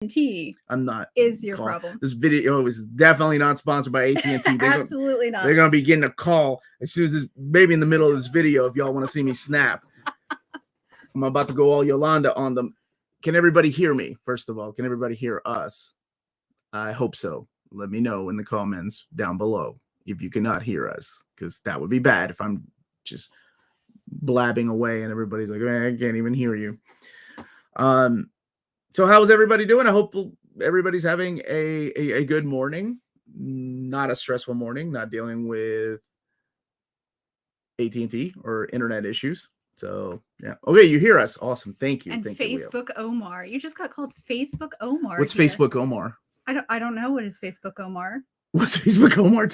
AT&T. I'm not. Is your problem. This video is definitely not sponsored by AT&T. Absolutely not. They're going to be getting a call as soon as maybe in the middle of this video if y'all want to see me snap. I'm about to go all Yolanda on them. Can everybody hear me? First of all, can everybody hear us? I hope so. Let me know in the comments down below if you cannot hear us, because that would be bad if I'm just blabbing away and everybody's like, I can't even hear you. So how's everybody doing? I hope everybody's having a good morning, not a stressful morning, not dealing with AT&T or internet issues. So yeah. Okay, you hear us. Awesome. Thank you. And Thank Facebook you, Omar. You just got called Facebook Omar. What's Facebook Omar? I don't know. What is Facebook Omar? What's Facebook Omar?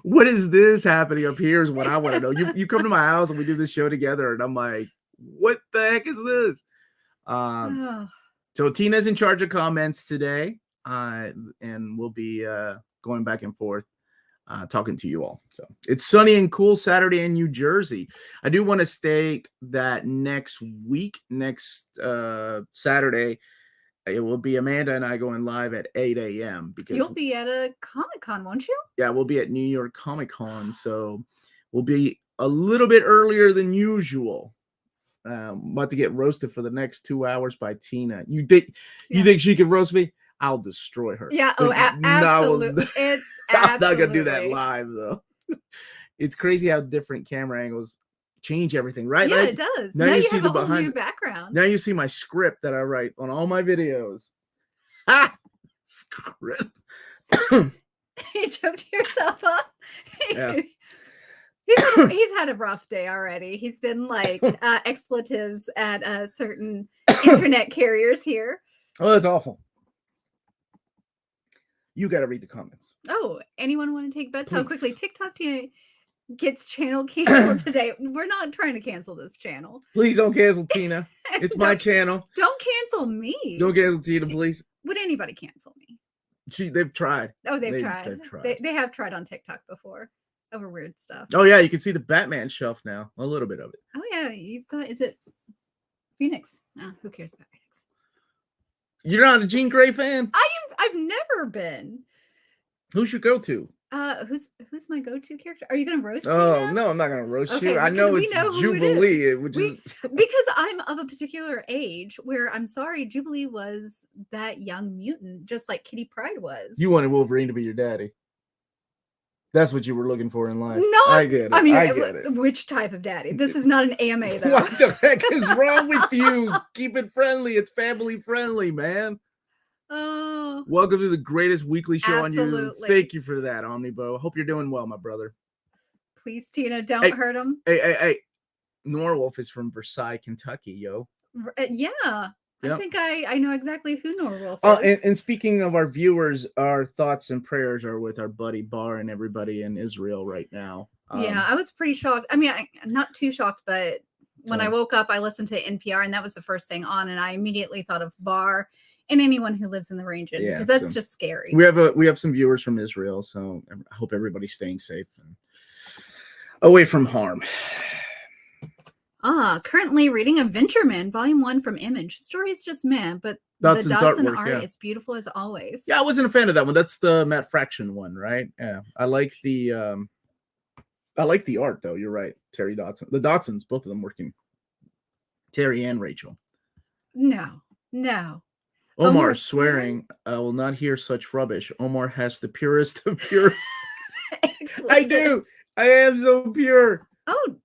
What is this happening up here is what I want to know. You come to my house and we do this show together and I'm like, what the heck is this? So Tina's in charge of comments today, and we'll be going back and forth talking to you all. So it's sunny and cool Saturday in New Jersey. I do want to state that next Saturday, it will be Amanda and I going live at 8 a.m. because you'll be at a Comic-Con, won't you? Yeah, we'll be at New York Comic-Con, so we'll be a little bit earlier than usual. I'm about to get roasted for the next 2 hours by Tina. You think she could roast me? I'll destroy her. Yeah. Oh, absolutely. I'm not gonna do that live though. It's crazy how different camera angles change everything, right? Yeah, like, it does. Now you see have the a whole behind new background. Now you see my script that I write on all my videos. Ha! Script. You choked yourself up. Yeah. He's had a rough day already. He's been like expletives at certain internet carriers here. Oh, that's awful. You got to read the comments. Oh, anyone want to take bets? Please. How quickly TikTok gets channel canceled today? We're not trying to cancel this channel. Please don't cancel Tina. It's my channel. Don't cancel me. Don't cancel Tina, please. Would anybody cancel me? They've tried. Oh, they've tried. They have tried on TikTok before over weird stuff. Oh yeah, you can see the Batman shelf now. A little bit of it. Oh yeah, you've got. Is it Phoenix? Who cares about Phoenix? You're not a Jean Grey fan? I've never been. Who's your go-to? Who's my go-to character? Are you gonna roast me? Oh no, I'm not gonna roast you. I know it's Jubilee, because I'm of a particular age where I'm sorry, Jubilee was that young mutant, just like Kitty Pryde was. You wanted Wolverine to be your daddy. That's what you were looking for in life. No, I get it. I get it. Which type of daddy? This is not an AMA, though. What the heck is wrong with you? Keep it friendly. It's family friendly, man. Oh. Welcome to the greatest weekly show on YouTube. Absolutely. Thank you for that, Omnibo. Hope you're doing well, my brother. Please, Tina, don't hurt him. Hey. Norwolf is from Versailles, Kentucky, yo. Yeah. Yep. I think I know exactly who Norwolf is. Oh, and speaking of our viewers, our thoughts and prayers are with our buddy Bar and everybody in Israel right now. Yeah, I was pretty shocked. I mean, I'm not too shocked, but when I woke up, I listened to NPR, and that was the first thing on, and I immediately thought of Bar and anyone who lives in the region, because that's just scary. We have some viewers from Israel, so I hope everybody's staying safe and away from harm. Currently reading Adventure Man, Volume 1 from Image. Story is just meh, but Dotson's the Dotson artwork, art is beautiful as always. Yeah, I wasn't a fan of that one. That's the Matt Fraction one, right? Yeah, I like the art though. You're right, Terry Dotson. The Dotsons, both of them working. Terry and Rachel. No. Omar swearing, I will not hear such rubbish. Omar has the purest of pure. I do. I am so pure. Oh.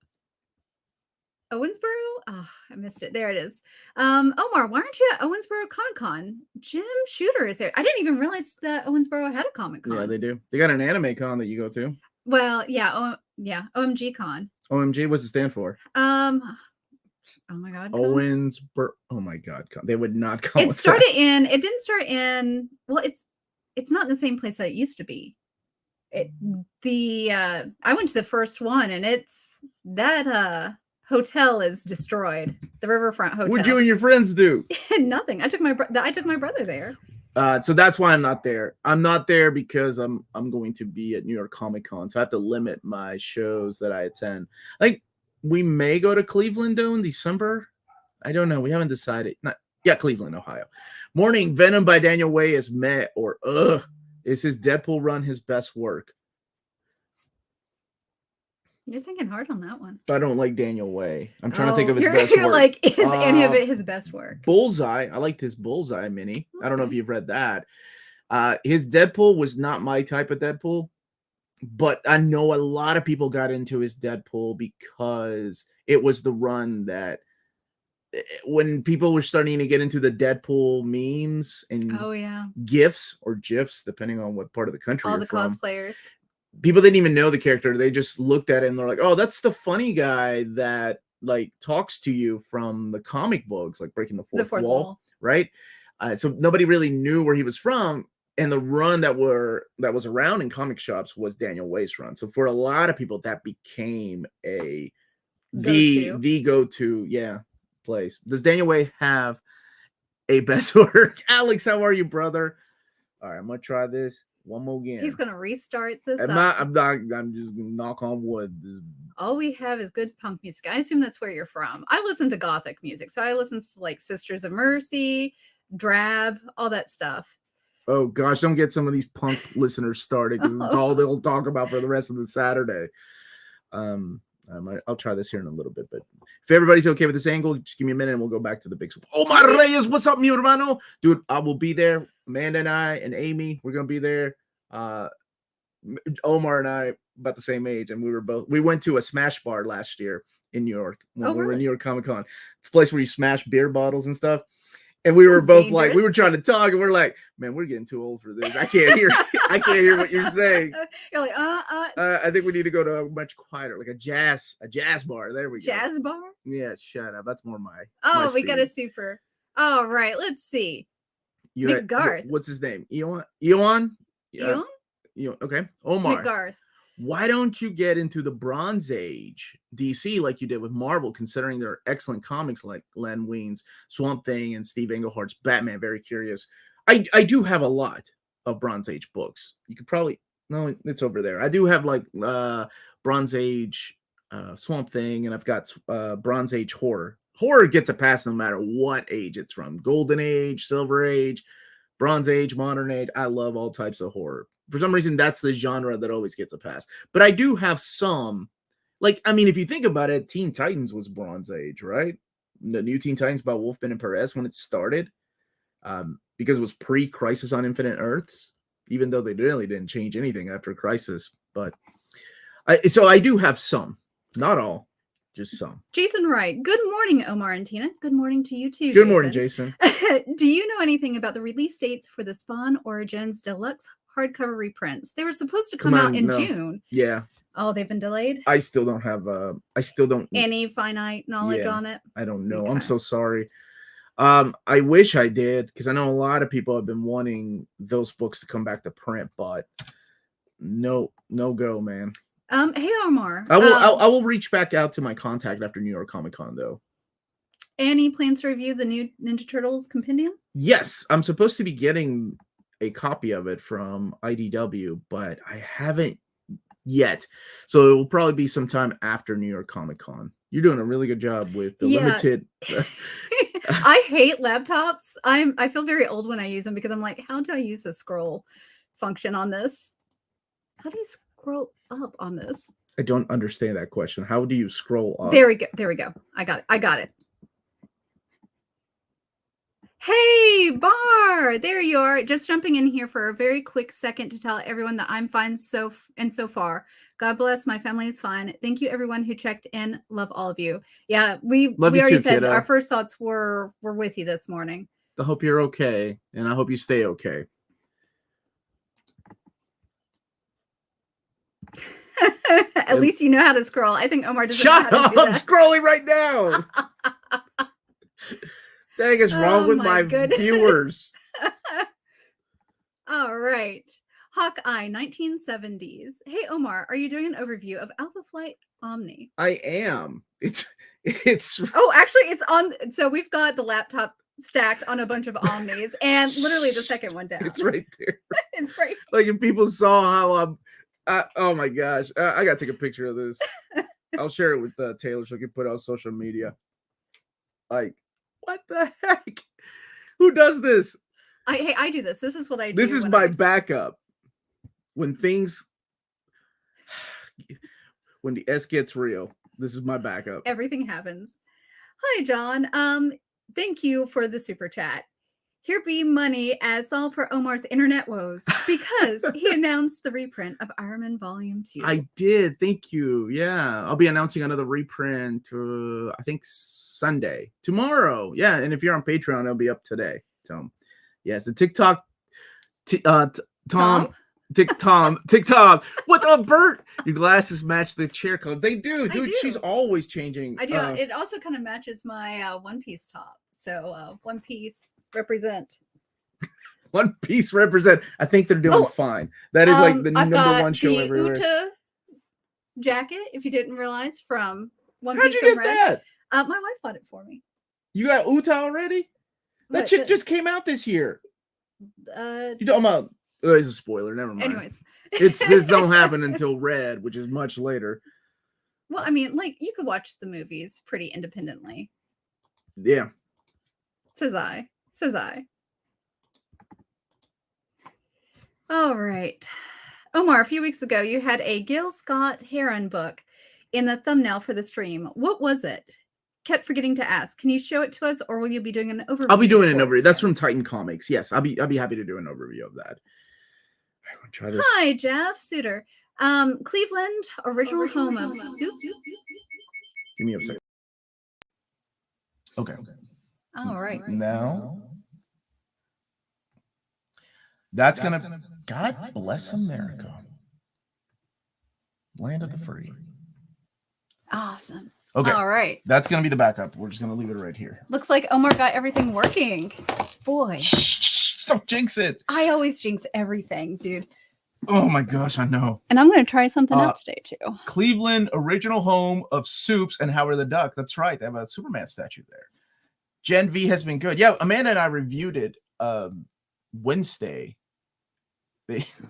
Owensboro? Oh, I missed it. There it is. Omar, why aren't you at Owensboro Comic-Con? Jim Shooter is there. I didn't even realize that Owensboro had a Comic-Con. Yeah, they do. They got an anime con that you go to. Well, yeah. OMG Con. OMG, what's it stand for? Oh my God. Owensboro. Oh my God. They would not call it. It didn't start in. Well, it's not in the same place that it used to be. I went to the first one, and it's that hotel is destroyed. The Riverfront Hotel. What'd you and your friends do? Nothing. I took my brother there. So that's why I'm not there. I'm not there because I'm going to be at New York Comic Con, so I have to limit my shows that I attend. Like we may go to Cleveland though in December. I don't know. We haven't decided. Yeah, Cleveland, Ohio. Morning, Venom by Daniel Way is meh or ugh. Is his Deadpool run his best work? You're thinking hard on that one. I don't like Daniel Way. I'm trying to think of his best you're work. like, is any of it his best work? Bullseye. I liked his Bullseye mini. Okay. I don't know if you've read that. His Deadpool was not my type of Deadpool, but I know a lot of people got into his Deadpool because it was the run that when people were starting to get into the Deadpool memes and GIFs or GIFs, depending on what part of the country all you're the from. Cosplayers. People didn't even know the character. They just looked at it and they're like, oh, that's the funny guy that like talks to you from the comic books, like breaking the fourth wall, right? So nobody really knew where he was from. And the run that was around in comic shops was Daniel Way's run. So for a lot of people, that became the go-to place. Does Daniel Way have a best work? Alex, how are you, brother? All right, I'm gonna try this one more again. He's gonna restart this. I'm just gonna knock on wood. All we have is good punk music. I assume that's where you're from. I listen to gothic music, so I listen to like Sisters of Mercy, Drab, all that stuff. Oh gosh, don't get some of these punk listeners started because it's all they'll talk about for the rest of the Saturday. I'll try this here in a little bit, but if everybody's okay with this angle, just give me a minute and we'll go back to the big school. Omar Reyes, what's up, mi hermano? Dude, I will be there. Amanda and I and Amy, we're gonna be there. Omar and I about the same age, and we went to a Smash bar last year in New York when we were in New York Comic Con. It's a place where you smash beer bottles and stuff. And we were both dangerous. Like, we were trying to talk, and we're like, man, we're getting too old for this. I can't hear what you're saying. You're like, I think we need to go to a much quieter, like a jazz bar. There we go. Jazz bar? Yeah, shut up. That's more my. Oh, we got a super. All right, let's see. McGarth. What's his name? Eon? Eon? Okay. Omar. McGarth. Why don't you get into the Bronze Age DC like you did with Marvel, considering there are excellent comics like Len Wein's Swamp Thing and Steve Englehart's Batman? Very curious. I do have a lot of Bronze Age books. You could probably, no, it's over there. I do have like Bronze Age Swamp Thing, and I've got Bronze Age horror. Horror gets a pass no matter what age it's from. Golden Age, Silver Age, Bronze Age, Modern Age. I love all types of horror. For some reason, that's the genre that always gets a pass. But I do have some, like, I mean, if you think about it, Teen Titans was Bronze Age, right? The new Teen Titans by Wolfman and Perez when it started, because it was pre-Crisis on Infinite Earths, even though they really didn't change anything after Crisis. But so I do have some, not all, just some. Jason Wright. Good morning, Omar and Tina. Good morning to you too. Good morning, Jason. Do you know anything about the release dates for the Spawn Origins Deluxe hardcover reprints? They were supposed to come out in June. Yeah. Oh, they've been delayed? I still don't have any finite knowledge on it. I don't know. Okay. I'm so sorry. I wish I did, because I know a lot of people have been wanting those books to come back to print, but no go, man. Hey Omar. I will reach back out to my contact after New York Comic Con though. Any plans to review the new Ninja Turtles compendium? Yes, I'm supposed to be getting a copy of it from IDW, but I haven't yet. So it will probably be sometime after New York Comic Con. You're doing a really good job with the limited. I hate laptops. I feel very old when I use them because I'm like, how do I use the scroll function on this? How do you scroll up on this? I don't understand that question. How do you scroll up? There we go. I got it. Hey, Bar, there you are. Just jumping in here for a very quick second to tell everyone that I'm fine so far. God bless, my family is fine. Thank you, everyone who checked in. Love all of you. Yeah, we already said kiddo. Our first thoughts were with you this morning. I hope you're okay, and I hope you stay okay. At least you know how to scroll. I think Omar doesn't Shut know how to do up! I'm that. scrolling right now. Dang, is wrong with my viewers. All right. Hawkeye 1970s. Hey Omar, are you doing an overview of Alpha Flight Omni? I am. It's Oh, actually it's on, so we've got the laptop stacked on a bunch of Omnis and literally the second one down. It's right there. It's right. Like if people saw how oh my gosh. I gotta take a picture of this. I'll share it with Taylor so I can put it on social media. Like, what the heck? Who does this? I do this. This is what I do. This is my backup. When the S gets real, this is my backup. Everything happens. Hi, John. Thank you for the super chat. Here be money as all for Omar's internet woes because he announced the reprint of Iron Man Volume 2. I did. Thank you. Yeah. I'll be announcing another reprint, I think Sunday. Tomorrow. Yeah. And if you're on Patreon, it'll be up today. So, yes, the TikTok. TikTok. What's up, Bert? Your glasses match the chair color. They do, dude. She's always changing. I do. It also kind of matches my One Piece top. So One Piece represent. One Piece represent. I think they're doing fine. That is like the number one show everywhere. Uta jacket, if you didn't realize, from One Piece. How'd you get that? My wife bought it for me. You got Uta already? That shit just came out this year. You talking about? Oh, it's a spoiler. Never mind. Anyways, this don't happen until Red, which is much later. Well, I mean, like you could watch the movies pretty independently. Yeah. Says I. All right. Omar, a few weeks ago, you had a Gil Scott Heron book in the thumbnail for the stream. What was it? Kept forgetting to ask. Can you show it to us, or will you be doing an overview? I'll be doing an overview. That's from Titan Comics. Yes, I'll be happy to do an overview of that. Try this. Hi, Geoff Suter. Cleveland, original home of Soup. Give me a second. Okay. All right. Now, that's gonna. God bless America, land of the free. Awesome. Okay. All right. That's gonna be the backup. We're just gonna leave it right here. Looks like Omar got everything working. Boy. Shh, don't jinx it. I always jinx everything, dude. Oh my gosh, I know. And I'm gonna try something out today too. Cleveland, original home of Soups and Howard the Duck. That's right. They have a Superman statue there. Gen V has been good. Yeah, Amanda and I reviewed it Wednesday.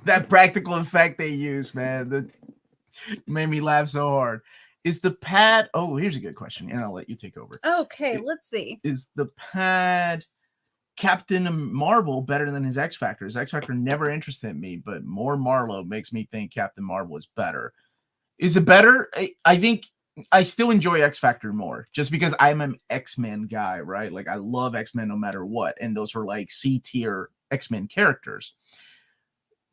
That practical effect they use, man, that made me laugh so hard. Is the pad? Oh, here's a good question, and I'll let you take over. Okay, let's see. Is the pad Captain Marvel better than his X Factor? His X Factor never interested me, but more Marlowe makes me think Captain Marvel is better. Is it better? I think I still enjoy X Factor more, just because I'm an X-Men guy, right? Like I love X-Men no matter what, and those are like C-tier X-Men characters.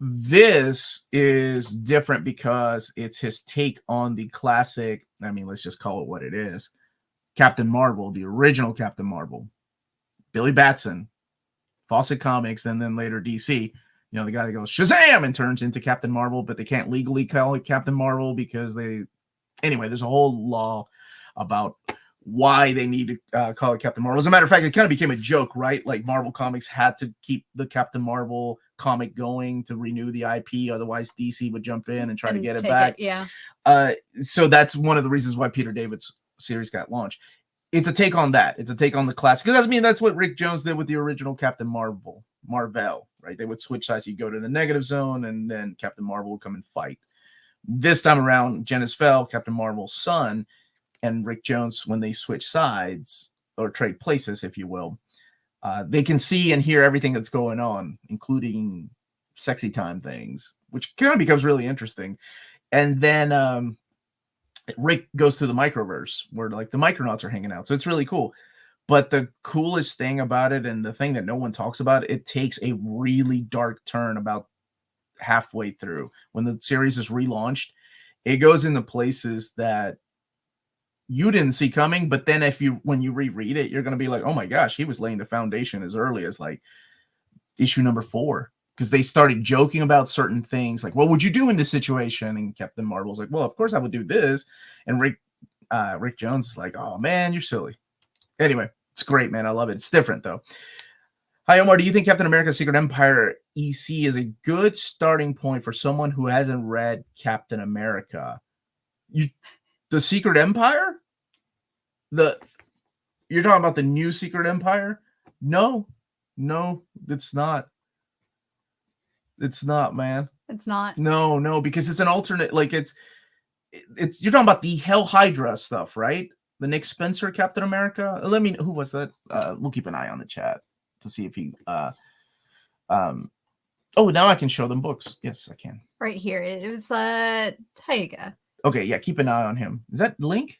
This is different because it's his take on the classic, I mean, let's just call it what it is. Captain Marvel, the original Captain Marvel. Billy Batson, Fawcett Comics, and then later DC. You know, the guy that goes Shazam and turns into Captain Marvel, but they can't legally call it Captain Marvel because anyway, there's a whole law about why they need to call it Captain Marvel. As a matter of fact, it kind of became a joke, right? Like Marvel Comics had to keep the Captain Marvel comic going to renew the IP. Otherwise, DC would jump in and try to get it back. Yeah. So that's one of the reasons why Peter David's series got launched. It's a take on that. It's a take on the classic. Because that's what Rick Jones did with the original Captain Marvel, right? They would switch sides. You go to the negative zone, and then Captain Marvel would come and fight. This time around, Genis Fell, Captain Marvel's son, and Rick Jones, when they switch sides or trade places, if you will, they can see and hear everything that's going on, including sexy time things, which kind of becomes really interesting. And then Rick goes to the microverse where like the Micronauts are hanging out. So it's really cool. But the coolest thing about it, and the thing that no one talks about, it takes a really dark turn about halfway through. When the series is relaunched, it goes into places that you didn't see coming, but then when you reread it, you're going to be like, oh my gosh, he was laying the foundation as early as like issue number 4, because they started joking about certain things like, what would you do in this situation? And Captain Marvel's like, well, of course I would do this. And Rick Jones is like, oh man, you're silly. Anyway, it's great, man. I love it. It's different though. Hi, Omar. Do you think Captain America Secret Empire EC is a good starting point for someone who hasn't read Captain America? The Secret Empire? You're talking about the new Secret Empire? No, it's not. It's not, man. It's not. No, because it's an alternate. Like it's you're talking about the Hell Hydra stuff, right? The Nick Spencer Captain America. Who was that? We'll keep an eye on the chat. to see if he oh, now I can show them books. Yes, I can. Right here. It was Taiga. Okay, yeah, keep an eye on him. Is that Link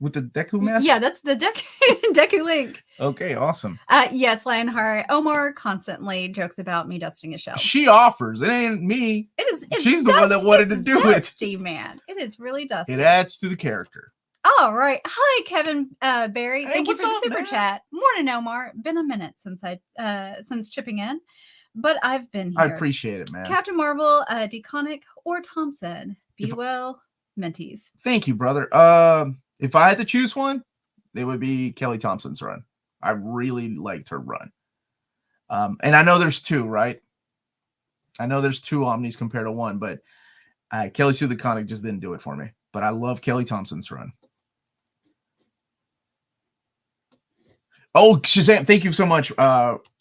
with the Deku mask? Yeah, that's the Deku Link. Okay, awesome. Yes, Lionheart. Omar constantly jokes about me dusting a shelf. She offers. It ain't me. It is. She's the one that wanted to do dusty, it. man. It is really dusty. It adds to the character. All right. Hi, Kevin Barry. Hey, Thank you what's for the up, super man? chat. Morning, Omar. Been a minute since chipping in, but I've been here. I appreciate it, man. Captain Marvel, DeConnick, or Thompson. Be well, mentees. Thank you, brother. If I had to choose one, it would be Kelly Thompson's run. I really liked her run. And I know there's two, right? I know there's two Omnis compared to one, but Kelly Sue DeConnick just didn't do it for me. But I love Kelly Thompson's run. Oh, Shazam. Thank you so much,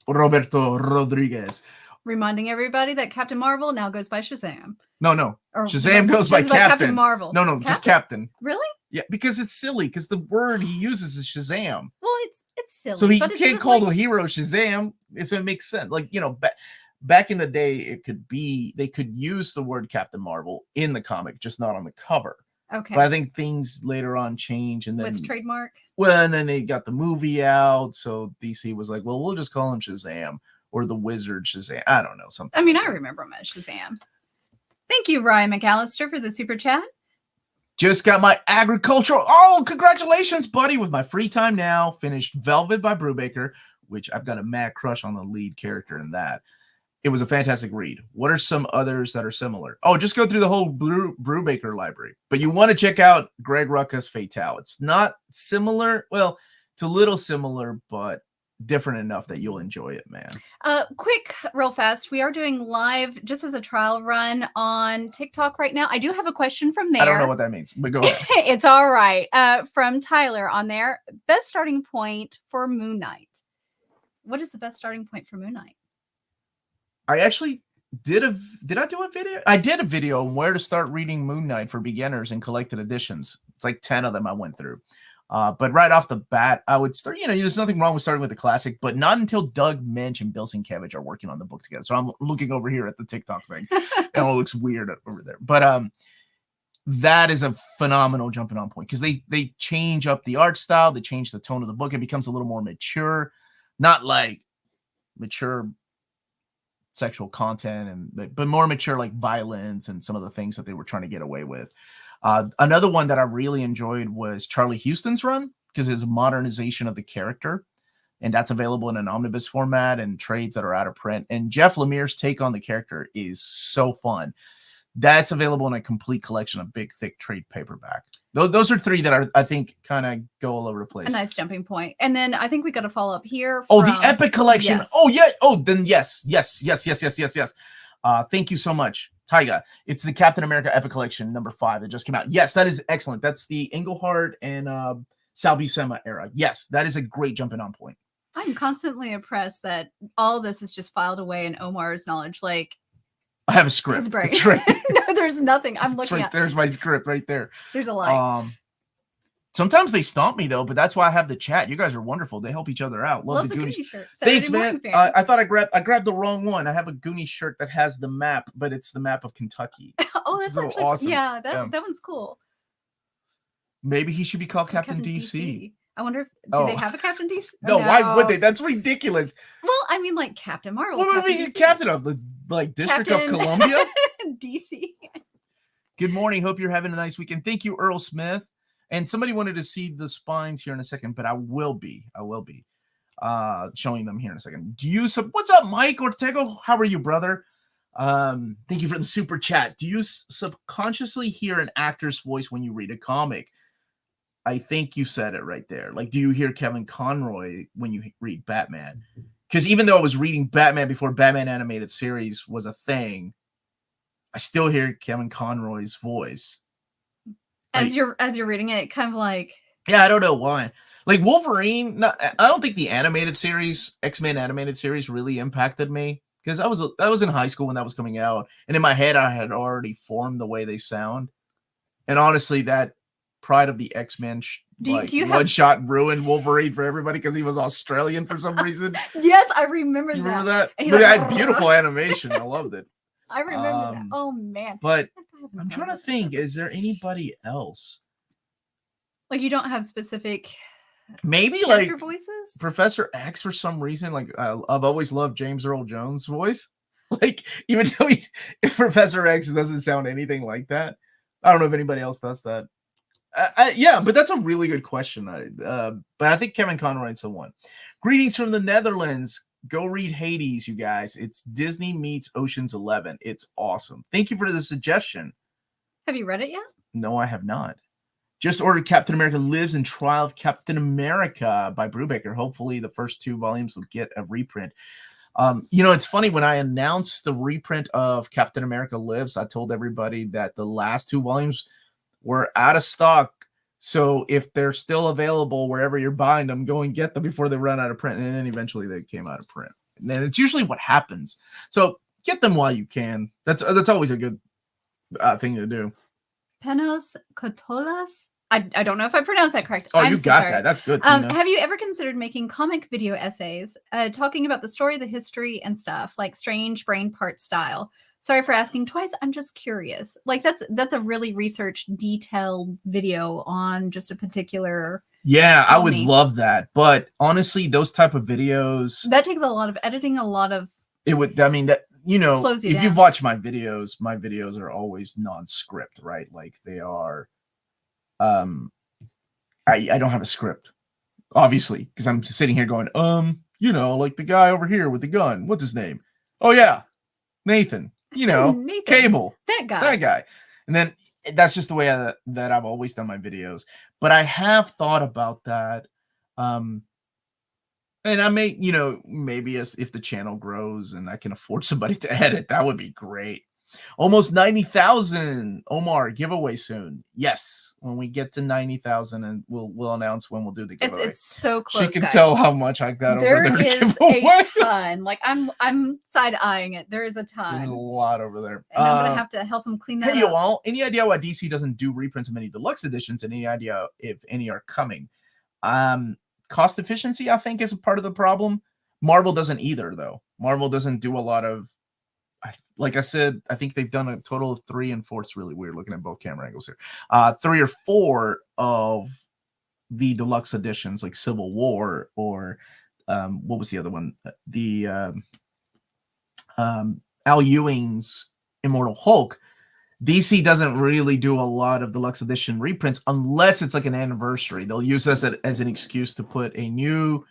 Roberto Rodriguez. Reminding everybody that Captain Marvel now goes by Shazam. No. Or Shazam goes by Captain. Marvel. No, just Captain. Really? Yeah, because it's silly, because the word he uses is Shazam. Well, it's silly. So he but can't call the hero Shazam. So it makes sense. Like, back in the day, they could use the word Captain Marvel in the comic, just not on the cover. Okay. But I think things later on change, and then with trademark. Well, and then they got the movie out, so DC was like, "Well, we'll just call him Shazam or the Wizard Shazam." I don't know, something. I mean, I remember him as Shazam. Thank you, Ryan McAllister, for the super chat. Just got my agricultural. Oh, congratulations, buddy! With my free time now, finished Velvet by Brubaker, which I've got a mad crush on the lead character in that. It was a fantastic read. What are some others that are similar? Oh, just go through the whole Brubaker library. But you want to check out Greg Rucka's Fatale. It's not similar. Well, it's a little similar, but different enough that you'll enjoy it, man. Quick, real fast. We are doing live just as a trial run on TikTok right now. I do have a question from there. I don't know what that means, but go ahead. It's all right. From Tyler on there. Best starting point for Moon Knight. What is the best starting point for Moon Knight? I actually did I do a video? I did a video on where to start reading Moon Knight for beginners in collected editions. It's like 10 of them I went through. But right off the bat, I would start, there's nothing wrong with starting with the classic, but not until Doug Minch and Bill Sienkiewicz are working on the book together. So I'm looking over here at the TikTok thing, and it looks weird over there. But that is a phenomenal jumping on point, because they change up the art style, they change the tone of the book. It becomes a little more mature, not like mature sexual content, but more mature, like violence and some of the things that they were trying to get away with. Another one that I really enjoyed was Charlie Houston's run, because it's a modernization of the character, and that's available in an omnibus format and trades that are out of print. And Jeff Lemire's take on the character is so fun. That's available in a complete collection of big, thick trade paperback. Those are three that I think kind of go all over the place. A nice jumping point. And then I think we got to follow up here. Oh, the Epic Collection. Yes. Oh, yeah. Oh, then yes. Thank you so much, Taiga. It's the Captain America Epic Collection number 5. It just came out. Yes, that is excellent. That's the Englehart and Sal Buscema era. Yes, that is a great jumping on point. I'm constantly impressed that all this is just filed away in Omar's knowledge. Like, I have a script. his brain. It's right there. No, there's nothing. I'm looking right at. There's my script right there. There's a light. Sometimes they stomp me though, but that's why I have the chat. You guys are wonderful. They help each other out. Love the Goonies shirt. Thanks, man. I thought I grabbed the wrong one. I have a Goonies shirt that has the map, but it's the map of Kentucky. Oh, that's so actually awesome. Yeah, that one's cool. Maybe he should be called Captain DC. I wonder if do they have a Captain DC? No, why would they? That's ridiculous. Well, I mean, like Captain Marvel. What would be a captain of the District of Columbia? DC. Good morning. Hope you're having a nice weekend. Thank you, Earl Smith. And somebody wanted to see the spines here in a second, but I will be showing them here in a second. What's up, Mike Ortega? How are you, brother? Thank you for the super chat. Do you subconsciously hear an actor's voice when you read a comic? I think you said it right there. Like, do you hear Kevin Conroy when you read Batman? Because even though I was reading Batman before Batman animated series was a thing, I still hear Kevin Conroy's voice. As you're reading it, kind of like, yeah, I don't know why. Like Wolverine, I don't think the animated series, X-Men animated series, really impacted me, because I was in high school when that was coming out, and in my head I had already formed the way they sound. And honestly, that Pride of the X-Men Do you have... One Shot ruined Wolverine for everybody because he was Australian for some reason? Yes, I remember that. You remember that? And But like, it had beautiful animation. I loved it. I remember that. Oh man. But I'm trying to think, is there anybody else? Like you don't have specific maybe like voices? Professor X for some reason. Like I've always loved James Earl Jones' voice. Like even though Professor X doesn't sound anything like that. I don't know if anybody else does that. Yeah, but that's a really good question. But I think Kevin Conroy's the one. Greetings from the Netherlands. Go read Hades, you guys. It's Disney meets Ocean's 11. It's awesome. Thank you for the suggestion. Have you read it yet? No, I have not. Just ordered Captain America Lives and Trial of Captain America by Brubaker. Hopefully the first 2 volumes will get a reprint. It's funny, when I announced the reprint of Captain America Lives, I told everybody that the last 2 volumes were out of stock. So if they're still available wherever you're buying them, go and get them before they run out of print. And then eventually they came out of print. And it's usually what happens. So get them while you can. That's always a good thing to do. Penos Cotolas? I don't know if I pronounced that correct. Oh, you got that. That's good. Have you ever considered making comic video essays talking about the story, the history, and stuff like strange brain part style? Sorry for asking twice. I'm just curious. Like that's a really researched, detailed video on just a particular. Yeah, I would love that. But honestly, those type of videos, that takes a lot of editing, a lot of. It would. I mean, that slows you if down. You've watched my videos are always non-script, right? Like they are. I don't have a script, obviously, because I'm sitting here going, like the guy over here with the gun. What's his name? Oh yeah, Nathan. Nathan, Cable. That guy. And then that's just the way that I've always done my videos. But I have thought about that. And I may, maybe if the channel grows and I can afford somebody to edit, that would be great. Almost 90,000. Omar, giveaway soon. Yes, when we get to 90,000, and we'll announce when we'll do the giveaway. It's so close. She can tell how much I got there over there to give away. There is a ton. Like I'm side eyeing it. There is a ton. There's a lot over there. And I'm gonna have to help him clean that up. Hey, Walt, any idea why DC doesn't do reprints of any deluxe editions, and any idea if any are coming? Cost efficiency, I think, is a part of the problem. Marvel doesn't either, though. Marvel doesn't do a lot of. Like I said, I think they've done a total of 3 and 4. It's really weird looking at both camera angles here. 3 or 4 of the deluxe editions, like Civil War or what was the other one? The Al Ewing's Immortal Hulk. DC doesn't really do a lot of deluxe edition reprints unless it's like an anniversary. They'll use this as an excuse to put a new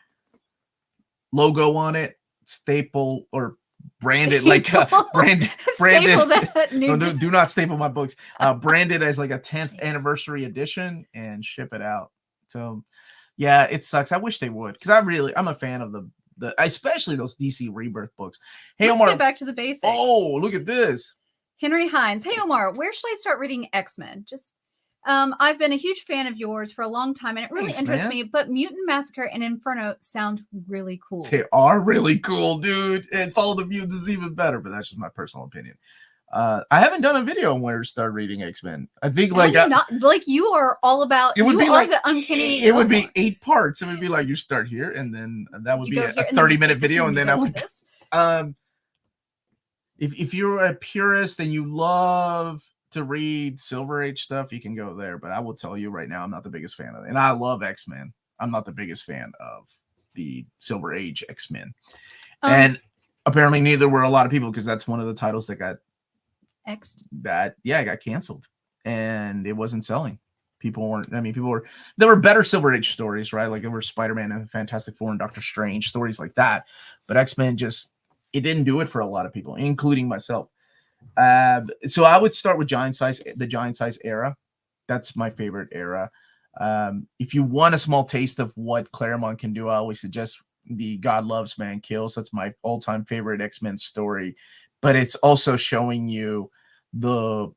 logo on it, staple or branded like branded do not staple my books, branded as like a 10th anniversary edition and ship it out. So yeah, it sucks. I wish they would, because I'm a fan of the especially those DC Rebirth books. Hey, Let's Omar, get back to the basics. Oh, look at this. Henry Hines. Hey Omar, where should I start reading X-Men? Just I've been a huge fan of yours for a long time, and it really interests me, but Mutant Massacre and Inferno sound really cool. They are really cool, dude. And Follow the Mutants is even better, but that's just my personal opinion. I haven't done a video on where to start reading X-Men. I think you are all about. It would be like the Uncanny. It would be 8 parts. It would be like you start here, and then that would be a 30-minute video, and then I would. If you're a purist and you love to read Silver Age stuff, you can go there. But I will tell you right now, I'm not the biggest fan of it. And I love X-Men. I'm not the biggest fan of the Silver Age X-Men. And apparently neither were a lot of people, because that's one of the titles that got got canceled. And it wasn't selling. There were better Silver Age stories, right? Like there were Spider-Man and Fantastic Four and Doctor Strange, stories like that. But X-Men it didn't do it for a lot of people, including myself. So I would start with the Giant Size era. That's my favorite era. If you want a small taste of what Claremont can do, I always suggest the God Loves, Man Kills. That's my all-time favorite X-Men story. But it's also showing you the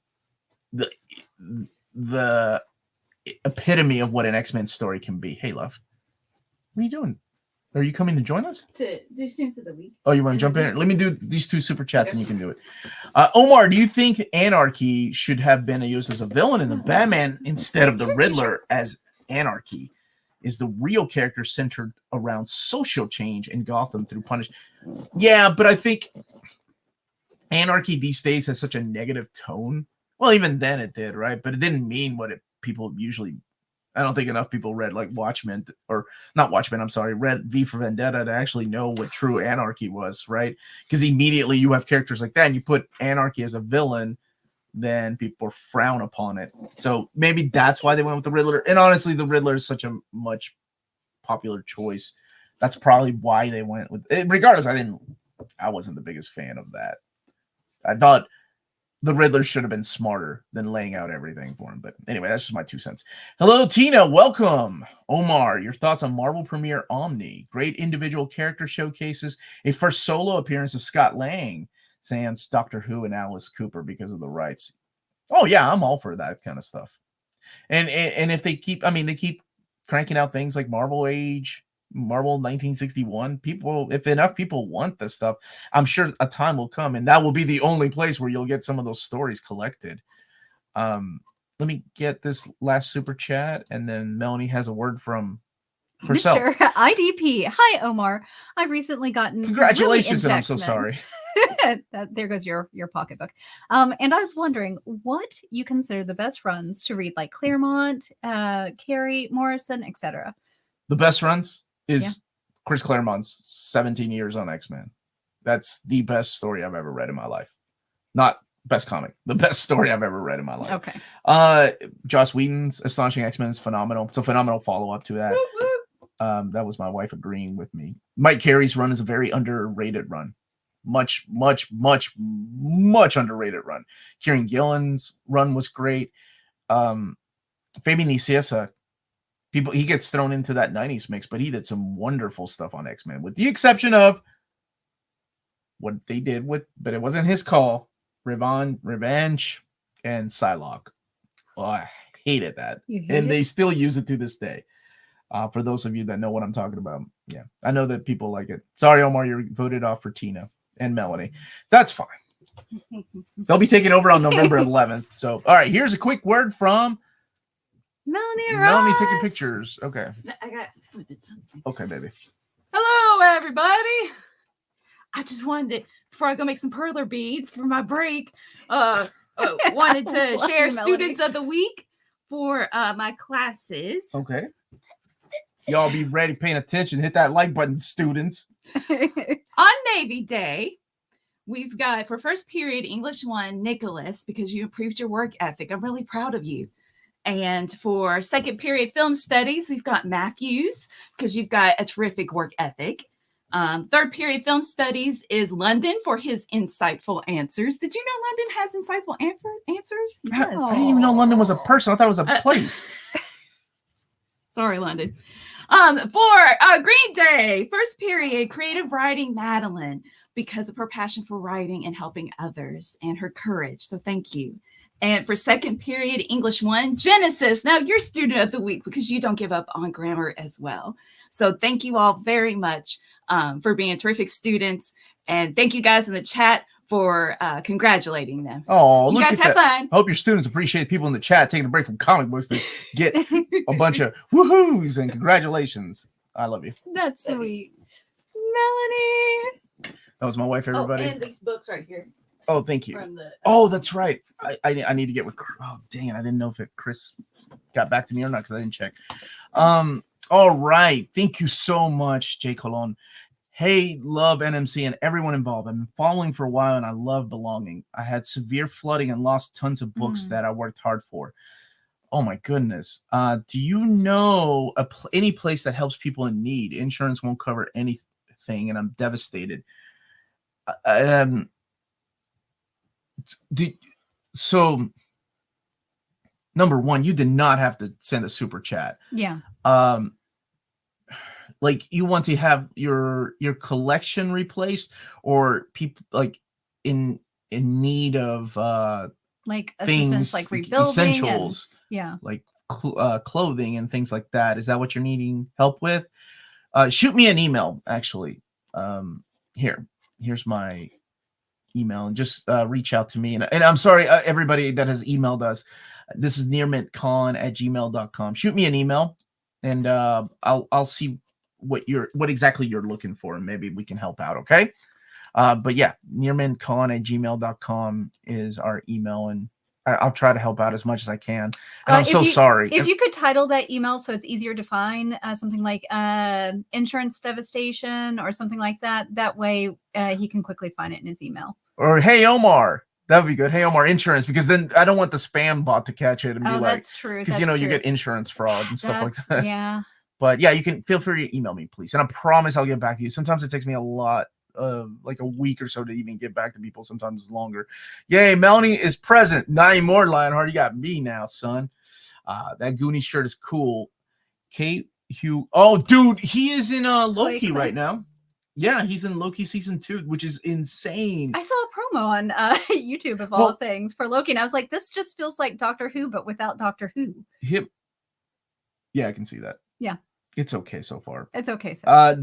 epitome of what an X-Men story can be. Hey, love, what are you doing? Are you coming to join us? To do Students of the Week. Oh, you want to jump in? Let me do these 2 super chats and you can do it. Omar, do you think Anarchy should have been used as a villain in the Batman instead of the Riddler as Anarchy is the real character centered around social change in Gotham through punishment. Yeah, but I think Anarchy these days has such a negative tone. Well, even then it did, right? But it didn't mean what people usually. I don't think enough people read like Watchmen, or not Watchmen, I'm sorry, read V for Vendetta to actually know what true anarchy was, right? Because immediately you have characters like that and you put anarchy as a villain, then people frown upon it. So maybe that's why they went with the Riddler. And honestly, the Riddler is such a much popular choice. That's probably why they went with it. Regardless, I wasn't the biggest fan of that. I thought the Riddler should have been smarter than laying out everything for him. But anyway, that's just my 2 cents. Hello, Tina. Welcome. Omar, your thoughts on Marvel premiere Omni? Great individual character showcases. A first solo appearance of Scott Lang, sans Doctor Who and Alice Cooper because of the rights. Oh, yeah, I'm all for that kind of stuff. And if they keep cranking out things like Marvel Age, Marvel 1961, if enough people want this stuff, I'm sure a time will come, and that will be the only place where you'll get some of those stories collected. Let me get this last super chat, and then Melanie has a word from herself. Mr. IDP. Hi, Omar. I've recently gotten Congratulations, really and I'm so sorry. There goes your pocketbook. And I was wondering what you consider the best runs to read, like Claremont, Carey, Morrison, etc. The best runs is Chris Claremont's 17 years on X-Men. That's the best story I've ever read in my life. Not best comic, the best story I've ever read in my life. Okay. Joss Whedon's Astonishing X-Men is phenomenal. It's a phenomenal follow-up to that. That was my wife agreeing with me. Mike Carey's run is a very underrated run. Much underrated run. Kieran Gillen's run was great. Fabian Nicieza, he gets thrown into that 90s mix, but he did some wonderful stuff on X-Men, with the exception of what they did but it wasn't his call, Revenge and Psylocke. Oh, I hated that. They still use it to this day. For those of you that know what I'm talking about. Yeah, I know that people like it. Sorry, Omar, you're voted off for Tina and Melanie. That's fine. They'll be taking over on November 11th. So, all right, here's a quick word from Melanie taking pictures. Okay. Okay, baby. Hello, everybody. I just wanted to, before I go make some perler beads for my break, wanted to share Students of the Week for my classes. Okay. Y'all be ready, paying attention. Hit that like button, students. On Navy Day, we've got, for first period, English 1, Nicholas, because you improved your work ethic. I'm really proud of you. And for second period film studies, we've got Matthews, because you've got a terrific work ethic. Third period film studies is London for his insightful answers. Did you know London has insightful answers? Yes. I didn't even know London was a person. I thought it was a place. Sorry, London. For Green Day, first period, creative writing, Madeline, because of her passion for writing and helping others and her courage. So thank you. And for second period, English 1, Genesis. Now you're Student of the Week because you don't give up on grammar as well. So thank you all very much for being terrific students. And thank you guys in the chat for congratulating them. Oh, you guys have fun. I hope your students appreciate people in the chat taking a break from comic books to get a bunch of woohoos and congratulations. I love you. That's sweet. Melanie. That was my wife, everybody. Oh, and these books right here. Oh, thank you. Oh, that's right. I need to get with. Oh, dang it! I didn't know if Chris got back to me or not because I didn't check. All right. Thank you so much, Jay Colon. Hey, love NMC and everyone involved. I've been following for a while and I love belonging. I had severe flooding and lost tons of books that I worked hard for. Oh my goodness. Do you know any place that helps people in need? Insurance won't cover anything and I'm devastated. So number one, you did not have to send a super chat. Yeah. Like you want to have your collection replaced, or people like in need of like things, assistance, like rebuilding, essentials, like clothing and things like that. Is that what you're needing help with? Shoot me an email. Actually, here's my email, and just reach out to me. And I'm sorry, everybody that has emailed us. This is nearmintcon@gmail.com. Shoot me an email, and I'll see what exactly you're looking for, and maybe we can help out. Okay. But yeah, nearmintcon@gmail.com is our email, and I'll try to help out as much as I can. And I'm so sorry. If you could title that email so it's easier to find, something like insurance devastation or something like that. That way he can quickly find it in his email. Or hey, Omar. That would be good. Hey, Omar, insurance, because then I don't want the spam bot to catch it and be like, that's true. Because, you get insurance fraud and stuff like that. Yeah. But yeah, you can feel free to email me, please. And I promise I'll get back to you. Sometimes it takes me a lot. Like a week or so to even get back to people, sometimes longer. Yay, Melanie is present. Not anymore, Lionheart. You got me now, son. That Goonie shirt is cool. Kate Hugh. Oh, dude, he is in Loki right now. Yeah, he's in Loki season 2, which is insane. I saw a promo on YouTube of all things for Loki, and I was like, this just feels like Doctor Who, but without Doctor Who. Him. Yeah, I can see that. Yeah. It's okay so far. It's okay so far.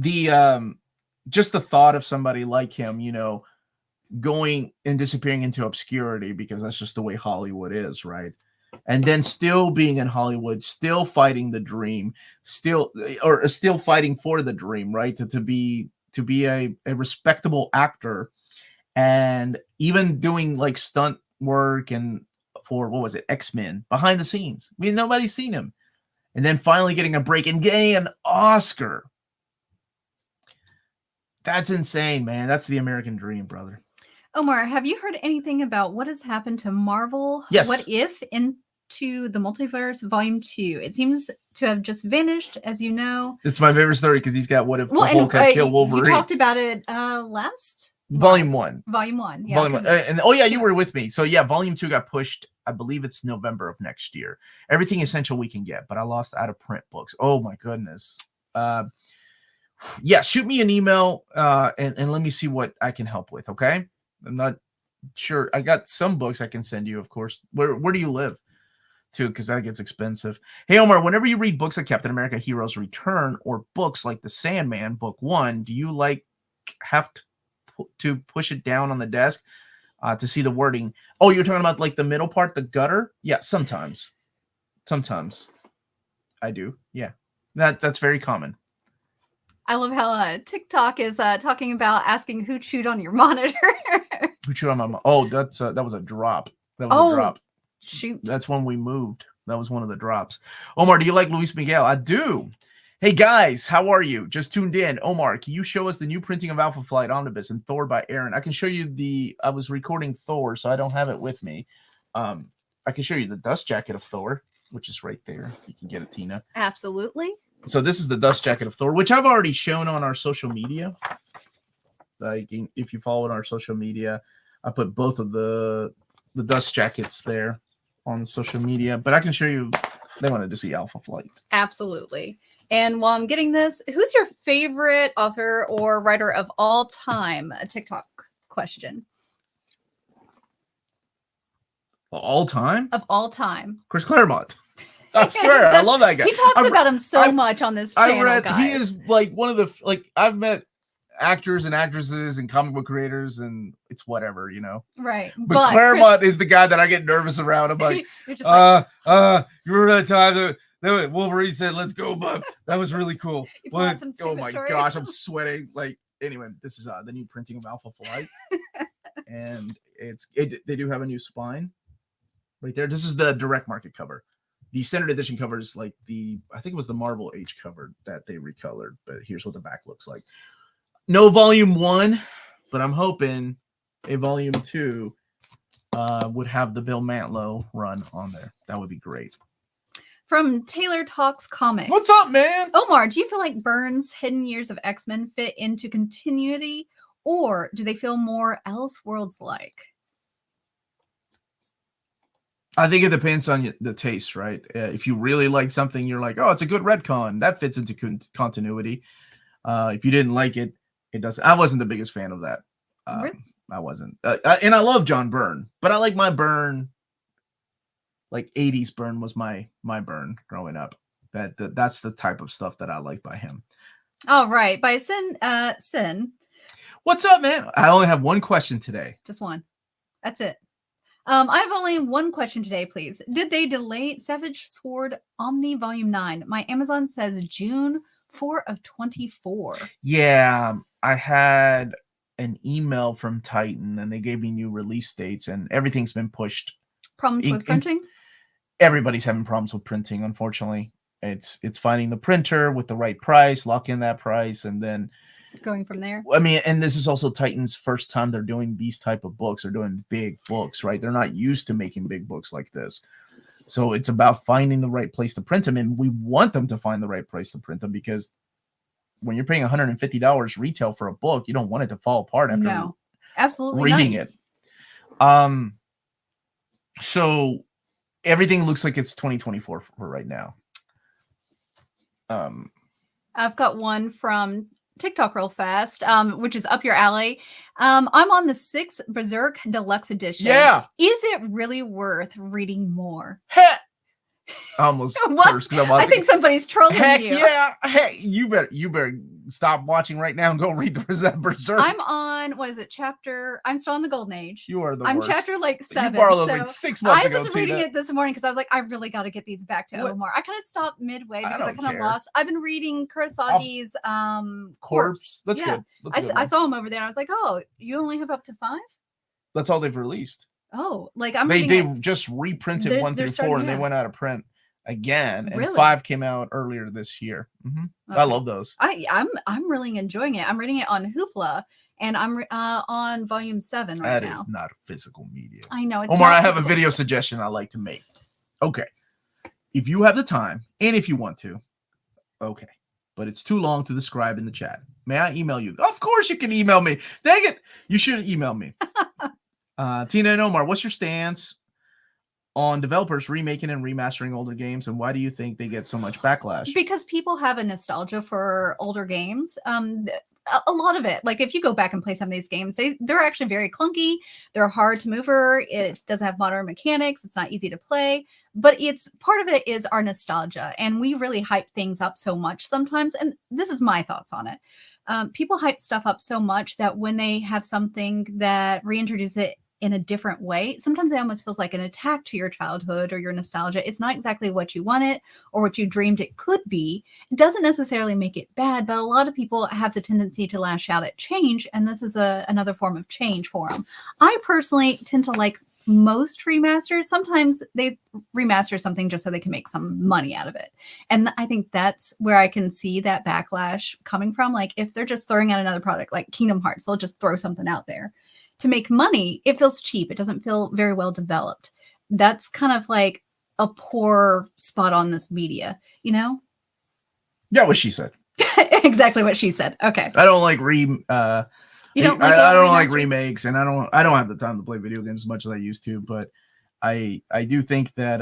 Just the thought of somebody like him, going and disappearing into obscurity, because that's just the way Hollywood is, right? And then still being in Hollywood, still fighting the dream, still fighting for the dream, right? To be a respectable actor, and even doing like stunt work and for what was it, X-Men behind the scenes. I mean, nobody's seen him, and then finally getting a break and getting an Oscar. That's insane, man. That's the American dream, brother. Omar, have you heard anything about what has happened to Marvel? Yes. What If Into the Multiverse Volume 2? It seems to have just vanished, as you know. It's my favorite story because he's got What If the Hulk had killed Wolverine. You talked about it last? Volume 1. Volume 1, yeah. Volume 1. And oh yeah, you were with me. So yeah, Volume 2 got pushed. I believe it's November of next year. Everything essential we can get, but I lost out of print books. Oh my goodness. Yeah, shoot me an email and let me see what I can help with, okay? I'm not sure. I got some books I can send you, of course. Where do you live? Too, because that gets expensive. Hey, Omar, whenever you read books like Captain America Heroes Return or books like The Sandman, Book 1, do you have to push it down on the desk to see the wording? Oh, you're talking about like the middle part, the gutter? Yeah, sometimes. Sometimes I do. Yeah, that's very common. I love how TikTok is talking about asking who chewed on your monitor. Who chewed on my monitor? Oh, that was a drop. That was a drop. Shoot. That's when we moved. That was one of the drops. Omar, do you like Luis Miguel? I do. Hey, guys, how are you? Just tuned in. Omar, can you show us the new printing of Alpha Flight Omnibus and Thor by Aaron? I can show you I was recording Thor, so I don't have it with me. I can show you the dust jacket of Thor, which is right there. You can get it, Tina. Absolutely. So this is the dust jacket of Thor, which I've already shown on our social media. Like, if you follow our social media, I put both of the dust jackets there on social media. But I can show you. They wanted to see Alpha Flight. Absolutely. And while I'm getting this, who's your favorite author or writer of all time? A TikTok question. All time? Of all time. Chris Claremont. I swear, I love that guy. He talks about him so much on this channel, guys. He is like one of the, I've met actors and actresses and comic book creators, and it's whatever, Right. But Claremont is the guy that I get nervous around. I'm like, you remember that time that Wolverine said, "Let's go, bub." That was really cool. Oh my gosh, I'm sweating. Anyway, this is the new printing of Alpha Flight. And they do have a new spine right there. This is the direct market cover. The standard edition cover is I think it was the Marvel Age cover that they recolored, but here's what the back looks like. No volume 1, but I'm hoping a volume 2 would have the Bill Mantlo run on there. That would be great. From Taylor Talks Comics. What's up, man? Omar, do you feel like Byrne's Hidden Years of X-Men fit into continuity, or do they feel more Elseworlds-like? I think it depends on the taste, right? If you really like something, you're like, oh, it's a good retcon. That fits into continuity. If you didn't like it, it doesn't. I wasn't the biggest fan of that. Really? I wasn't. And I love John Byrne, but I like my Byrne. 80s Byrne was my Byrne growing up. That's the type of stuff that I like by him. All right. By Sin. What's up, man? I only have one question today. Just one. That's it. I have only one question today, please. Did they delay Savage Sword Omni Volume 9? My Amazon says June 4 of 24. Yeah, I had an email from Titan and they gave me new release dates and everything's been pushed. Problems with printing? Everybody's having problems with printing, unfortunately. It's finding the printer with the right price, lock in that price, and then going from there. I mean, and this is also Titan's first time they're doing these type of books. They're doing big books, right? They're not used to making big books like this. So it's about finding the right place to print them. And we want them to find the right place to print them because when you're paying $150 retail for a book, you don't want it to fall apart after absolutely reading it. So everything looks like it's 2024 for right now. I've got one from TikTok real fast, which is up your alley. I'm on the 6th Berserk Deluxe Edition. Yeah. Is it really worth reading more? Heck. I almost cursed because I think somebody's trolling heck you. Yeah. Hey, you better stop watching right now and go read the Berserk. I'm on, what is it, chapter? I'm still in the Golden Age. You are the I'm worst. chapter like 7. You borrowed those like 6 months ago. I was reading it this morning because I was like, I really got to get these back to Omar. I kind of stopped midway because I kind of lost. I've been reading Kurosagi's Corpse. That's good. That's I saw him over there and I was like, oh, you only have up to 5? That's all they've released. Oh, like I'm they just reprinted 1 through 4 and they went out of print again, and 5 came out earlier this year. Okay. I love those. I'm really enjoying it. I'm reading it on Hoopla, and I'm on volume 7 right now. That is not a physical medium. I know. It's Omar, I have physical. a video suggestion I like to make. Okay, if you have the time and if you want to, okay, but it's too long to describe in the chat. May I email you? Of course you can email me. Dang it, you should email me. Tina and Omar, what's your stance on developers remaking and remastering older games, and why do you think they get so much backlash? Because people have a nostalgia for older games. A lot of it, like if you go back and play some of these games, they're actually very clunky. They're hard to maneuver. It doesn't have modern mechanics. It's not easy to play. But it's part of it is our nostalgia, and we really hype things up so much sometimes. And this is my thoughts on it. People hype stuff up so much that when they have something that reintroduces it in a different way, sometimes it almost feels like an attack to your childhood or your nostalgia. It's not exactly what you wanted or what you dreamed it could be. It doesn't necessarily make it bad, but a lot of people have the tendency to lash out at change, and this is another form of change for them. I personally tend to like most remasters. Sometimes they remaster something just so they can make some money out of it, and I think that's where I can see that backlash coming from. Like if they're just throwing out another product like Kingdom Hearts, they'll just throw something out there to make money. It feels cheap. It doesn't feel very well developed. That's kind of like a poor spot on this media, you know? Yeah, what she said. Exactly what she said. Okay. I don't like I don't like remakes, and I don't have the time to play video games as much as I used to, but I do think that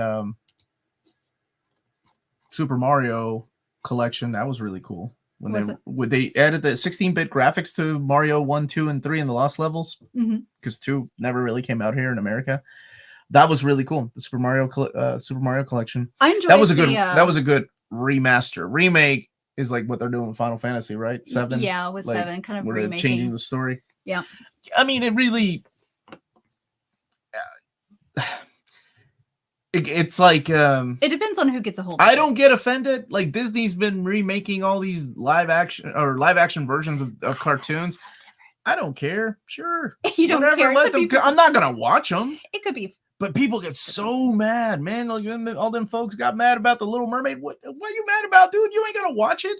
Super Mario collection, that was really cool. When they added the 16-bit graphics to Mario 1, 2, and 3 in the Lost Levels, because 2 never really came out here in America. That was really cool. The Super Mario collection. I enjoyed that was a good remaster. Remake is like what they're doing with Final Fantasy, right? 7. Yeah, with 7, kind of remaking, changing the story. Yeah. I mean, it really. It's like it depends on who gets a hold of it. I don't get offended. Like Disney's been remaking all these live action versions of cartoons. So I don't care. Sure. You don't care. Let them, I'm not gonna watch them. It could be. But people get so mad, man. Like all them folks got mad about the Little Mermaid. What are you mad about, dude? You ain't gonna watch it.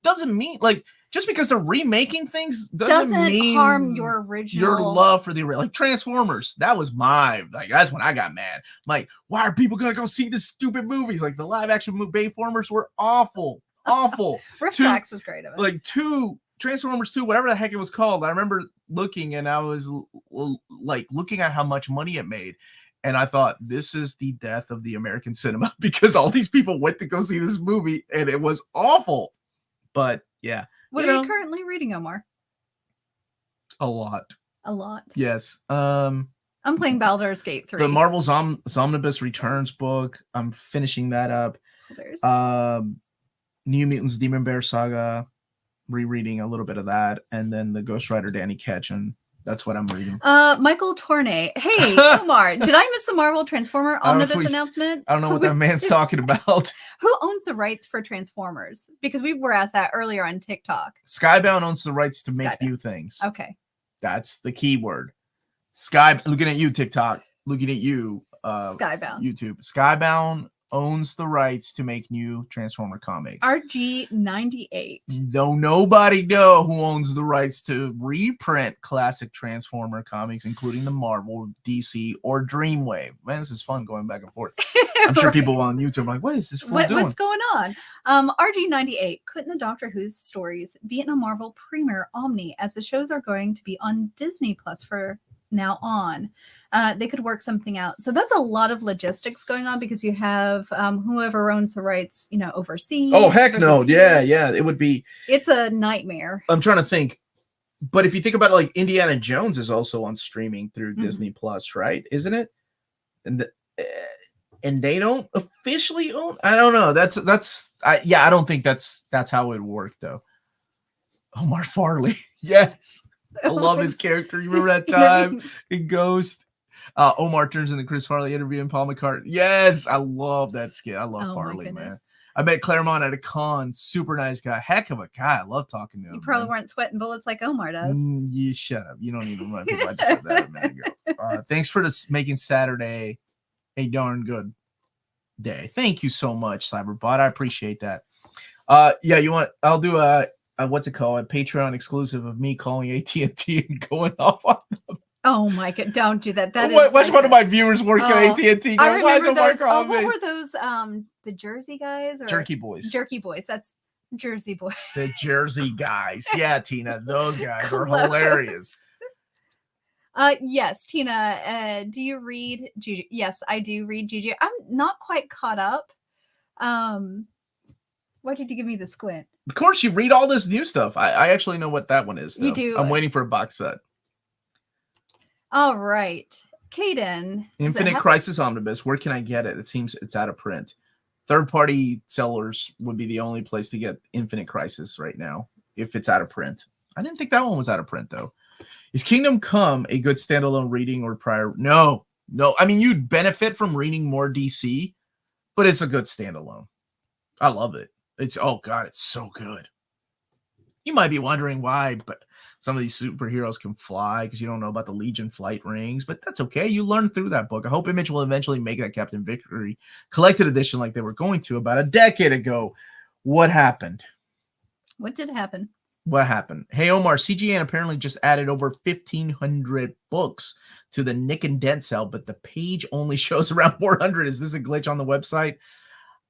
Doesn't mean like just because they're remaking things doesn't mean harm your original. Your love for the like Transformers. That was that's when I got mad. Like, why are people gonna go see this stupid movies? Like the live action Bayformers were awful. Rift was great of it. Like Transformers 2, whatever the heck it was called. I remember looking and I was like looking at how much money it made. And I thought, this is the death of the American cinema because all these people went to go see this movie and it was awful. But yeah. What are you currently reading, Omar? A lot. Yes. I'm playing Baldur's Gate 3. The Marvel's Omnibus Returns book. I'm finishing that up. New Mutants Demon Bear Saga. Rereading a little bit of that. And then the Ghost Rider Danny Ketchum That's what I'm reading. Michael Tornay. Hey, Omar, did I miss the Marvel Transformer I don't know if Omnibus we announcement? I don't know what that man's talking about. Who owns the rights for Transformers? Because we were asked that earlier on TikTok. Skybound owns the rights to make Skybound. new things. Okay. That's the key word. Looking at you, TikTok. Looking at you, Skybound. YouTube. Skybound owns the rights to make new Transformer comics. RG98. Though nobody know who owns the rights to reprint classic Transformer comics, including the Marvel, DC, or Dreamwave. Man, this is fun going back and forth. I'm sure people on YouTube are like, what is this fool doing? What's going on? RG98. Couldn't the Doctor Who stories be in a Marvel premiere Omni, as the shows are going to be on Disney Plus for now on? They could work something out. So that's a lot of logistics going on, because you have whoever owns the rights, overseas. Oh, heck no. versus here. Yeah. It would be. It's a nightmare. I'm trying to think. But if you think about it, like Indiana Jones is also on streaming through Disney Plus, right? Isn't it? And they don't officially own. I don't know. I don't think that's how it would work though. Omar Farley. Yes. I love his character. You remember that time in Ghost? Omar turns into Chris Farley interviewing Paul McCartney. Yes, I love that skit. I love Farley, man. I met Claremont at a con. Super nice guy. Heck of a guy. I love talking to him. You probably weren't sweating bullets like Omar does. You shut up. You don't even remind people I just said that a minute ago. Thanks for making Saturday a darn good day. Thank you so much, Cyberbot. I appreciate that. I'll do what's it called? A Patreon exclusive of me calling AT&T and going off on them. Oh my God! Don't do that. Watch one of my viewers work at AT&T. I remember those. What were those? The Jersey guys or Jerky Boys? Jerky Boys. That's Jersey Boys. The Jersey guys. Yeah, Tina. Those guys are hilarious. Yes, Tina. Do you read Juju? Yes, I do read Juju. I'm not quite caught up. Why did you give me the squint? Of course, you read all this new stuff. I actually know what that one is. Though. You do. I'm waiting for a box set. All right. Caden. Infinite Crisis Omnibus. Where can I get it? It seems it's out of print. Third-party sellers would be the only place to get Infinite Crisis right now, if it's out of print. I didn't think that one was out of print, though. Is Kingdom Come a good standalone reading or prior? No. I mean, you'd benefit from reading more DC, but it's a good standalone. I love it. It's so good. You might be wondering why, but some of these superheroes can fly because you don't know about the Legion flight rings, but that's okay. You learn through that book. I hope Image will eventually make that Captain Victory collected edition like they were going to about a decade ago. What happened? What did happen? What happened? Hey, Omar, CGN apparently just added over 1,500 books to the Nick and Dent sale, but the page only shows around 400. Is this a glitch on the website?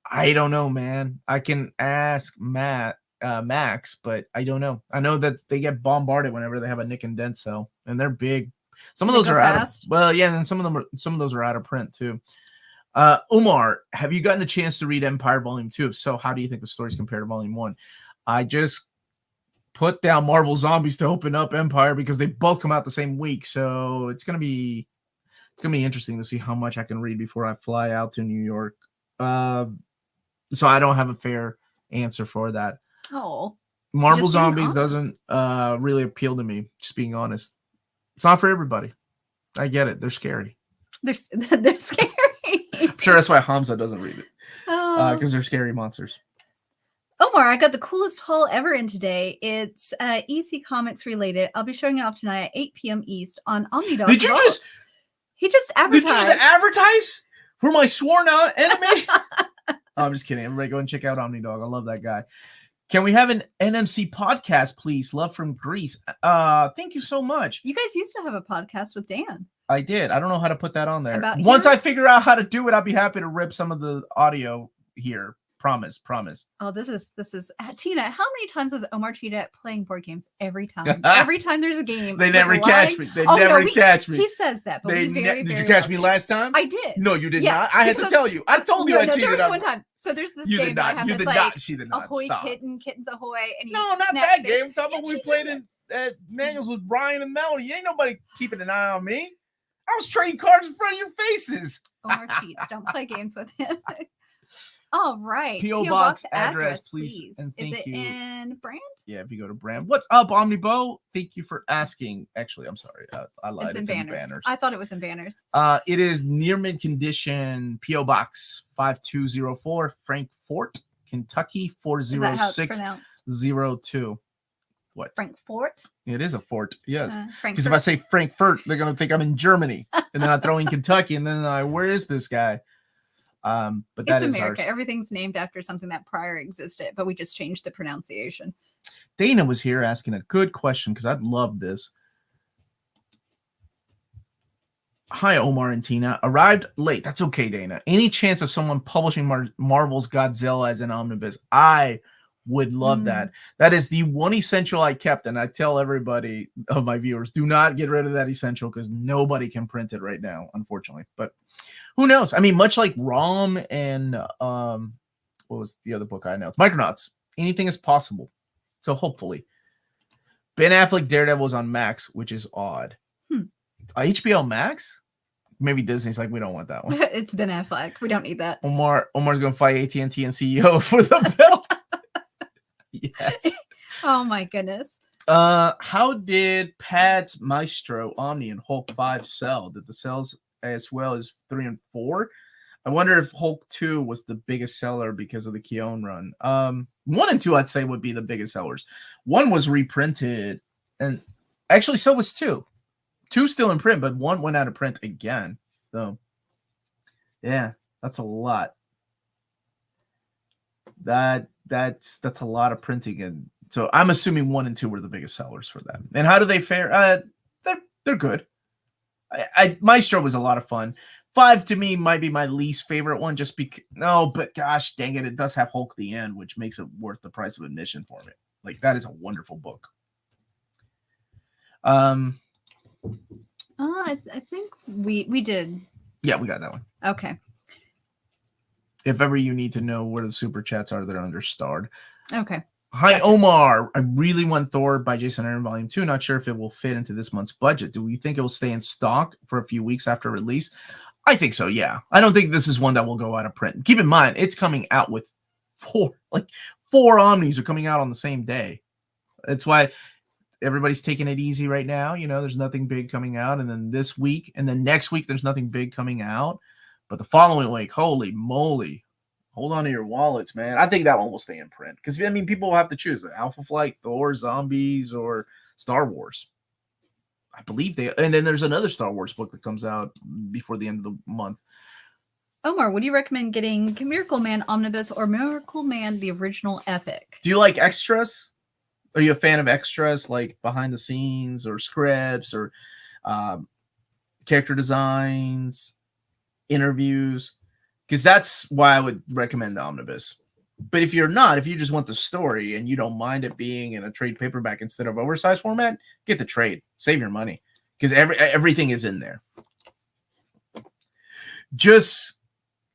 I don't know, man. I can ask Max, but I don't know. I know that they get bombarded whenever they have a Nick and Dent sale, and they're big. Some of those are out of, and then some of those are out of print too. Omar, have you gotten a chance to read Empire Volume 2? If so, how do you think the stories compare to Volume 1? I just put down Marvel Zombies to open up Empire because they both come out the same week, so it's gonna be interesting to see how much I can read before I fly out to New York. So I don't have a fair answer for that. Oh, Marvel Zombies doesn't really appeal to me, just being honest. It's not for everybody. I get it. They're scary. They're scary. I'm sure that's why Hamza doesn't read it. Because they're scary monsters. Omar, I got the coolest haul ever in today. It's EC Comics related. I'll be showing it off tonight at 8 p.m. East on Omnidog. Did you just... He just advertised. Did you just advertise for my sworn out enemy? Oh, I'm just kidding. Everybody go and check out Omnidog. I love that guy. Can we have an NMC podcast, please? Love from Greece. Thank you so much. You guys used to have a podcast with Dan. I did. I don't know how to put that on there. Once I figure out how to do it, I'll be happy to rip some of the audio here. Promise. Oh, this is Tina. How many times has Omar cheated at playing board games? Every time. Every time there's a game. They never catch me. Catch me. He says that, but did you catch me last time? I did. No, you did not. I had to tell you. I told you I cheated. There was one time. So there's this game that I have. You did not. She did not. Ahoy Stop. Kittens Ahoy. And no, not that game. I'm talking about we played in manuals with Brian and Melody. Ain't nobody keeping an eye on me. I was trading cards in front of your faces. Omar cheats. Don't play games with him. All right. P.O. Box address, please, and Is thank it you. in Brand? Yeah, if you go to Brand. What's up, Omnibo? Thank you for asking. Actually, I'm sorry. I lied. It's in Banners. I thought it was in Banners. It is near mint condition. P.O. Box 5204, Frankfort, Kentucky Is that how it's 40602. What? Frankfort? It is a fort, yes. Because Frankfurt. if I say Frankfurt, they're going to think I'm in Germany. And then I throw in Kentucky, and then where is this guy? But that it's is America. ours. Everything's named after something that prior existed, but we just changed the pronunciation. Dana was here asking a good question because I'd love this. Hi, Omar and Tina. Arrived late. That's okay, Dana. Any chance of someone publishing Marvel's Godzilla as an omnibus? I would love that. That is the one essential I kept, and I tell everybody of my viewers, do not get rid of that essential because nobody can print it right now, unfortunately. But who knows? I mean, much like ROM and what was the other book I announced? Micronauts. Anything is possible. So hopefully. Ben Affleck Daredevil's on Max, which is odd. HBO Max? Maybe Disney's like, we don't want that one. It's Ben Affleck. We don't need that. Omar's going to fight AT&T and CEO for the belt. Yes. Oh my goodness. How did Pat's Maestro, Omni, and Hulk 5 sell? Did the sales as well as 3 and 4? I wonder if Hulk 2 was the biggest seller because of the Keown run. 1 and 2, I'd say, would be the biggest sellers. 1 was reprinted, and actually so was 2. 2 still in print, but 1 went out of print again. So, yeah, that's a lot. That's a lot of printing, and so I'm assuming 1 and 2 were the biggest sellers for them. And how do they fare? They're good. Maestro was a lot of fun. 5 to me might be my least favorite one, just because. No, but gosh dang it does have Hulk the End, which makes it worth the price of admission for me. Like, that is a wonderful book. I think we did. Yeah, we got that one. Okay. If ever you need to know where the super chats are, they're under starred. Okay. Hi, Gotcha. Omar. I really want Thor by Jason Aaron Volume 2. Not sure if it will fit into this month's budget. Do we think it will stay in stock for a few weeks after release? I think so, yeah. I don't think this is one that will go out of print. Keep in mind, it's coming out with 4 Omnis are coming out on the same day. That's why everybody's taking it easy right now. You know, there's nothing big coming out. And then this week, and then next week, there's nothing big coming out. But the following week, holy moly. Hold on to your wallets, man. I think that one will stay in print. Because, I mean, people will have to choose Alpha Flight, Thor, Zombies, or Star Wars. I believe they... And then there's another Star Wars book that comes out before the end of the month. Omar, would you recommend getting Miracle Man Omnibus or Miracle Man the original epic? Do you like extras? Are you a fan of extras, like behind the scenes or scripts or character designs, interviews? Because that's why I would recommend the omnibus. But if you're not, if you just want the story and you don't mind it being in a trade paperback instead of oversized format, get the trade. Save your money. Because everything is in there. Just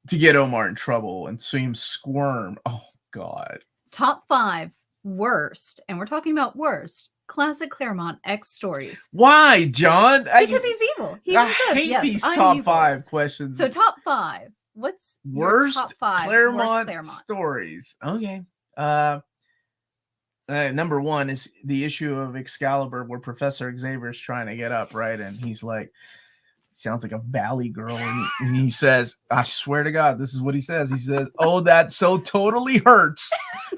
to get Omar in trouble and see him squirm. Oh, God. Top 5 worst, and we're talking about worst, classic Claremont X stories. Why, John? Because he's evil. I hate these top 5 questions. So top 5. What's worst top 5 Claremont stories? Okay. Number 1 is the issue of Excalibur where Professor Xavier's trying to get up, right? And he's like, sounds like a valley girl. And he says, I swear to God, this is what he says. He says, oh, that so totally hurts.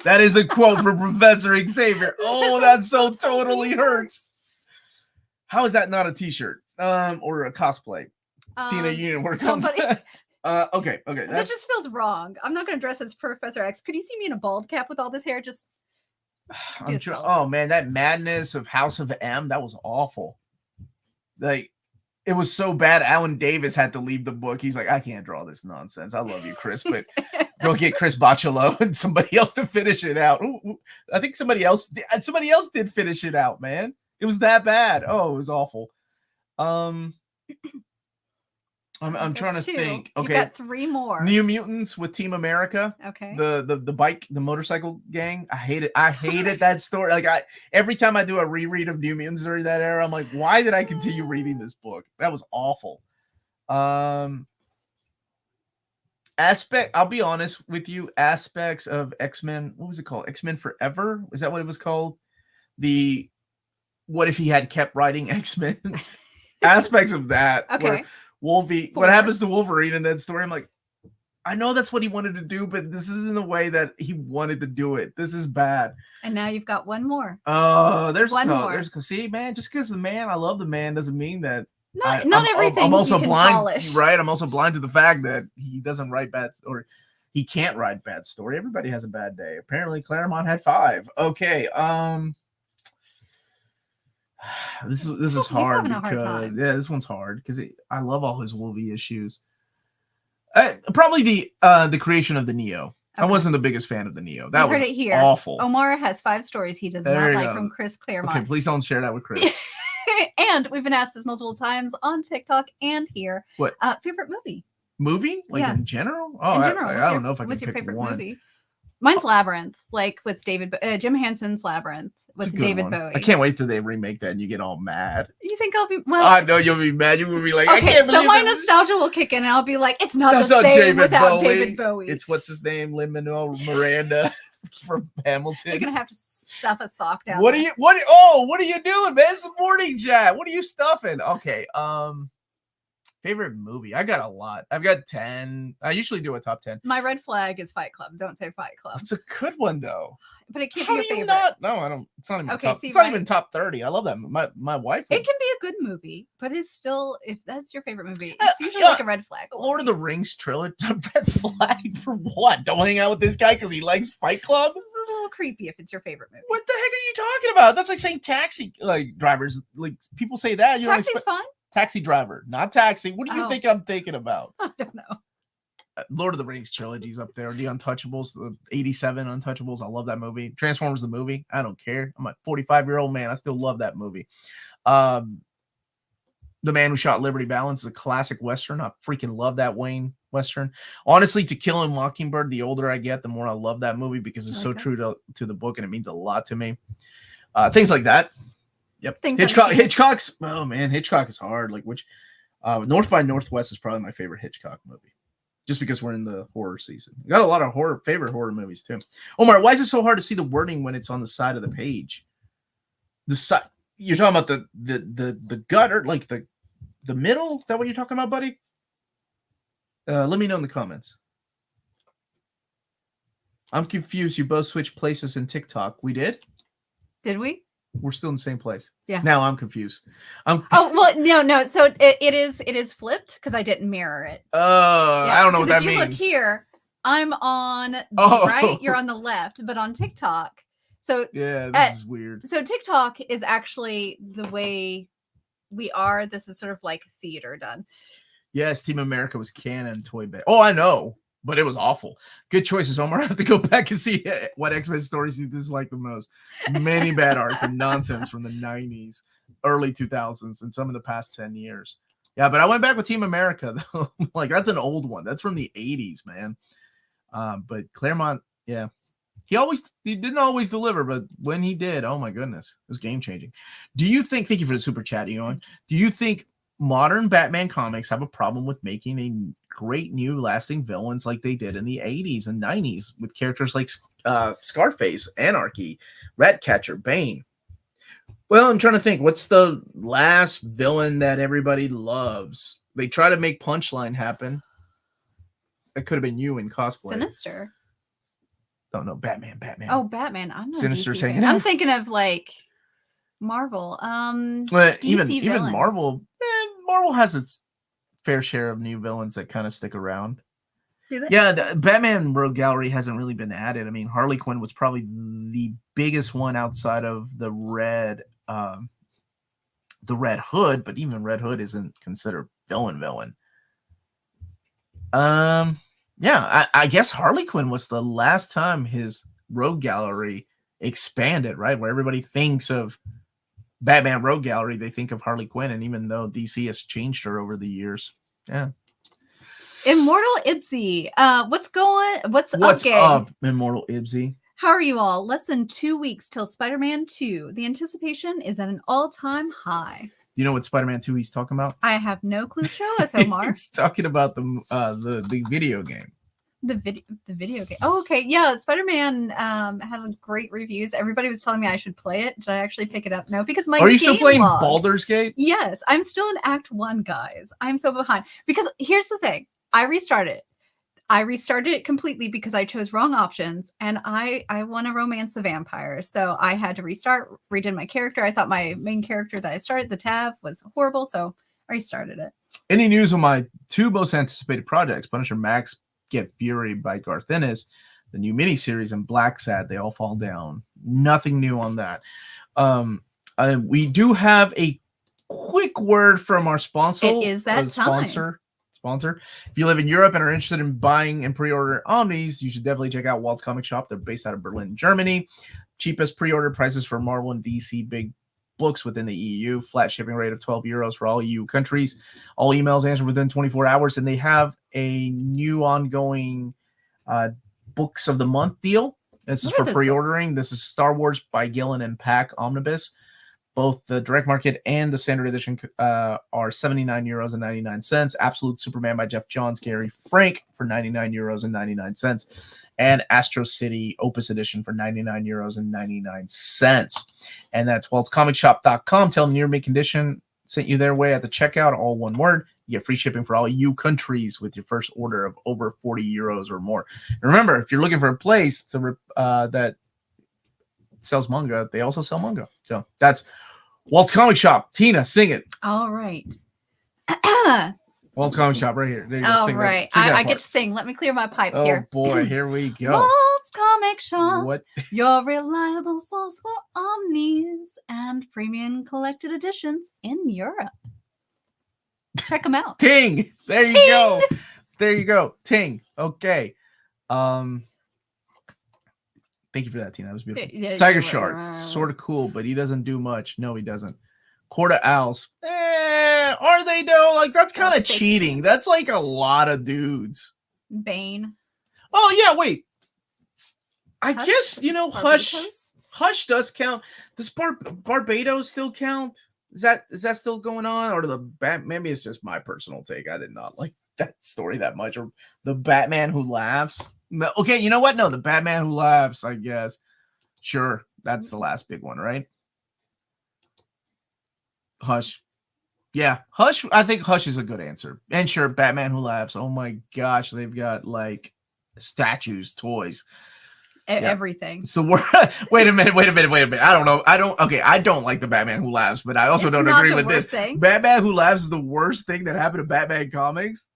That is a quote from Professor Xavier. Oh, that so totally hurts. How is that not a t-shirt? Or a cosplay? Tina, you work on that. Okay. That just feels wrong. I'm not going to dress as Professor X. Could you see me in a bald cap with all this hair? Just oh man, that madness of House of M, that was awful. Like, it was so bad. Alan Davis had to leave the book. He's like, I can't draw this nonsense. I love you, Chris, but go get Chris Bocciolo and somebody else to finish it out. Ooh, I think somebody else did finish it out, man. It was that bad. Oh, it was awful. I'm trying to think. Okay, you got 3 more. New Mutants with Team America. Okay. The motorcycle gang. I hate it. I hated that story. Like, every time I do a reread of New Mutants during that era, I'm like, why did I continue reading this book? That was awful. I'll be honest with you, aspects of X-Men, what was it called? X-Men Forever? Is that what it was called? What if he had kept writing X-Men? Aspects of that. Okay. Where Wolverine, what Four. happens to Wolverine in that story? I'm like, I know that's what he wanted to do, but this isn't the way that he wanted to do it. This is bad. And now you've got one more. Oh, there's One more. There's see, man, just because I love the man doesn't mean that Not everything I'm also you can blind, polish. right? I'm also blind to the fact that he doesn't write bad, or he can't write bad story. Everybody has a bad day. Apparently, Claremont had 5. Okay, this is hard having a hard because time. this one's hard because I love all his Wolvie issues. Probably the creation of the Neo. I Okay. wasn't the biggest fan of the Neo. You That was heard it here. awful. Omar has 5 stories he does There not you like go. from Chris Claremont. Okay, please don't share that with Chris. And we've been asked this multiple times on TikTok and here. What? Favorite movie? Movie? Like Yeah. in general? Oh, In general, I don't know if I can what's your pick favorite one. movie? Mine's Labyrinth, like with Jim Henson's Labyrinth It's a with good David one. Bowie. I can't wait till they remake that and you get all mad. You think I'll be well? I know you'll be mad. You will be like, I Okay, can't so believe my it. nostalgia will kick in, and I'll be like, it's not That's the not same David without Bowie. David Bowie. It's what's his name, Lin-Manuel Miranda from You're Hamilton. gonna have to stuff a sock down. What there. are you doing, man? It's the morning chat. What are you stuffing? Okay. Favorite movie. I got a lot. I've got 10. I usually do a top 10. My red flag is Fight Club. Don't say Fight Club, It's a good one though. but it can't How be do your you favorite. not? No, I don't. It's not even Okay, top. see, It's not my- even top 30. I love that. My wife. It can be a good movie, but it's still, if that's your favorite movie, Uh, it's usually yeah. like a red flag. Lord of the Rings trilogy. Red flag for what? Don't hang out with this guy because he likes Fight Club. This is a little creepy if it's your favorite movie. What the heck are you talking about? That's like saying taxi drivers. Like people say that. You don't Taxi's expect fun. taxi driver, not taxi. What do you Oh. think I'm thinking about? I don't know. Lord of the Rings trilogy's up there. The Untouchables, the 87 Untouchables. I love that movie. Transformers the movie. I don't care. I'm a 45-year-old man. I still love that movie. The Man Who Shot Liberty Valance is a classic Western. I freaking love that Wayne Western. Honestly, To Kill a Mockingbird, the older I get, the more I love that movie because it's so Okay. true to the book and it means a lot to me. Things like that. Yep. Things Hitchcock. like that. Hitchcock's. Oh man, Hitchcock is hard. Like North by Northwest is probably my favorite Hitchcock movie, just because we're in the horror season. We got a lot of favorite horror movies too. Omar, why is it so hard to see the wording when it's on the side of the page? The side. You're talking about the gutter, like the middle. Is that what you're talking about, buddy? Let me know in the comments. I'm confused. You both switched places in TikTok. We did. Did we? We're still in the same place. Yeah. Now I'm confused. Oh well, no. So it is flipped because I didn't mirror it. I don't know what that If you means. look here, I'm on the Oh. right. You're on the left, but on TikTok. So Yeah, this is weird. so TikTok is actually the way we are. This is sort of like theater done. Yes, Team America was canon toy bag. Oh, I know, but it was awful. Good choices, Omar. I have to go back and see what X-Men stories you dislike the most. Many bad arts and nonsense from the 90s, early 2000s, and some of the past 10 years. Yeah, but I went back with Team America, though. Like, that's an old one. That's from the 80s, man. But Claremont, yeah. He didn't always deliver, but when he did, oh my goodness, it was game-changing. Do you think, thank you for the super chat, Ewan. Do you think modern Batman comics have a problem with making a great new lasting villains like they did in the 80s and 90s with characters like Scarface, Anarchy, Ratcatcher, Bane? Well, I'm trying to think. What's the last villain that everybody loves? They try to make Punchline happen. It could have been you in cosplay. Sinister. Don't know. Batman. Oh, Batman. I'm not Sinister's DC hanging fan. I'm out. thinking of like Marvel. But DC even villains. Marvel, Marvel has its fair share of new villains that kind of stick around. Do they? Yeah, the Batman Rogue Gallery hasn't really been added. I mean, Harley Quinn was probably the biggest one outside of the Red Hood, but even Red Hood isn't considered villain. Yeah, I guess Harley Quinn was the last time his Rogue Gallery expanded, right? Where everybody thinks of Batman Rogue Gallery, they think of Harley Quinn, and even though DC has changed her over the years, yeah. Immortal Ibsy. What's What's gang? up, Immortal Ibsy? How are you all? Less than 2 weeks till Spider-Man 2. The anticipation is at an all-time high. You know what Spider-Man 2 he's talking about? I have no clue. Show us, Omar. He's talking about the video game. The video game. Oh, okay. Yeah, Spider-Man had great reviews. Everybody was telling me I should play it. Did I actually pick it up? No, because my Are you still game playing log- Baldur's Gate? Yes, I'm still in Act 1, guys. I'm so behind. Because here's the thing. I restarted it completely because I chose wrong options, and I want to romance the vampire. So I had to restart, redid my character. I thought my main character that I started, the Tav, was horrible, so I restarted it. Any news on my two most anticipated projects, Punisher Max Get Fury by Garth Ennis, the new miniseries, and Black Sad, They All Fall Down. Nothing new on that. We do have a quick word from our sponsor. It is that sponsor. If you live in Europe and are interested in buying and pre-order Omnis, you should definitely check out Walt's Comic Shop. They're based out of Berlin, Germany. Cheapest pre-order prices for Marvel and DC big books within the EU. Flat shipping rate of €12 for all EU countries. All emails answered within 24 hours. And they have a new ongoing Books of the Month deal. This is for pre-ordering. This is Star Wars by Gillen and Pack Omnibus. Both the direct market and the standard edition are €79.99. Absolute Superman by Geoff Johns, Gary Frank for €99.99. And Astro City Opus Edition for €99.99. And that's waltzcomicshop.com. Tell them Near Mint Condition sent you their way at the checkout, all one word. You get free shipping for all EU countries with your first order of over €40 or more. And remember, if you're looking for a place to that sells manga, they also sell manga. So that's Walt's Comic Shop. Tina, sing it. All right. Walt's Comic Shop right here. There you go. All Sing right. I get to sing. Let me clear my pipes here. Oh boy, here we go. Walt's Comic Shop. What? Your reliable source for Omnis and premium collected editions in Europe. Check them out. Ting. There Ting! you go. There you go. Ting. Okay. Thank you for that, Tina. That was beautiful. Yeah, Tiger Shark, sort of cool, but he doesn't do much. No, he doesn't. Court of Owls. Are they though? Like, that's kind of cheating. That's like a lot of dudes. Bane. Oh yeah, wait. I Hush? guess Barbados? Hush does count. Does Barbados still count? Is that still going on? Or maybe it's just my personal take. I did not like that story that much. Or the Batman Who Laughs. No, okay, you know what? No, the Batman Who Laughs, I guess. Sure, that's the last big one, right? Hush. Yeah, Hush. I think Hush is a good answer. And sure, Batman Who Laughs. Oh my gosh, they've got like statues, toys. Everything. It's the worst. Wait a minute. I don't know. I don't like the Batman Who Laughs, but I also don't agree with this. Batman Who Laughs is the worst thing that happened to Batman comics.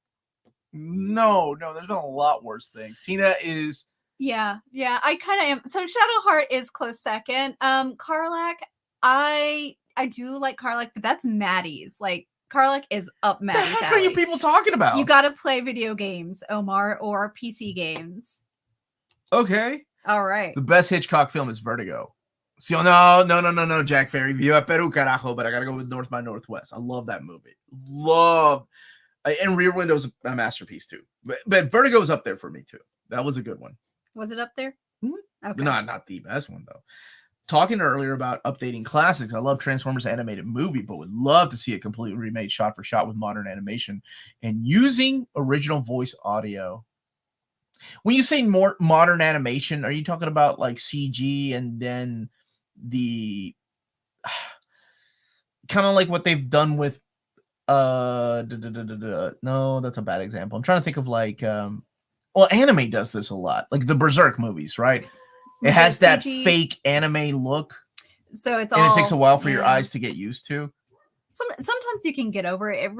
No, there's been a lot worse things. Tina is. Yeah, I kind of am. So Shadowheart is close second. Karlach, I do like Karlach, but that's Maddie's. Like, Karlach is up Maddie's What the heck alley. are you people talking about? You got to play video games, Omar, or PC games. Okay. All right. The best Hitchcock film is Vertigo. So no, Jack Ferry. Viva Peru, carajo, but I gotta go with North by Northwest. I love that movie. And Rear Window's a masterpiece too. But Vertigo is up there for me too. That was a good one. Was it up there? Mm-hmm. Okay. Not the best one though. Talking earlier about updating classics, I love Transformers animated movie, but would love to see it completely remade shot for shot with modern animation and using original voice audio. When you say more modern animation, are you talking about like CG and then the kind of like what they've done with no, that's a bad example. I'm trying to think of like anime does this a lot, like the Berserk movies, right? It has that fake anime look, so it takes a while for your eyes to get used to. Sometimes you can get over it. It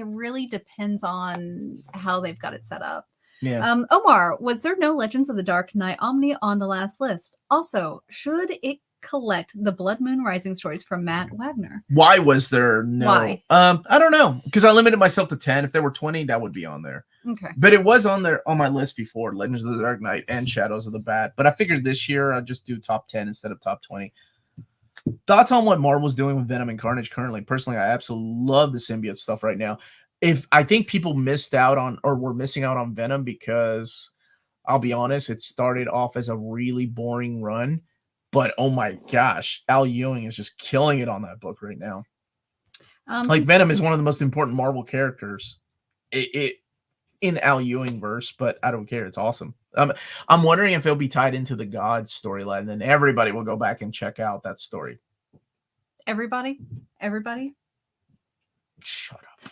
really depends on how they've got it set up. Yeah. Omar, was there no Legends of the Dark Knight Omni on the last list? Also, should it collect the Blood Moon Rising stories from Matt Wagner? Why was there no? Why? I don't know, because I limited myself to 10. If there were 20, that would be on there. Okay. But it was on my list before, Legends of the Dark Knight and Shadows of the Bat. But I figured this year I'd just do top 10 instead of top 20. Thoughts on what Marvel's doing with Venom and Carnage currently? Personally, I absolutely love the symbiote stuff right now. I think people missed out on, or were missing out on Venom because, I'll be honest, it started off as a really boring run. But oh my gosh, Al Ewing is just killing it on that book right now. Like, Venom is one of the most important Marvel characters. in Al Ewing verse, but I don't care. It's awesome. I'm wondering if it'll be tied into the God storyline, then everybody will go back and check out that story. Everybody? Shut up.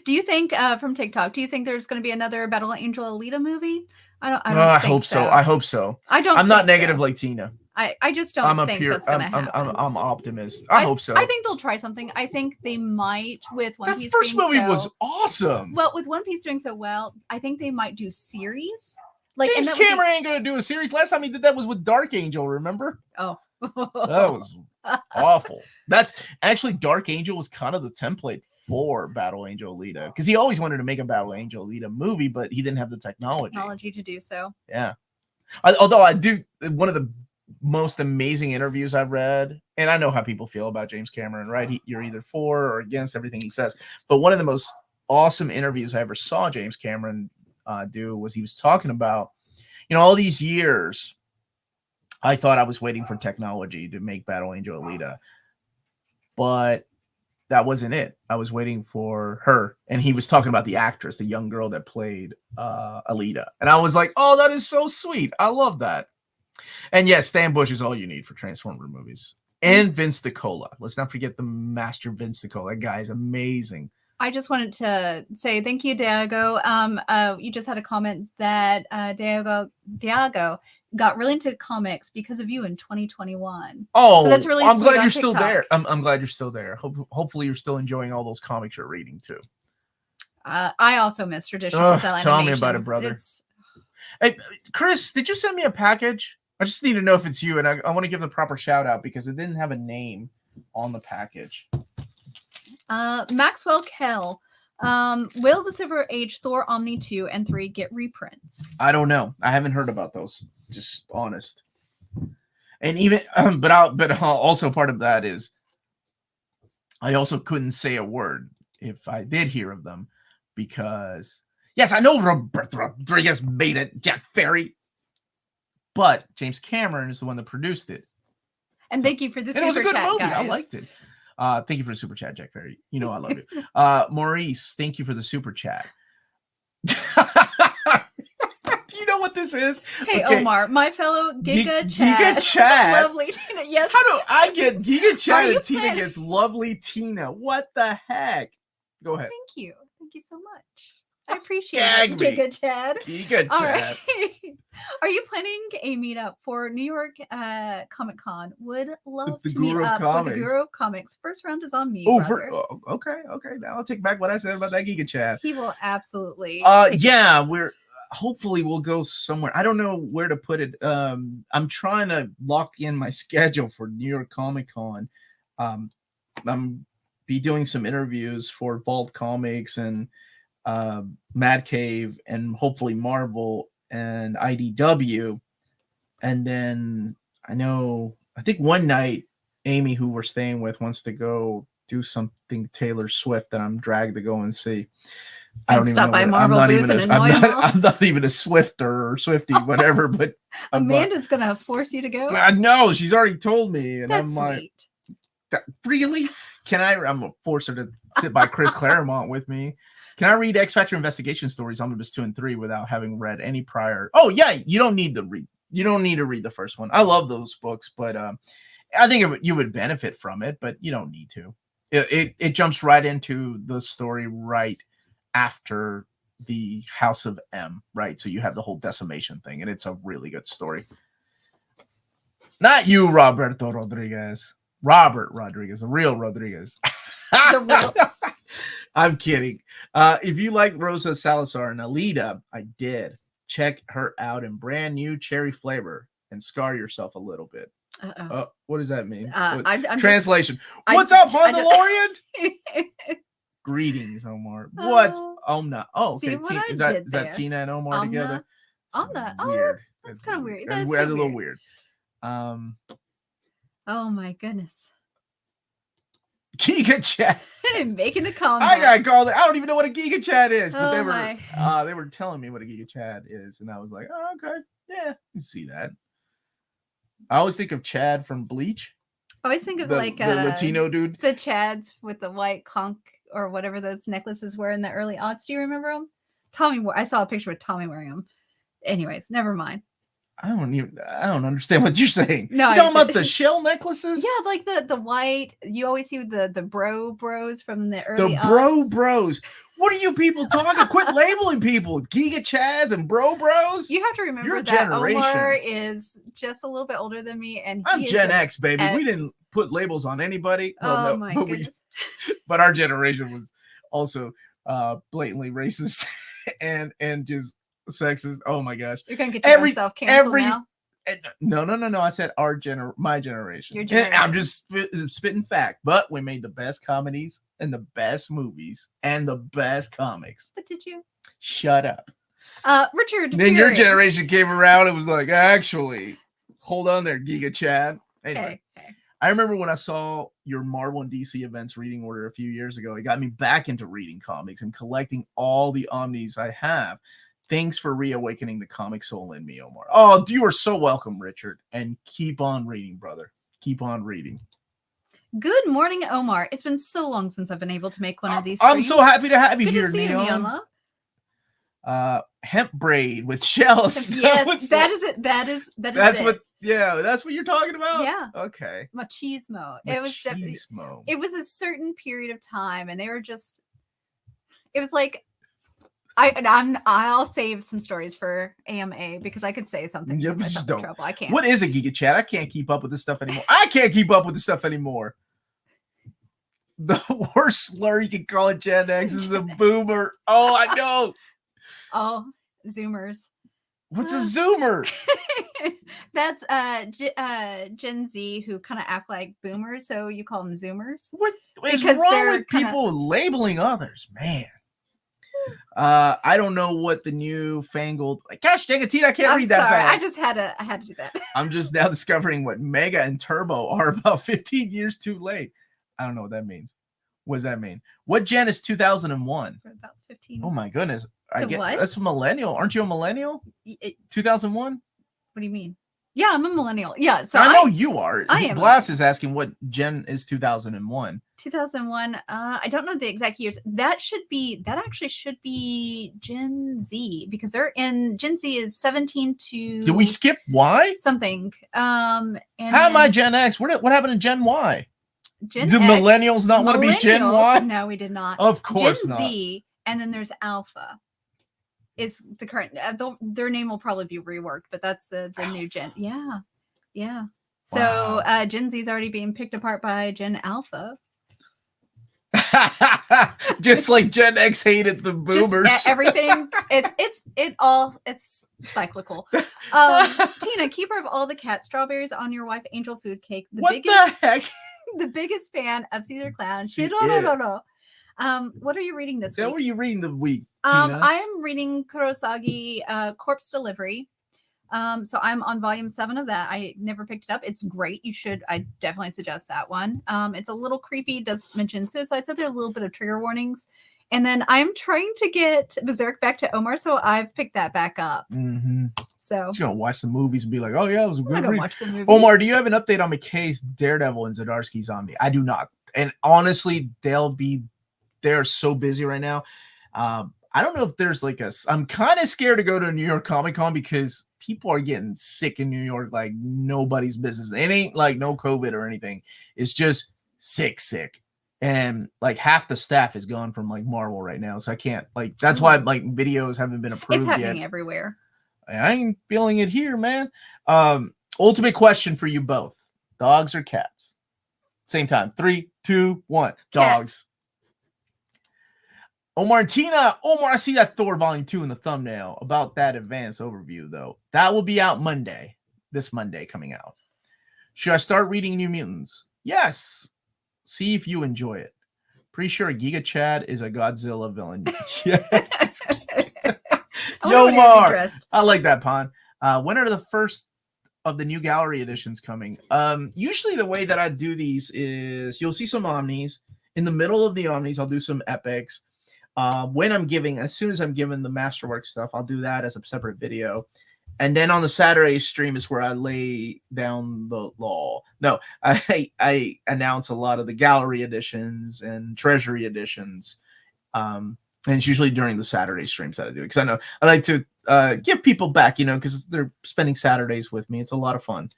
Do you think from TikTok? Do you think there's going to be another Battle Angel Alita movie? I don't I think hope so. I hope so. I'm not negative like Tina. I just don't think that's going to happen. I'm optimist. I hope so. I think they'll try something. I think they might with One Piece. That first movie was awesome. Well, with One Piece doing so well, I think they might do series. Like James Cameron ain't gonna do a series. Last time he did that was with Dark Angel. Remember? Oh, that was awful. That's actually Dark Angel was kind of the template for Battle Angel Alita, because he always wanted to make a Battle Angel Alita movie, but he didn't have the technology to do so. Yeah. Although I do, one of the most amazing interviews I've read, and I know how people feel about James Cameron, right? You're either for or against everything he says, but one of the most awesome interviews I ever saw James Cameron do was he was talking about, all these years I thought I was waiting for technology to make Battle Angel Alita, but that wasn't it. I was waiting for her. And he was talking about the actress, the young girl that played Alita. And I was like, oh, that is so sweet. I love that. And yes, Stan Bush is all you need for Transformer movies. And Vince DiCola. Let's not forget the master Vince DiCola. That guy is amazing. I just wanted to say thank you, Diego. You just had a comment that Diego got really into comics because of you in 2021. Oh, so that's really I'm glad you're TikTok. still there. I'm glad you're still there. Hopefully you're still enjoying all those comics you're reading too. I also miss traditional style animation. Tell me about it, brother. Hey, Chris, did you send me a package? I just need to know if it's you, and I want to give the proper shout out because it didn't have a name on the package. Maxwell Kell. Will the Silver Age Thor Omni 2 and 3 get reprints? I don't know. I haven't heard about those. Just honest. And even, but also part of that is I also couldn't say a word if I did hear of them because, yes, I know Roberto Rodriguez made it, Jack Ferry, but James Cameron is the one that produced it. And thank you for the super chat, it was a good movie. guys. I liked it. Thank you for the super chat, Jack Ferry. You know I love you. Maurice, thank you for the super chat. Do you know what this is? Hey, okay. Omar, my fellow Giga Chad. Giga Chad. Lovely Tina. Yes. How do I get Giga Chad and Tina gets lovely Tina? What the heck? Go ahead. Thank you. Thank you so much. I appreciate it, Giga Chad. Giga Chad. All right. Are you planning a meetup for New York Comic Con? Would love to meet up with the Guru of Comics. First round is on me. Okay. Now I'll take back what I said about that Giga Chad. He will absolutely. Hopefully we'll go somewhere. I don't know where to put it. I'm trying to lock in my schedule for New York Comic Con. I'm be doing some interviews for Vault Comics and Mad Cave and hopefully Marvel and IDW. And then I think one night Amy, who we're staying with, wants to go do something Taylor Swift that I'm dragged to go and see. I don't stop by even know. Marvel I'm not even a Swifter or Swifty, whatever. But Amanda's gonna force you to go. No, she's already told me, and That's I'm like, sweet. Really? I'm gonna force her to sit by Chris Claremont with me. Can I read X Factor investigation stories, Omnibus 2 and 3, without having read any prior? Oh yeah, you don't need to read the first one. I love those books, but I think you would benefit from it, but you don't need to. It jumps right into the story right after the House of M, right? So you have the whole decimation thing, and it's a really good story. Not you, Roberto Rodriguez. Robert Rodriguez, the real Rodriguez. I'm kidding. If you like Rosa Salazar and Alita, I did. Check her out in brand new cherry flavor and scar yourself a little bit. What does that mean? Translation. What's up, Mandalorian? Greetings, Omar. What's Omna? Oh, okay. Is that Tina and Omar together? Omna. Oh, that's kind of weird. That's a little weird. Oh my goodness. Giga Chat. Making a comment. I got called. I don't even know what a Giga Chat is, but they were telling me what a Giga Chat is, and I was like, oh, okay, yeah, I can see that. I always think of Chad from Bleach. I always think of the Latino dude. The Chads with the white conch or whatever those necklaces were in the early aughts. Do you remember them? Tommy. I saw a picture with Tommy wearing them. Anyways, never mind. I don't understand what you're saying. No, you talking about the shell necklaces? Yeah, like the white. You always see the bros from the early. The bros. What are you people talking? Quit labeling people. Giga Chads and bros. You have to remember Your that generation. Omar is just a little bit older than me, and I'm he is Gen an X, baby. X. We didn't put labels on anybody. Oh Well, my no, goodness. but our generation was also blatantly racist and just sexist. Oh my gosh. You're gonna get yourself canceled now. No. I said my generation. Your generation. I'm just spitting fact. But we made the best comedies and the best movies and the best comics. But did you? Shut up. Richard. Then your generation came around. It was like, actually, hold on there, Giga Chad. Anyway, Okay. I remember when I saw your Marvel and DC events reading order a few years ago. It got me back into reading comics and collecting all the omnis I have. Thanks for reawakening the comic soul in me, Omar. Oh, you are so welcome, Richard. And keep on reading, brother. Keep on reading. Good morning, Omar. It's been so long since I've been able to make one of these. I'm so happy to have you Good here, to see you, Neon. Neon. Hemp braid with shells. Yes, that is it. That's it. What. Yeah, that's what you're talking about. Yeah. Okay. Machismo. It was definitely. It was a certain period of time, and they were just. It was like. I'll save some stories for AMA because I could say something. Yeah, but just don't. Trouble. I can't. What is a Giga Chat? I can't keep up with this stuff anymore. I can't keep up with this stuff anymore. The worst slur you can call it, Gen X, is a boomer. Oh, I know. Oh, Zoomers. What's a Zoomer? That's Gen Z who kind of act like boomers, so you call them Zoomers. What is wrong with people labeling others, man? I don't know what the new fangled. Gosh dang it, Tina, I can't read that fast. I had to do that. I'm just now discovering what Mega and Turbo are about 15 years too late. I don't know what that means. What does that mean? What gen is 2001? For about 15. Oh my goodness. I get what? That's a millennial. Aren't you a millennial? 2001? What do you mean? Yeah, I'm a millennial. Yeah, so I know you are. I am. Blast is asking what gen is 2001. 2001. I don't know the exact years. That actually should be Gen Z because they're in Gen Z is 17 to. Did we skip Y? Something. And how am I Gen X? What happened to Gen Y? Gen Do X, millennials not want to be Gen Y? No, we did not. Of course Gen not. Z, and then there's Alpha. Is the current their name will probably be reworked, but that's the new gen. Yeah. So Wow. Gen Z is already being picked apart by Gen Alpha. Just like Gen X hated the boomers. Everything. It's cyclical. Tina, keeper of all the cat strawberries on your wife Angel food cake. The heck? The biggest fan of Caesar Clown. What are you reading this week? What are you reading the week, Tina? I am reading Kurosagi Corpse Delivery. So I'm on volume 7 of that. I never picked it up. It's great. I definitely suggest that one. It's a little creepy. It does mention suicide, so there are a little bit of trigger warnings. And then I'm trying to get Berserk back to Omar, so I've picked that back up. Mm-hmm. So she's gonna watch the movies and be like, "Oh yeah, it was a good read." Watch the movies. Omar, do you have an update on McKay's Daredevil and Zdarsky's Zombie? I do not. And honestly, they're so busy right now. I don't know if there's I'm kind of scared to go to New York Comic Con because people are getting sick in New York like nobody's business. It ain't like no COVID or anything. It's just sick. And like half the staff is gone from like Marvel right now. So I can't that's why like videos haven't been approved yet. It's happening everywhere. I ain't feeling it here, man. Ultimate question for you both. Dogs or cats? Same time. 3, 2, 1. Dogs. Omar and Tina. Omar, I see that Thor Volume 2 in the thumbnail. About that advanced overview, though. That will be out Monday. This Monday coming out. Should I start reading New Mutants? Yes. See if you enjoy it. Pretty sure Giga Chad is a Godzilla villain. Yes. Yo, Omar. I like that, Pon. When are the first of the new gallery editions coming? Usually the way that I do these is you'll see some omnis. In the middle of the omnis, I'll do some epics. As soon as I'm given the Masterwork stuff, I'll do that as a separate video. And then on the Saturday stream is where I lay down the law. No, I announce a lot of the gallery editions and treasury editions. And it's usually during the Saturday streams that I do it, because I know I like to give people back, you know, because they're spending Saturdays with me. It's a lot of fun.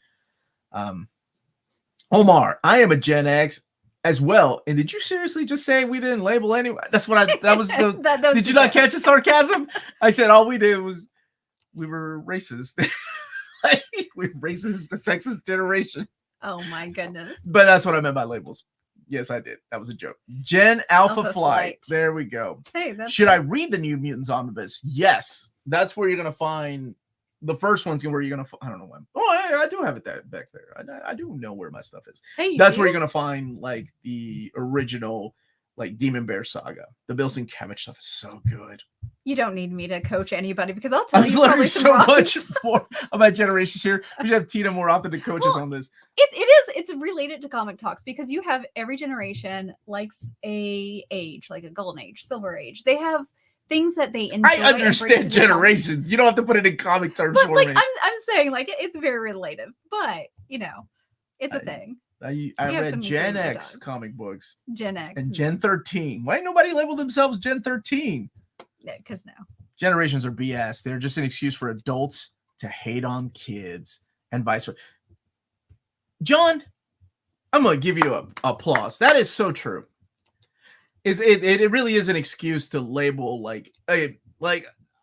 Omar, I am a Gen X as well. And did you seriously just say we didn't label anyone? That's what that was the. That was did you not catch the sarcasm? I said all we did was we were racist. We're racist, the sexist generation. Oh my goodness. But that's what I meant by labels. Yes, I did. That was a joke. Gen Alpha Flight. There we go. Hey, should I read the New Mutants Omnibus? Yes. That's where you're going to find the first one's where you're going to, I don't know when. Oh, I do have it back there. I do know where my stuff is. Hey, that's where you're going to find like the original, like Demon Bear Saga. The Bill Sienkiewicz stuff is so good. You don't need me to coach anybody because I'll tell I'm you learning so wrongs. much more about generations here. We should have Tina more often to coach us on this. It's related to comic talks because you have every generation likes a age, like a golden age, silver age. They have things that they enjoy. I understand generations. You don't have to put it in comic terms but for like me. I'm saying like it's very relative, but you know, it's a thing. I read Gen X comic books. Gen X and Gen 13. Why ain't nobody labeled themselves Gen 13? Because no. Generations are BS. They're just an excuse for adults to hate on kids and vice versa. John, I'm going to give you a applause. That is so true. It really is an excuse to label like I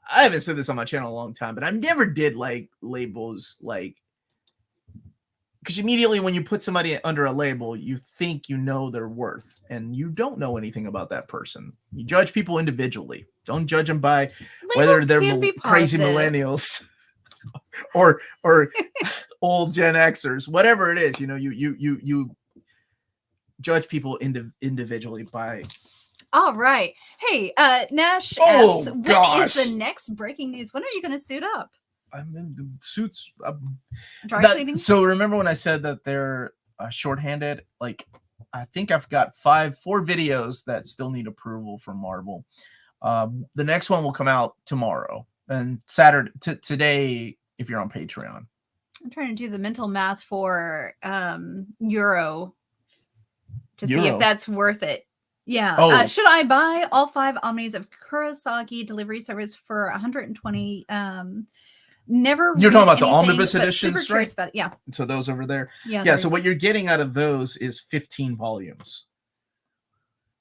haven't said this on my channel a long time, but I never did like labels like, because immediately when you put somebody under a label, you think you know their worth, and you don't know anything about that person. You judge people individually. Don't judge them by whether they're crazy millennials or old Gen Xers, whatever it is. You know, you judge people individually by. All right. Hey, Nash asks, when is the next breaking news? When are you going to suit up? I'm in the suits. Dry cleaning? So remember when I said that they're shorthanded? Like, I think I've got 4 videos that still need approval from Marvel. The next one will come out tomorrow and Saturday today if you're on Patreon. I'm trying to do the mental math for Euro to see if that's worth it. Yeah. Should I buy all 5 Omnis of Kurosaki delivery service for 120? Never. You're talking about the Omnibus Editions, right? About it. Yeah. So those over there. Yeah. So what you're getting out of those is 15 volumes.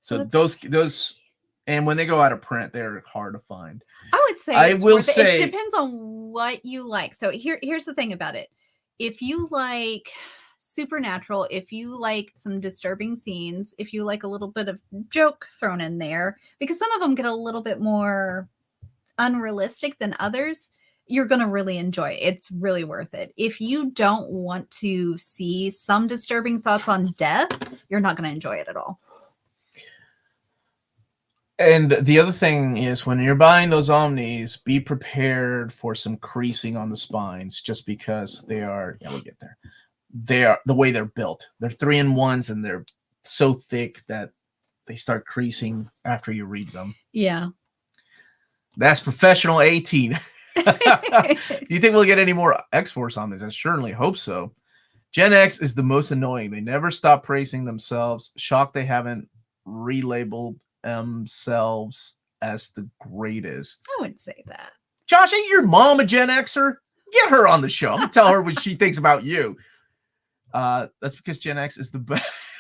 So those, and when they go out of print, they're hard to find. I would say it depends on what you like. So here's the thing about it. If you like supernatural, if you like some disturbing scenes, if you like a little bit of joke thrown in there, because some of them get a little bit more unrealistic than others, you're going to really enjoy it. It's really worth it. If you don't want to see some disturbing thoughts on death, you're not going to enjoy it at all. And the other thing is when you're buying those Omnis, be prepared for some creasing on the spines just because they are, we'll get there. They are the way they're built. They're 3-in-1s and they're so thick that they start creasing after you read them. Yeah. That's professional 18. Do you think we'll get any more X-Force on this? I certainly hope so. Gen X is the most annoying. They never stop praising themselves. Shocked they haven't relabeled themselves as the greatest. I wouldn't say that. Josh, ain't your mom a Gen Xer? Get her on the show. I'm gonna tell her what she thinks about you. That's because Gen X is the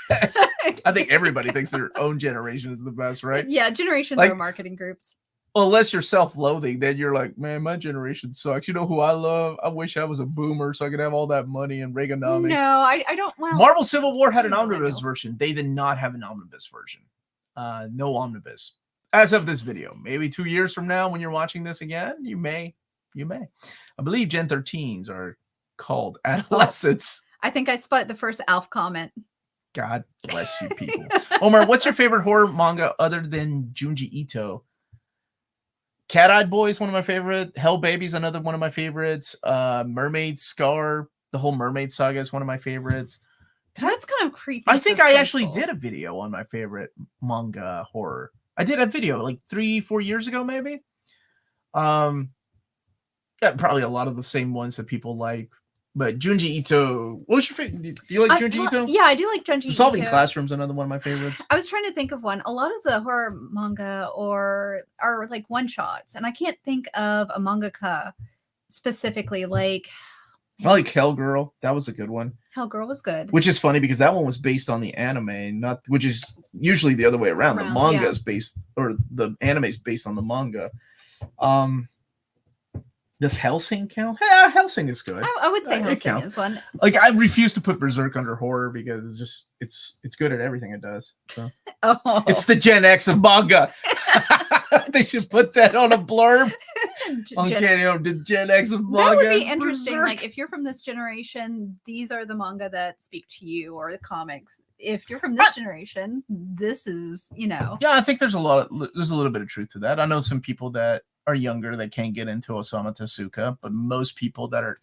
best. I think everybody thinks their own generation is the best, right? Yeah, generations are marketing groups. Unless you're self-loathing, then you're like, man, my generation sucks. You know who I love? I wish I was a boomer so I could have all that money and Reaganomics. No, I don't. Well, Marvel Civil War had an omnibus version. They did not have an omnibus version. No omnibus. As of this video, maybe 2 years from now when you're watching this again, you may. I believe Gen 13s are called adolescents. I think I spotted the first Alf comment. God bless you people. Omar, what's your favorite horror manga other than Junji Ito? Cat-Eyed Boy is one of my favorite. Hell Baby's another one of my favorites. Mermaid Scar, the whole Mermaid Saga is one of my favorites. That's kind of creepy. I think I actually did a video on my favorite manga horror. I did a video like 3-4 years ago, maybe. Yeah, probably a lot of the same ones that people like. But Junji Ito, what was your favorite? Do you like Junji Ito? Yeah, I do like Junji Ito. Solving Classroom's another one of my favorites. I was trying to think of one. A lot of the horror manga are like one shots, and I can't think of a mangaka specifically. Like, I like Hell Girl. That was a good one. Hell Girl was good. Which is funny because that one was based on the anime, which is usually the other way around. The manga is based, or the anime is based on the manga. Does Hellsing count? Yeah, Hellsing is good. I would say Hellsing is one. Like, I refuse to put Berserk under horror because it's good at everything it does. So it's the Gen X of manga. They should put that on a blurb. The Gen X of manga. That would be interesting. Berserk. Like, if you're from this generation, these are the manga that speak to you, or the comics. If you're from this generation, this is, Yeah, I think there's a little bit of truth to that. I know some people that are younger that can't get into Osamu Tezuka, but most people that are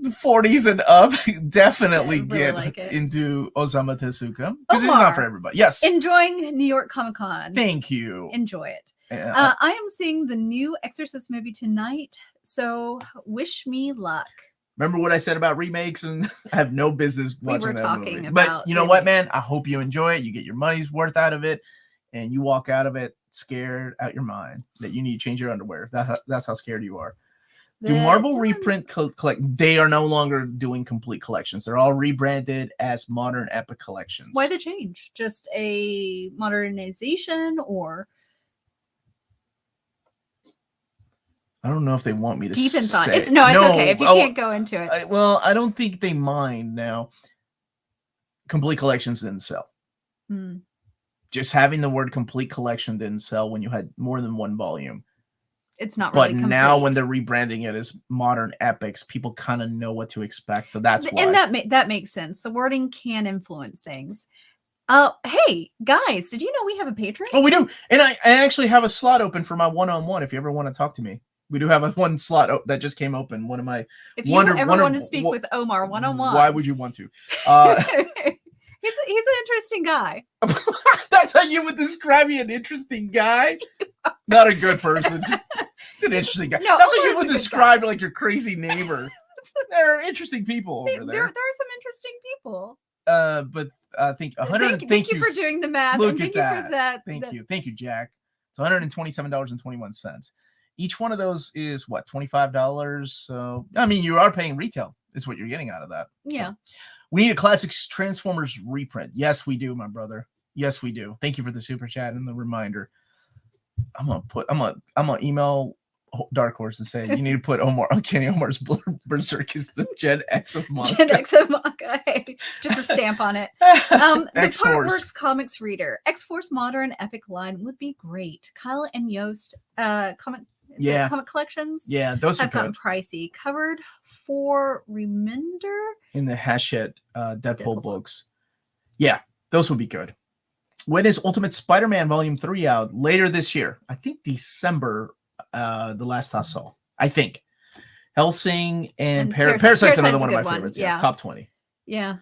40s and up definitely get into Osamu Tezuka because it's not for everybody. Yes, enjoying New York Comic Con. Thank you. Enjoy it. I am seeing the new Exorcist movie tonight, so wish me luck. Remember what I said about remakes, and I have no business watching that movie. But you know remakes. What, man? I hope you enjoy it. You get your money's worth out of it, and you walk out of it scared out your mind that you need to change your underwear. That's how scared you are. Do Marvel reprint collect? They are no longer doing complete collections. They're all rebranded as Modern Epic collections. Why the change? Just a modernization, or? I don't know if they want me to deep in thought. say. It's okay if you can't go into it. I don't think they mind now. Complete collections didn't sell. Just having the word complete collection didn't sell when you had more than one volume. It's not really complete. Now when they're rebranding it as Modern Epics, people kind of know what to expect. So that's why. And that makes sense. The wording can influence things. Hey, guys, did you know we have a Patreon? Oh, we do. And I actually have a slot open for my one-on-one if you ever want to talk to me. We do have one slot that just came open. One of my. If you ever want to speak with Omar one-on-one. Why would you want to? He's an interesting guy. That's how you would describe me, an interesting guy? Not a good person. It's an interesting guy. No, that's how you would describe like your crazy neighbor. There are interesting people over there. There are some interesting people. But I think 100. Thank you for doing the math. Look and thank at you for that. Thank you, Jack. It's $127.21. Each one of those is what, $25? So I mean, you are paying retail. Is what you're getting out of that. Yeah. So, we need a Classics Transformers reprint. Yes, we do, my brother. Yes, we do. Thank you for the super chat and the reminder. I'm gonna email Dark Horse and say you need to put Uncanny Omar's Berserk is the Gen X of manga. Gen X of manga. Hey, just a stamp on it. The Partworks Comics reader. X-Force Modern Epic line would be great. Kyle and Yost comic collections. Yeah, those have are good. Gotten pricey. Covered for Remender in the Hachette Deadpool books. Yeah, those would be good. When is Ultimate Spider-Man Volume 3 out? Later this year. I think December, the last I saw. I think. Hellsing and Parasite's another one of my favorites. Yeah, top 20. Yeah.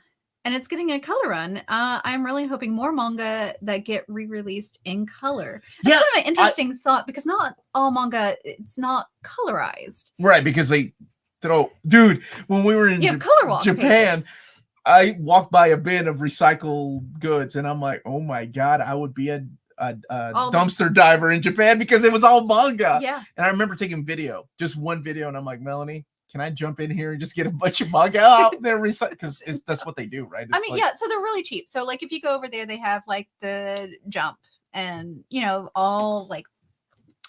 And it's getting a color run. I'm really hoping more manga that get re-released in color. That's kind of an interesting thought, because not all manga, it's not colorized. Right, because they throw... Dude, when we were in Japan... Pages. I walked by a bin of recycled goods, and I'm like, "Oh my god, I would be a dumpster diver in Japan because it was all manga." Yeah. And I remember taking just one video, and I'm like, "Melanie, can I jump in here and just get a bunch of manga out there because that's what they do, right?" It's so they're really cheap. So like if you go over there, they have like the Jump and all like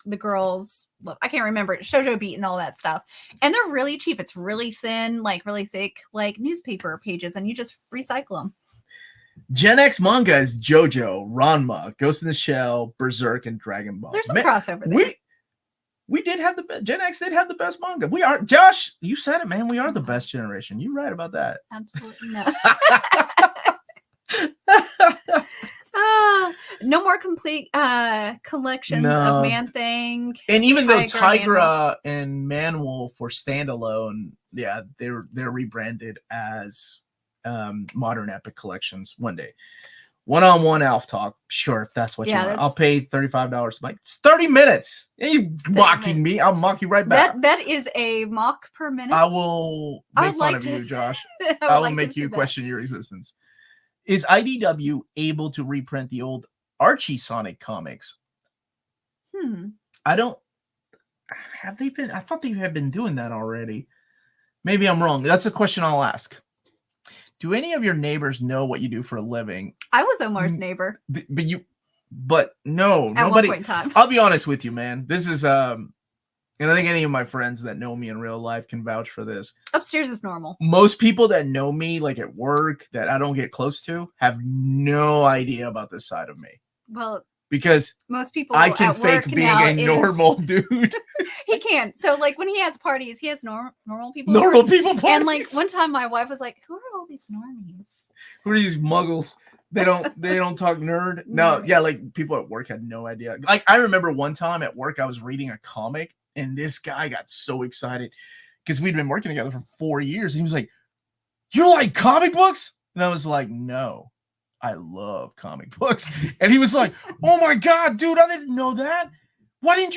the girls. Look, I can't remember Shoujo Beat and all that stuff, and they're really cheap. It's really thin, like really thick, like newspaper pages, and you just recycle them. Gen X manga is JoJo, Ranma, Ghost in the Shell, Berserk, and Dragon Ball. There's some crossover there. We did have Gen X did have the best manga. We are, Josh, you said it, man. We are the best generation. You're right about that. Absolutely not. No more complete collections of Man-Thing. And even though Tigra and Man-Wolf were standalone, yeah, they're rebranded as Modern Epic collections one day. One-on-one Alf talk. Sure, if that's what you want. I'll pay $35. Mike, it's 30 minutes. Are you mocking me? I'll mock you right back. That is a mock per minute. I will make fun of you, Josh. I will make you question your existence. Is IDW able to reprint the old Archie Sonic comics? I don't. Have they been? I thought they had been doing that already. Maybe I'm wrong. That's a question I'll ask. Do any of your neighbors know what you do for a living? I was Omar's neighbor. But no, at nobody. One point in time. I'll be honest with you, man. This is and I think any of my friends that know me in real life can vouch for this. Upstairs is normal. Most people that know me, like at work, that I don't get close to, have no idea about this side of me. Well, because most people I can fake being a normal dude. He can. So like when he has parties, he has normal people. Normal people parties. And like one time my wife was like, "Who are all these normies? Who are these muggles? They don't talk nerd." No, yeah, like people at work had no idea. Like I remember one time at work I was reading a comic and this guy got so excited because we'd been working together for 4 years and he was like, "You like comic books?" And I was like, "No. I love comic books." And he was like, "Oh my God, dude, I didn't know that. Why didn't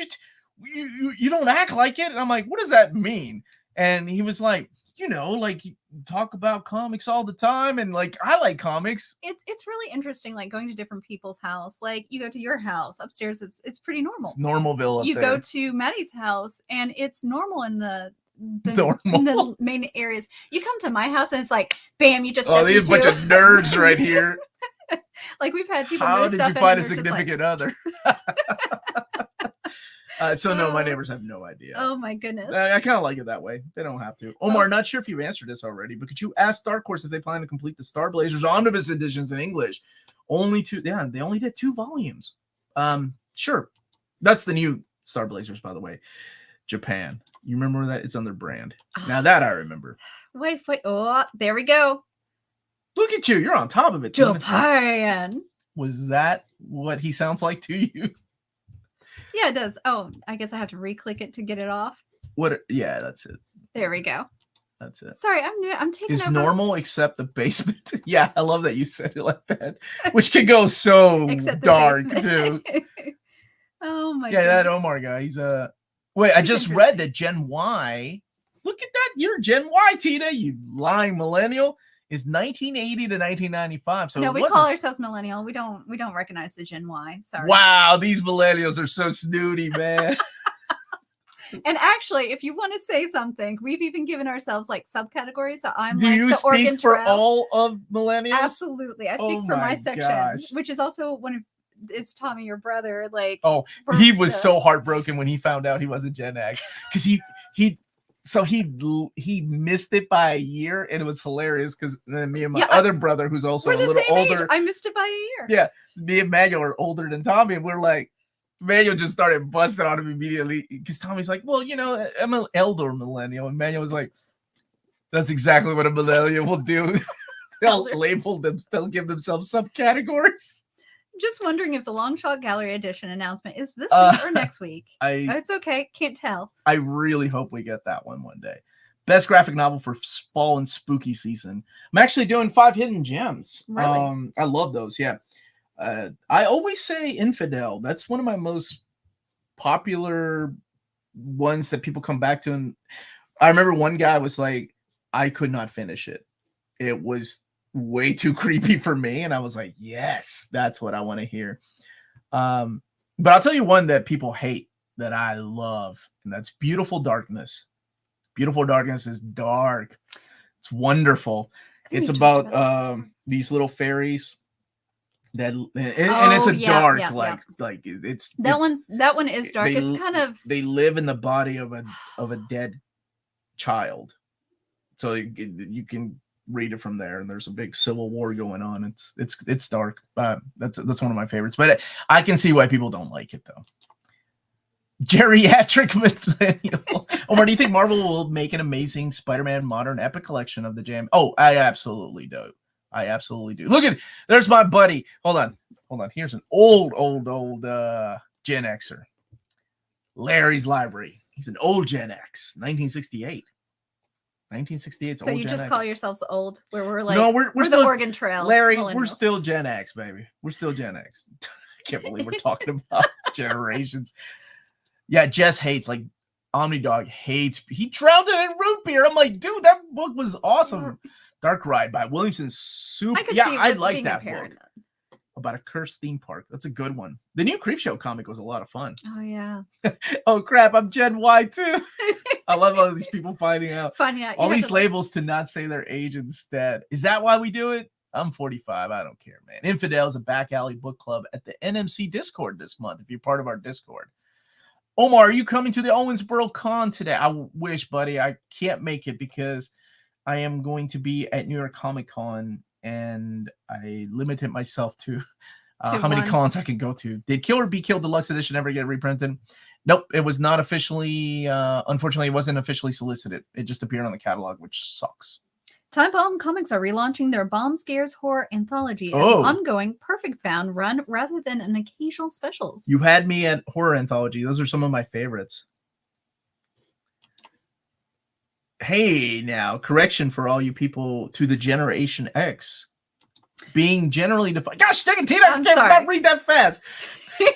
you don't act like it?" And I'm like, "What does that mean?" And he was like, like you talk about comics all the time. And like, I like comics. It's really interesting. Like going to different people's house, like you go to your house upstairs. It's pretty normal. It's Normalville up you there. Go to Maddie's house and it's normal in the main areas. You come to my house and it's like, bam, you just these bunch of nerds right here. Like we've had people. How did you find a significant other? So no, my neighbors have no idea. Oh my goodness. I kind of like it that way. They don't have to. Omar, not sure if you answered this already, but could you ask Dark Horse if they plan to complete the Star Blazers Omnibus Editions in English? Only two. Yeah, they only did 2 volumes. Sure. That's the new Star Blazers, by the way. Japan. You remember that? It's on their brand. Now that I remember. Wait. Oh, there we go. Look at you. You're on top of it. Japan. Was that what he sounds like to you? Yeah, it does. Oh, I guess I have to re-click it to get it off. Yeah, that's it. There we go. That's it. Sorry, I'm taking Is over. normal except the basement? Yeah, I love that you said it like that. Which could go so dark too. Oh my god. Yeah, that Omar guy. He's wait, I just read that Gen Y. Look at that. You're Gen Y, Tina, you lying millennial. Is 1980 to 1995. So no, we call ourselves millennial. We don't recognize the Gen Y. Sorry. Wow, these millennials are so snooty, man. And actually, if you want to say something, we've even given ourselves like subcategories. So I'm Do like you the speak Oregon for Trail. all of millennials? Absolutely. I speak for my section, gosh. which is also one of it's Tommy, your brother. Like, he was so heartbroken when he found out he wasn't Gen X because he missed it by a year, and it was hilarious because then me and my other brother, who's also a little older, age. I missed it by a year. Yeah, me and Manuel are older than Tommy, and we're like, Manuel just started busting on him immediately because Tommy's like, "Well, I'm an elder millennial," and Manuel was like, "That's exactly what a millennial will do." They'll label them, they'll give themselves subcategories. Just wondering if the Long Shot Gallery edition announcement is this week or next week. It's okay. Can't tell. I really hope we get that one day. Best graphic novel for fall and spooky season. I'm actually doing 5 hidden gems. Really? I love those. Yeah. I always say Infidel. That's one of my most popular ones that people come back to. And I remember one guy was like, I could not finish it. It was way too creepy for me, and I was like, yes, that's what I want to hear. But I'll tell you one that people hate that I love, and that's Beautiful Darkness. Beautiful Darkness is dark. It's wonderful. It's about these little fairies that and it's a dark like it's that one is dark. It's kind of they live in the body of a dead child, so you can read it from there, and there's a big civil war going on. It's dark. That's one of my favorites, but I can see why people don't like it though. Geriatric millennial. Omar, do you think Marvel will make an amazing Spider-Man modern epic collection of the Jam? Oh, I absolutely do. Look at, there's my buddy. Hold on. Here's an old Gen Xer. Larry's Library. He's an old Gen X, 1968. 1968. So you Gen just X. call yourselves old, where we're like, No, we're we're still the Oregon Trail. Larry. We're millennials. still Gen X, baby. We're still Gen X. I can't believe we're talking about generations. Yeah, Jess hates, like, Omnidog hates. He drowned it in root beer. I'm like, dude, that book was awesome. Dark Ride by Williamson. Super. I could Yeah, see I with like being that a parent. book about a cursed theme park. That's a good one. The new Creepshow comic was a lot of fun. Oh yeah. Oh crap, I'm Gen Y too. I love all these people finding out. Finding out All these labels to not say their age instead. Is that why we do it? I'm 45. I don't care, man. Infidel's a back alley book club at the NMC Discord this month. If you're part of our Discord. Omar, are you coming to the Owensboro Con today? I wish, buddy. I can't make it because I am going to be at New York Comic Con, and I limited myself to how many cons I can go to. Did Kill or Be Killed Deluxe Edition ever get reprinted? Nope, it was not officially. Unfortunately, it wasn't officially solicited. It just appeared on the catalog, which sucks. Time Bomb Comics are relaunching their Bomb Scares horror anthology as an ongoing Perfect Bound run rather than an occasional specials. You had me at horror anthology. Those are some of my favorites. Hey, now, correction for all you people to the Generation X. Being generally defined. Gosh, dang it, Tina, I can't not read that fast.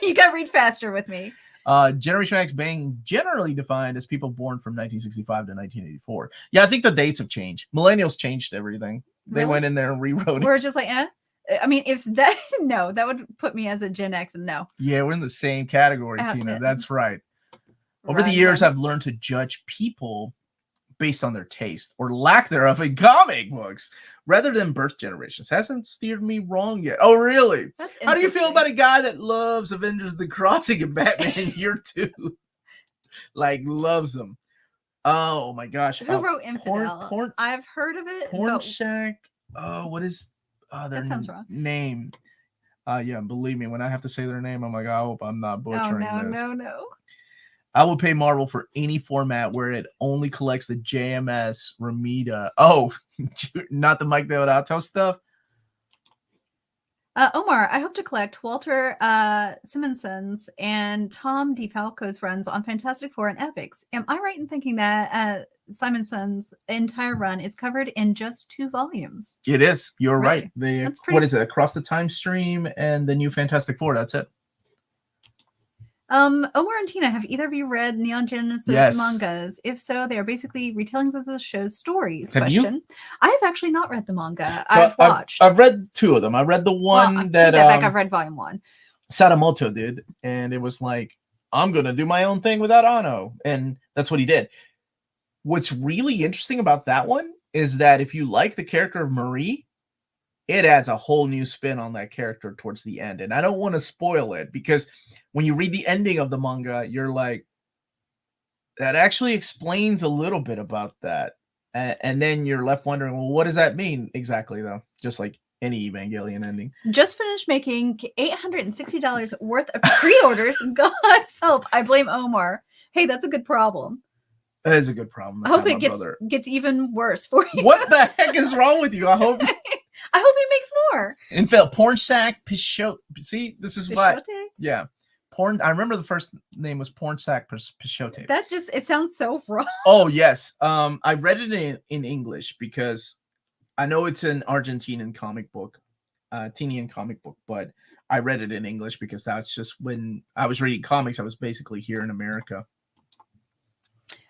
You got to read faster with me. Generation X being generally defined as people born from 1965 to 1984. Yeah, I think the dates have changed. Millennials changed everything. They went in there and rewrote it. We're just like, I mean, if that, no, that would put me as a Gen X and no. Yeah, we're in the same category, Tina. That's right. Over the years, I've learned to judge people based on their taste or lack thereof in comic books rather than birth generations. Hasn't steered me wrong yet. Oh, really? How do you feel about a guy that loves Avengers the Crossing and Batman Year 2? Like, loves them. Oh, my gosh. Who wrote Infidel? I've heard of it. Porn Shack. Oh, what is their name? Yeah, believe me, when I have to say their name, I'm like, I hope I'm not butchering this. No. I will pay Marvel for any format where it only collects the JMS Ramita. Oh, not the Mike Deodato stuff. Omar, I hope to collect Walter Simonson's and Tom DeFalco's runs on Fantastic Four and Epics. Am I right in thinking that Simonson's entire run is covered in just 2 volumes? It is. You're right. What is it? Across the Time Stream and the New Fantastic Four. That's it. Omar and Tina, have either of you read Neon Genesis mangas? If so, they are basically retellings of the show's stories. Have you? I have actually not read the manga. So I've watched. I've read 2 of them. I read the one that I've read volume 1. Sadamoto did, and it was like, I'm gonna do my own thing without Ano, and that's what he did. What's really interesting about that one is that if you like the character of Marie, it adds a whole new spin on that character towards the end. And I don't want to spoil it because when you read the ending of the manga, you're like, that actually explains a little bit about that. And then you're left wondering, well, what does that mean exactly, though? Just like any Evangelion ending. Just finished making $860 worth of pre-orders. God help. I blame Omar. Hey, that's a good problem. That is a good problem. I hope it gets even worse for you. What the heck is wrong with you? I hope he makes more. In fact, Porn Sack Pichote. See, this is what. Yeah. Porn. I remember the first name was Porn Sack Pichote. That just, it sounds so wrong. Oh, yes. I read it in English because I know it's an Argentinian comic book, Tinian comic book, but I read it in English because that's just when I was reading comics. I was basically here in America.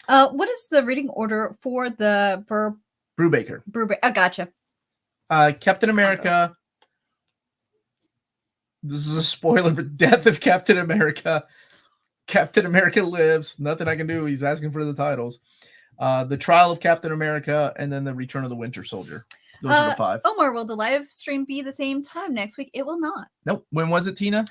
What is the reading order for the Brubaker? I gotcha. Captain America. This is a spoiler, but Death of Captain America. Captain America Lives. Nothing I can do. He's asking for the titles. The Trial of Captain America, and then the Return of the Winter Soldier. Those are the 5. Omar, will the live stream be the same time next week? It will not. Nope. When was it, Tina?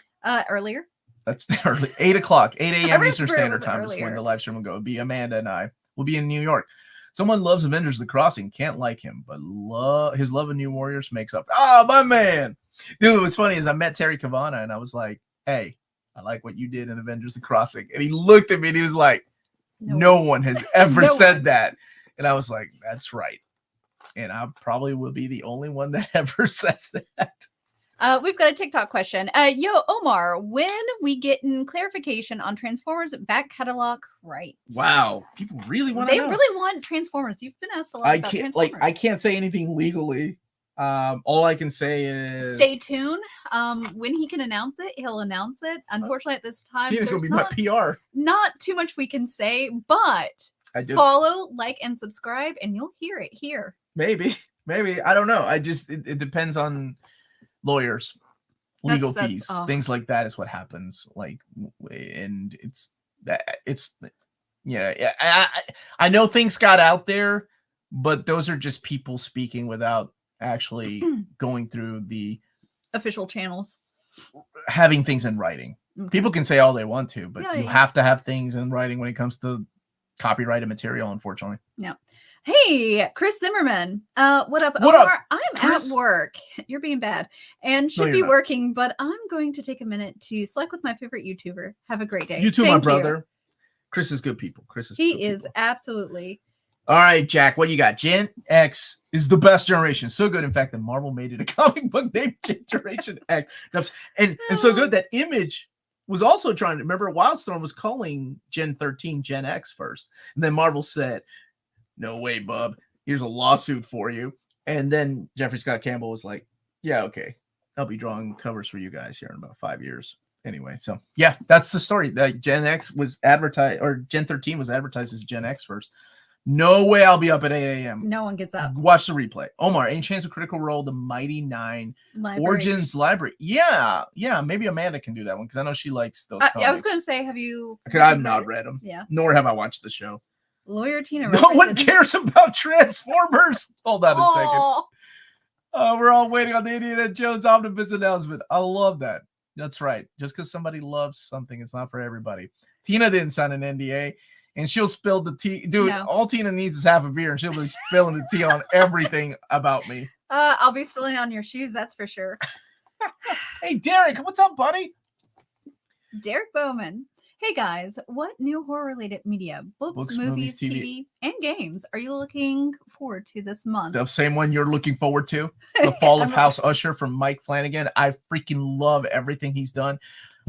Earlier. That's early. 8 o'clock. 8 a.m. Eastern Standard Time is when the live stream will go. It'll be Amanda and I. We'll be in New York. Someone loves Avengers The Crossing. Can't like him, but his love of New Warriors makes up. Ah, my man. Dude, what's funny is I met Terry Cavana and I was like, hey, I like what you did in Avengers The Crossing. And he looked at me and he was like, no one has ever said that. And I was like, that's right. And I probably will be the only one that ever says that. We've got a TikTok question. Yo, Omar, when we getting clarification on Transformers back catalog rights? Wow, people really want to They know. really want Transformers. You've been asked a lot about Transformers. I can't say anything legally. All I can say is stay tuned. When he can announce it, he'll announce it. Unfortunately, at this time, Tina's gonna there's be my PR. not too much we can say, but follow, like, and subscribe, and you'll hear it here. Maybe. I don't know. It depends on lawyers, legal fees, things like that is what happens. Like, and I know things got out there, but those are just people speaking without actually going through the official channels, having things in writing. Okay. People can say all they want to, but you have to have things in writing when it comes to copyrighted material, unfortunately. Yeah. Hey, Chris Zimmerman. What up? What Omar? up, I'm Chris? at work. You're being bad and should be working, but I'm going to take a minute to Slack with my favorite YouTuber. Have a great day. You too, my brother. Chris is good people. He is absolutely. All right, Jack, what you got? Gen X is the best generation. So good, in fact, that Marvel made it a comic book named Generation X. And so good that Image was also trying to remember. Wildstorm was calling Gen 13 Gen X first. And then Marvel said, no way, bub. Here's a lawsuit for you. And then Jeffrey Scott Campbell was like, yeah, okay. I'll be drawing covers for you guys here in about 5 years. Anyway, so yeah, that's the story. That Gen X was advertised, or Gen 13 was advertised as Gen X first. No way I'll be up at 8 a.m. No one gets up. Watch the replay. Omar, any chance of Critical Role, the Mighty Nine Origins Library? Yeah. Maybe Amanda can do that one because I know she likes those. I was going to say, have you? Because I've not read them. Yeah. Nor have I watched the show. Lawyer Tina. No one cares about Transformers. Hold on a second. We're all waiting on the Indiana Jones Omnibus announcement. I love that. That's right. Just because somebody loves something, it's not for everybody. Tina didn't sign an NDA. And she'll spill the tea. Dude, all Tina needs is half a beer, and she'll be spilling the tea on everything about me. I'll be spilling on your shoes, that's for sure. Hey, Derek, what's up, buddy? Derek Bowman. Hey, guys, what new horror-related media, books, movies, TV, and games are you looking forward to this month? The same one you're looking forward to. The Fall of House Usher from Mike Flanagan. I freaking love everything he's done.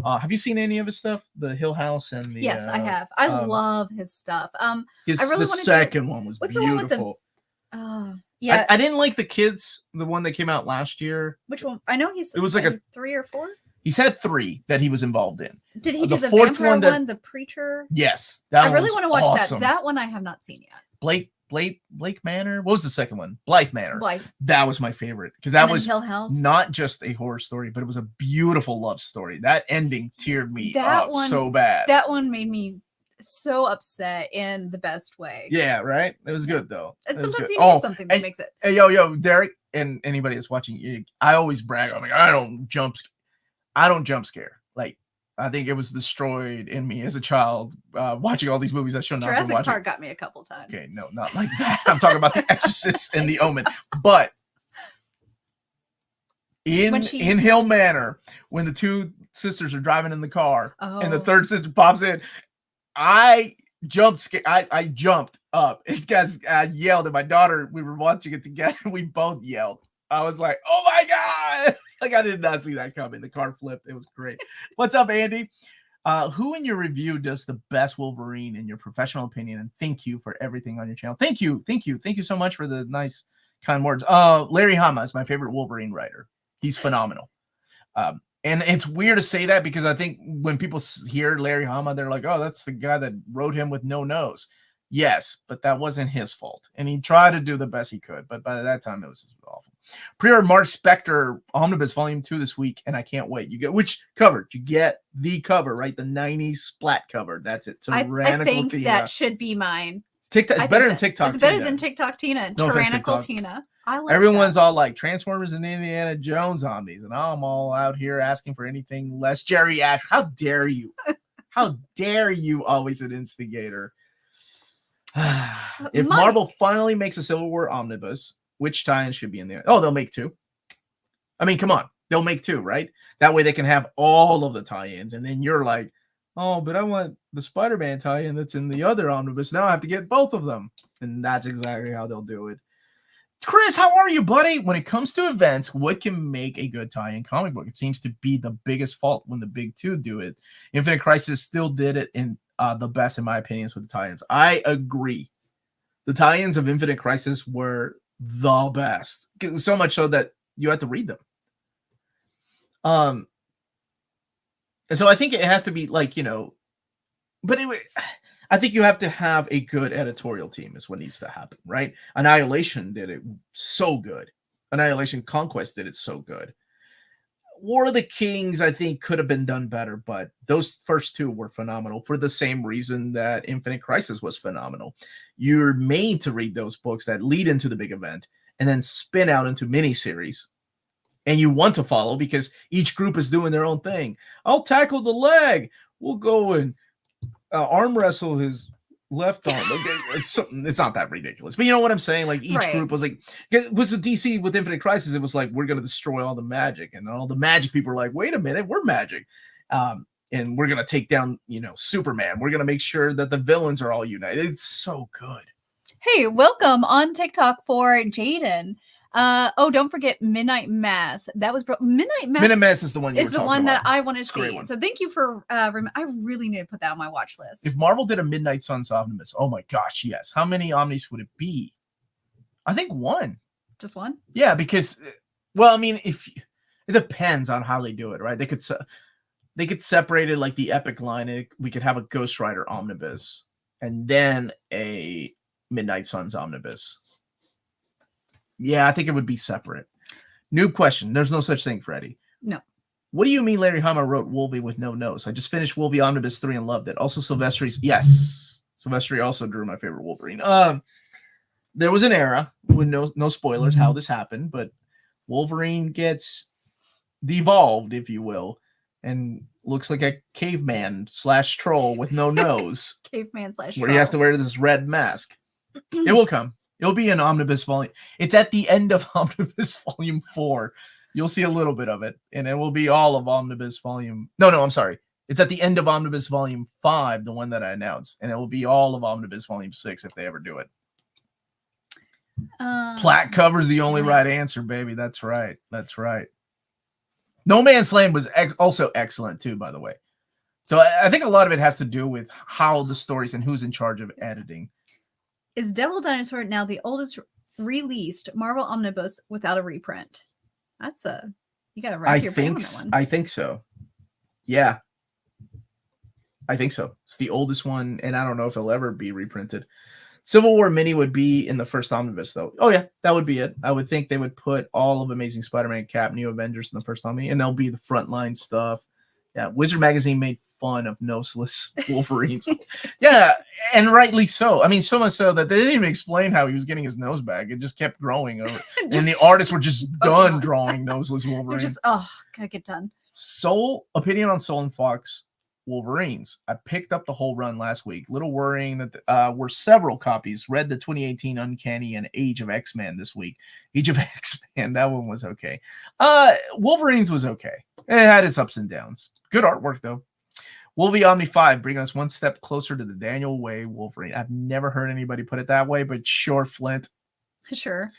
Have you seen any of his stuff? The Hill House and the Yes, I have. I love his stuff. The second one was beautiful. The one with the, yeah, I didn't like the kids. The one that came out last year. Which one? I know it was like a 3 or 4. He's had 3 that he was involved in. Did he do the fourth vampire one, the preacher? Yes, I really want to watch awesome. That one I have not seen yet. Blake Manor. What was the second one? Blythe Manor. Blythe. That was my favorite because that was Hill House. Not just a horror story, but it was a beautiful love story. That ending teared me up so bad. That one made me so upset in the best way. Yeah, right. It was good though. And sometimes you need something that makes it. Hey, yo, Derek, and anybody that's watching, I always brag. I'm like, I don't jump scare. Like, I think it was destroyed in me as a child watching all these movies I shouldn't have been watching. Jurassic Park got me a couple times. Okay, no, not like that. I'm talking about The Exorcist and The Omen. But in Hill Manor, when the 2 sisters are driving in the car and the third sister pops in, I jumped up. I yelled at my daughter. We were watching it together. We both yelled. I was like, oh my God. Like, I did not see that coming. The car flipped. It was great. What's up, Andy? Who in your review does the best Wolverine in your professional opinion? And thank you for everything on your channel. Thank you so much for the nice, kind words. Larry Hama is my favorite Wolverine writer. He's phenomenal. And it's weird to say that because I think when people hear Larry Hama, they're like, oh, that's the guy that wrote him with no nose. Yes, but that wasn't his fault. And he tried to do the best he could. But by that time, it was awful. Pre-order Mark Spector Omnibus Volume 2 this week, and I can't wait. You get which cover? You get the cover, right? The 90s splat cover. That's it. Tyrannical I think Tina. That should be mine. TikTok. It's better than TikTok. It's better than TikTok Tina. No Tyrannical Tina. I love Everyone's all like Transformers and Indiana Jones on these, and I'm all out here asking for anything less. Jerry Ash, how dare you? How dare you? Always an instigator. If Marvel finally makes a Civil War omnibus, which tie-in should be in there? Oh, they'll make 2. I mean, come on. They'll make 2, right? That way they can have all of the tie-ins. And then you're like, oh, but I want the Spider-Man tie-in that's in the other omnibus. Now I have to get both of them. And that's exactly how they'll do it. Chris, how are you, buddy? When it comes to events, what can make a good tie-in comic book? It seems to be the biggest fault when the big two do it. Infinite Crisis still did it in the best, in my opinion, with the tie-ins. I agree. The tie-ins of Infinite Crisis were the best. So much so that you had to read them. And so I think it has to be like, but anyway, I think you have to have a good editorial team is what needs to happen, right? Annihilation did it so good. Annihilation Conquest did it so good. War of the Kings, I think, could have been done better, but those first two were phenomenal for the same reason that Infinite Crisis was phenomenal. You're made to read those books that lead into the big event and then spin out into miniseries. And you want to follow because each group is doing their own thing. I'll tackle the leg. We'll go and arm wrestle his left arm. It's not that ridiculous, but you know what I'm saying? Like each group was like, it was with DC with Infinite Crisis. It was like, we're going to destroy all the magic, and all the magic people are like, wait a minute, we're magic. And we're going to take down, Superman. We're going to make sure that the villains are all united. It's so good. Hey, welcome on TikTok for Jaden. Don't forget Midnight Mass. That was Midnight Mass is the one that I want to see. So thank you for I really need to put that on my watch list. If Marvel did a Midnight Suns Omnibus, oh my gosh, yes. How many Omnis would it be? I think one. Just one? Yeah, because it depends on how they do it, right? They could separate it like the Epic line. We could have a Ghost Rider Omnibus and then a Midnight Suns Omnibus. Yeah, I think it would be separate. New question. There's no such thing, Freddie. No. What do you mean Larry Hama wrote Wolvie with no nose? I just finished Wolvie Omnibus 3 and loved it. Also, Silvestri's. Yes. Silvestri also drew my favorite Wolverine. There was an era with no spoilers how this happened, but Wolverine gets devolved, if you will, and looks like a caveman / troll with no nose. Caveman / troll. Where he has to wear this red mask. It will come. It'll be an Omnibus volume. It's at the end of Omnibus Volume 4. You'll see a little bit of it, and it will be all of Omnibus Volume... No, I'm sorry. It's at the end of Omnibus Volume 5, the one that I announced, and it will be all of Omnibus Volume 6 if they ever do it. Plat cover's the only right answer, baby. That's right. No Man's Land was also excellent, too, by the way. So I think a lot of it has to do with how the stories and who's in charge of editing. Is Devil Dinosaur now the oldest released Marvel Omnibus without a reprint? You got to write your brain on that one. I think so. Yeah. I think so. It's the oldest one, and I don't know if it'll ever be reprinted. Civil War Mini would be in the first Omnibus, though. Oh, yeah, that would be it. I would think they would put all of Amazing Spider-Man, Cap, New Avengers in the first Omni, and they'll be the frontline stuff. Yeah, Wizard Magazine made fun of noseless Wolverines. Yeah, and rightly so. I mean, so much so that they didn't even explain how he was getting his nose back. It just kept growing over. And the artists were just done drawing noseless Wolverines. Gotta get done. Opinion on Soul and Fox Wolverines. I picked up the whole run last week. Little worrying that were several copies. Read the 2018 Uncanny and Age of X-Men this week. Age of X-Men, that one was okay. Wolverines was okay. It had its ups and downs. Good artwork, though. Wolvie Omni 5, bringing us one step closer to the Daniel Way Wolverine. I've never heard anybody put it that way, but sure, Flint. Sure.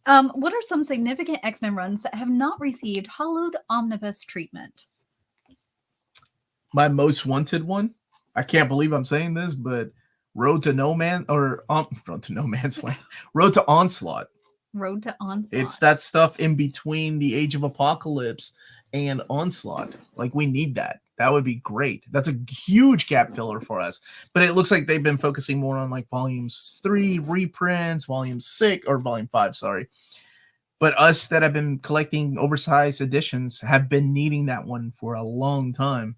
What are some significant X-Men runs that have not received hollowed omnibus treatment? My most wanted one. I can't believe I'm saying this, but Road to No Man's Land. Road to Onslaught. Road to Onslaught. It's that stuff in between the Age of Apocalypse and Onslaught. Like, we need that. That would be great. That's a huge gap filler for us. But it looks like they've been focusing more on like volumes 3 reprints, volume 6 or volume 5, sorry. But us that have been collecting oversized editions have been needing that one for a long time.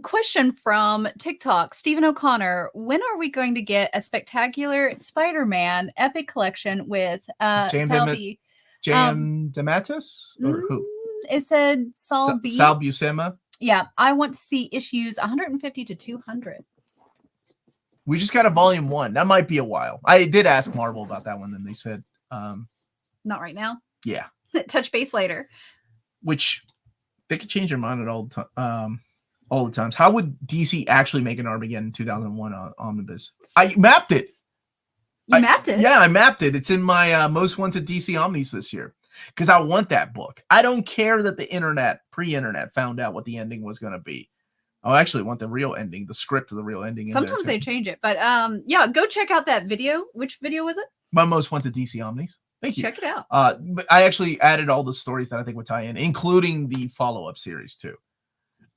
Question from TikTok, Stephen O'Connor. When are we going to get a spectacular Spider-Man epic collection with Salvi? J.M. DeMatteis? Or who? It said Sal Buscema. Yeah, I want to see issues 150 to 200. We just got a volume 1. That might be a while. I did ask Marvel about that one, and they said not right now. Yeah. Touch base later. Which they could change their mind at all the times. How would DC actually make an Armageddon 2001 omnibus? I mapped it. You mapped it. Yeah, I mapped it. It's in my most wanted DC Omnis this year because I want that book. I don't care that the pre-internet, found out what the ending was going to be. I actually want the real ending, the script of the real ending. Sometimes they change it, but yeah, go check out that video. Which video was it? My most wanted DC Omnis. Thank you. Check it out. But I actually added all the stories that I think would tie in, including the follow-up series too.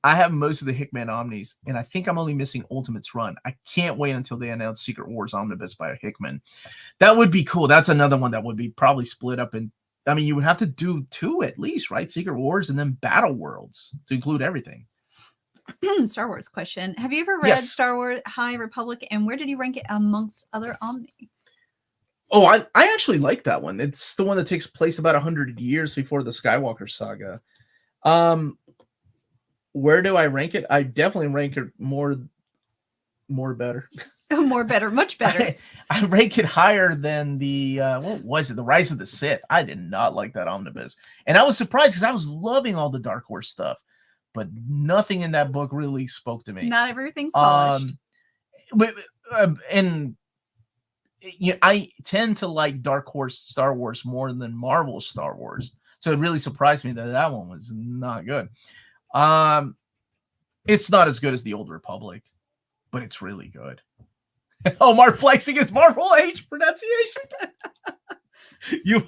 I have most of the Hickman Omnis, and I think I'm only missing Ultimate's run. I can't wait until they announce Secret Wars Omnibus by Hickman. That would be cool. That's another one that would be probably split up in. I mean, you would have to do 2 at least, right? Secret Wars and then Battle Worlds to include everything. Star Wars question. Have you ever read Star Wars High Republic, and where did you rank it amongst other Omni? Oh, I actually like that one. It's the one that takes place about 100 years before the Skywalker saga. Where do I rank it? I definitely rank it more better. More better, much better. I rank it higher than the what was it? The Rise of the Sith. I did not like that omnibus, and I was surprised because I was loving all the Dark Horse stuff, but nothing in that book really spoke to me. Not everything's polished. And I tend to like Dark Horse Star Wars more than Marvel Star Wars, so it really surprised me that one was not good. It's not as good as the Old Republic, but it's really good. Omar flexing his Marvel H pronunciation. You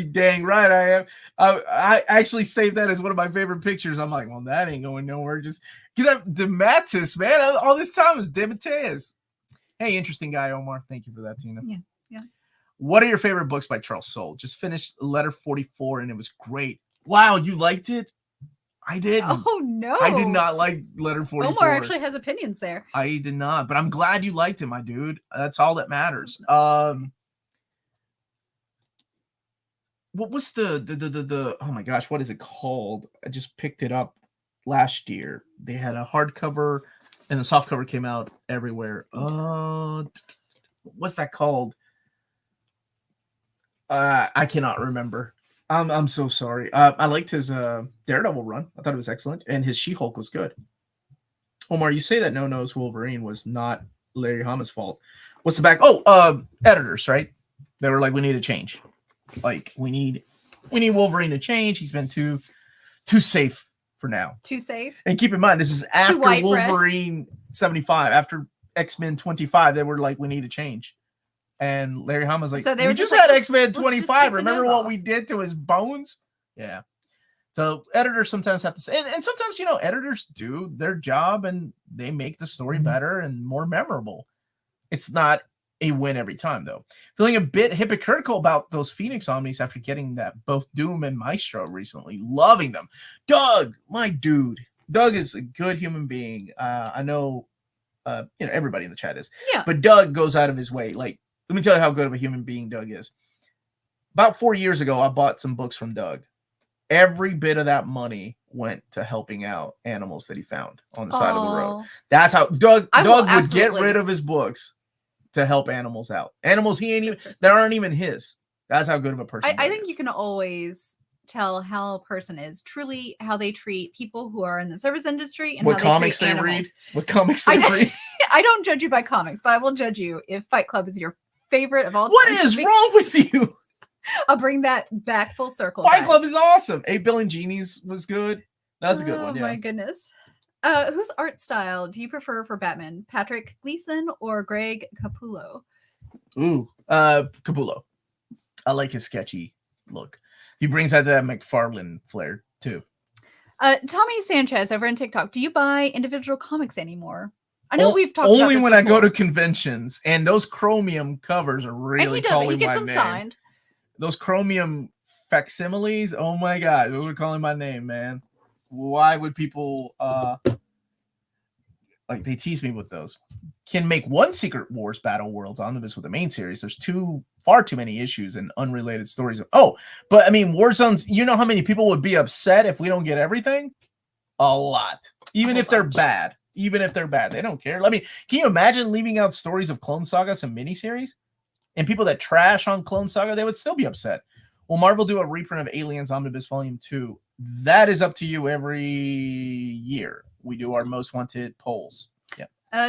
dang right I am. I actually saved that as one of my favorite pictures. I'm like, well, that ain't going nowhere. Just because I'm DeMatteis, man. All this time is DeMatteis. Hey, interesting guy, Omar. Thank you for that, Tina. Yeah. What are your favorite books by Charles Soule? Just finished letter 44 and it was great. Wow, you liked it? I didn't. Oh no. I did not like letter 44. Omar actually has opinions there. I did not, but I'm glad you liked it, my dude. That's all that matters. What was the oh my gosh, what is it called? I just picked it up last year. They had a hardcover and the softcover came out everywhere. What's that called? I cannot remember. I'm so sorry. I liked his Daredevil run. I thought it was excellent, and his She-Hulk was good. Omar, you say that No Nose Wolverine was not Larry Hama's fault. What's the back? Oh, editors, right? They were like, we need a change. Like, we need Wolverine to change. He's been too safe for now. Too safe. And keep in mind, this is after Wolverine 75, after X-Men 25. They were like, we need a change. And Larry Hama's like, so we just had X-Men 25. Remember what we did to his bones? Yeah. So editors sometimes have to say, and sometimes, editors do their job and they make the story better and more memorable. It's not a win every time, though. Feeling a bit hypocritical about those Phoenix Omnis after getting that both Doom and Maestro recently. Loving them. Doug, my dude. Doug is a good human being. I know, everybody in the chat is. Yeah. But Doug goes out of his way. Like, let me tell you how good of a human being Doug is. About 4 years ago, I bought some books from Doug. Every bit of that money went to helping out animals that he found on the side of the road. That's how Doug would get rid of his books to help animals out. Animals that aren't even his. That's how good of a person. I think you can always tell how a person is truly how they treat people who are in the service industry and what how comics they treat read. What comics they read. I don't judge you by comics, but I will judge you if Fight Club is your favorite of all time. What is wrong with you? I'll bring that back full circle. Fight Club is awesome. 8 Billion Genies was good. That's a good one. Yeah. Oh my goodness. Whose art style do you prefer for Batman? Patrick Gleason or Greg Capullo? Ooh, Capullo. I like his sketchy look. He brings out that McFarlane flair too. Tommy Sanchez over on TikTok. Do you buy individual comics anymore? I know we've talked only about this when before. I go to conventions, and those chromium covers are really calling my name. Signed. Those chromium facsimiles, oh my god, those are calling my name, man. Why would people they tease me with those? Can make one Secret Wars Battle Worlds Omnibus with the main series. There's far too many issues and unrelated stories. Oh, but I mean, Warzones, you know how many people would be upset if we don't get everything? A lot. Even if they're bad. Even if they're bad. They don't care. Can you imagine leaving out stories of Clone Saga, some miniseries? And people that trash on Clone Saga, they would still be upset. Will Marvel do a reprint of Aliens Omnibus Volume 2? That is up to you every year. We do our most wanted polls. Yeah.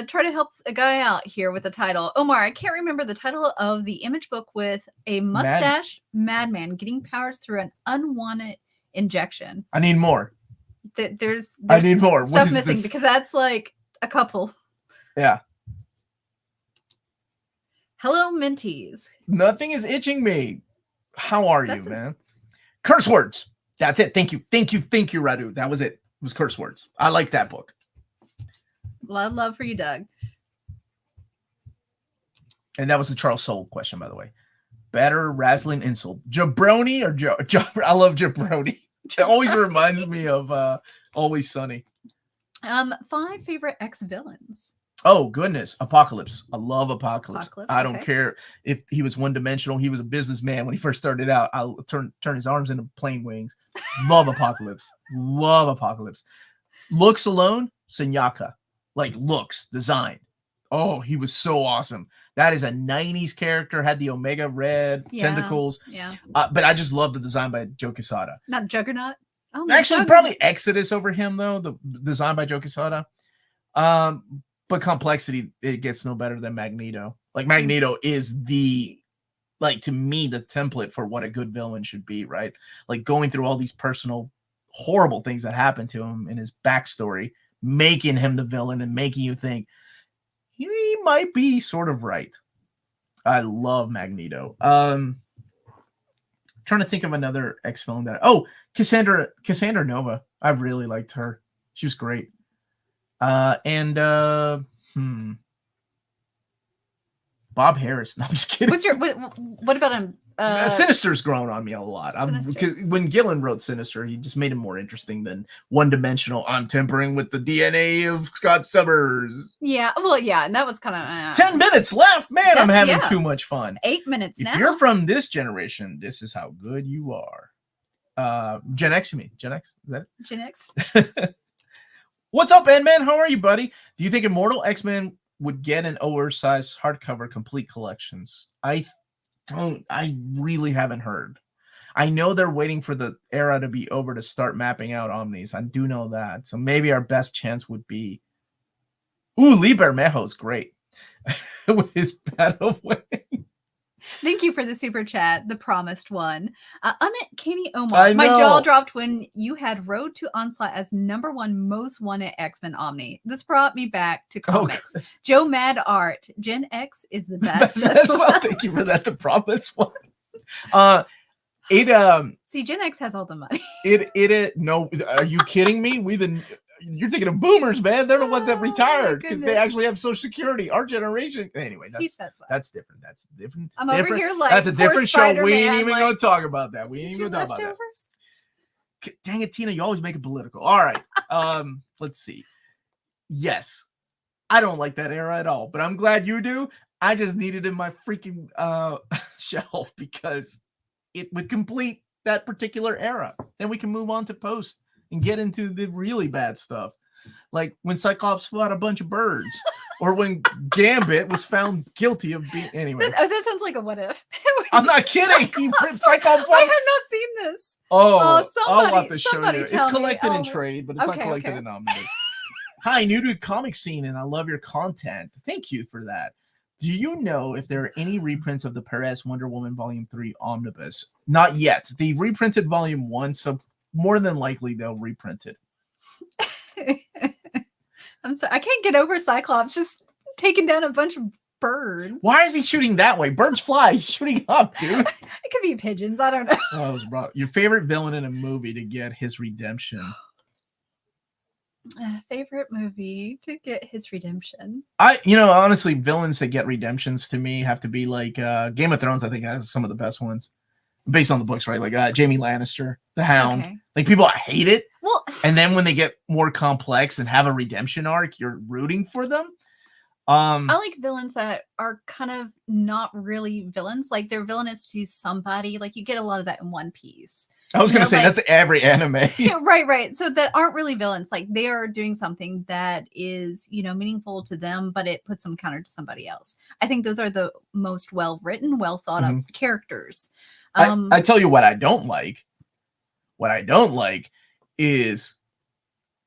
try to help a guy out here with the title. Omar, I can't remember the title of the image book with a mustached madman getting powers through an unwanted injection. I need more. There's I need more. Stuff missing because that's like a couple. Yeah. Hello, Minties. Nothing is itching me. How are you, man? Curse words. That's it. Thank you, Radu. That was it. It was curse words. I like that book. Love for you, Doug. And that was the Charles Soule question, by the way. Better razzling insult, jabroni or I love jabroni. It always reminds me of Always Sunny. 5 favorite ex-villains. Oh goodness, Apocalypse. I love Apocalypse. I don't okay. care if he was one-dimensional. He was a businessman when he first started out. I'll turn his arms into plane wings. Love Apocalypse. Love Apocalypse. Looks alone, Senyaka. Like looks, design. Oh, he was so awesome. That is a 90s character, had the Omega red tentacles. Yeah. But I just love the design by Joe Quesada. Not Juggernaut? Oh, Actually, probably Exodus over him, though, the design by Joe Quesada. But complexity, it gets no better than Magneto. Like, Magneto is to me, the template for what a good villain should be, right? Like, going through all these personal, horrible things that happened to him in his backstory, making him the villain and making you think, he might be sort of right. I love Magneto. Trying to think of another X-villain that... Oh, Cassandra Nova. I really liked her. She was great. Bob Harris. No, I'm just kidding. What about him? Sinister's grown on me a lot. Because when Gillen wrote Sinister, he just made him more interesting than one-dimensional. I'm tempering with the DNA of Scott Summers. Yeah, well, yeah, and that was kind of 10 minutes left, man. I'm having too much fun. 8 minutes now. If you're from this generation, this is how good you are. Gen X, you mean? Gen X? Is that it? Gen X. What's up, Ant-Man? How are you, buddy? Do you think Immortal X-Men would get an oversized hardcover complete collections? I really haven't heard. I know they're waiting for the era to be over to start mapping out Omnis. I do know that. So maybe our best chance would be... Ooh, Lee Bermejo's great. With his battle way. Thank you for the super chat, the promised one. Uncanny Omar. My jaw dropped when you had Road to Onslaught as #1 most wanted X-Men Omni. This brought me back to comics. Oh, Joe Mad Art. Gen X is the best. As well. Thank you for that. The promised one. See, Gen X has all the money. No, are you kidding me? You're thinking of boomers, man. They're the ones that retired because they actually have Social Security. Our generation, anyway. That's different. That's different. I'm over here like that's a different show. We ain't even like, gonna talk about that. We ain't even gonna talk about that. Dang it, Tina! You always make it political. All right. Let's see. Yes, I don't like that era at all, but I'm glad you do. I just need it in my freaking shelf because it would complete that particular era. Then we can move on to post and get into the really bad stuff. Like when Cyclops fought a bunch of birds or when Gambit was found guilty of being... Anyway. That sounds like a what if. I'm not kidding. Cyclops I have not seen this. I'll have to show you. It's collected in me. trade, but it's not collected in Omnibus. Hi, new to the comic scene, and I love your content. Thank you for that. Do you know if there are any reprints of the Perez Wonder Woman Volume 3 Omnibus? Not yet. They reprinted Volume 1, so more than likely they'll reprint it. I'm sorry. I can't get over Cyclops just taking down a bunch of birds. Why is he shooting that way? Birds fly. He's shooting up, dude. It could be pigeons. I don't know. Oh, it was rough. Your favorite villain in a movie to get his redemption? Favorite movie to get his redemption? Honestly, villains that get redemptions to me have to be like Game of Thrones. I think has some of the best ones based on the books, right? Like Jaime Lannister, the Hound. Okay. Like people hate it. Well, and then when they get more complex and have a redemption arc, you're rooting for them. I like villains that are kind of not really villains. Like they're villainous to somebody. Like you get a lot of that in One Piece. I was going to say that's every anime. Yeah, right. So that aren't really villains. Like they are doing something that is, meaningful to them, but it puts them counter to somebody else. I think those are the most well-written, well-thought of characters. I tell you what I don't like. What I don't like is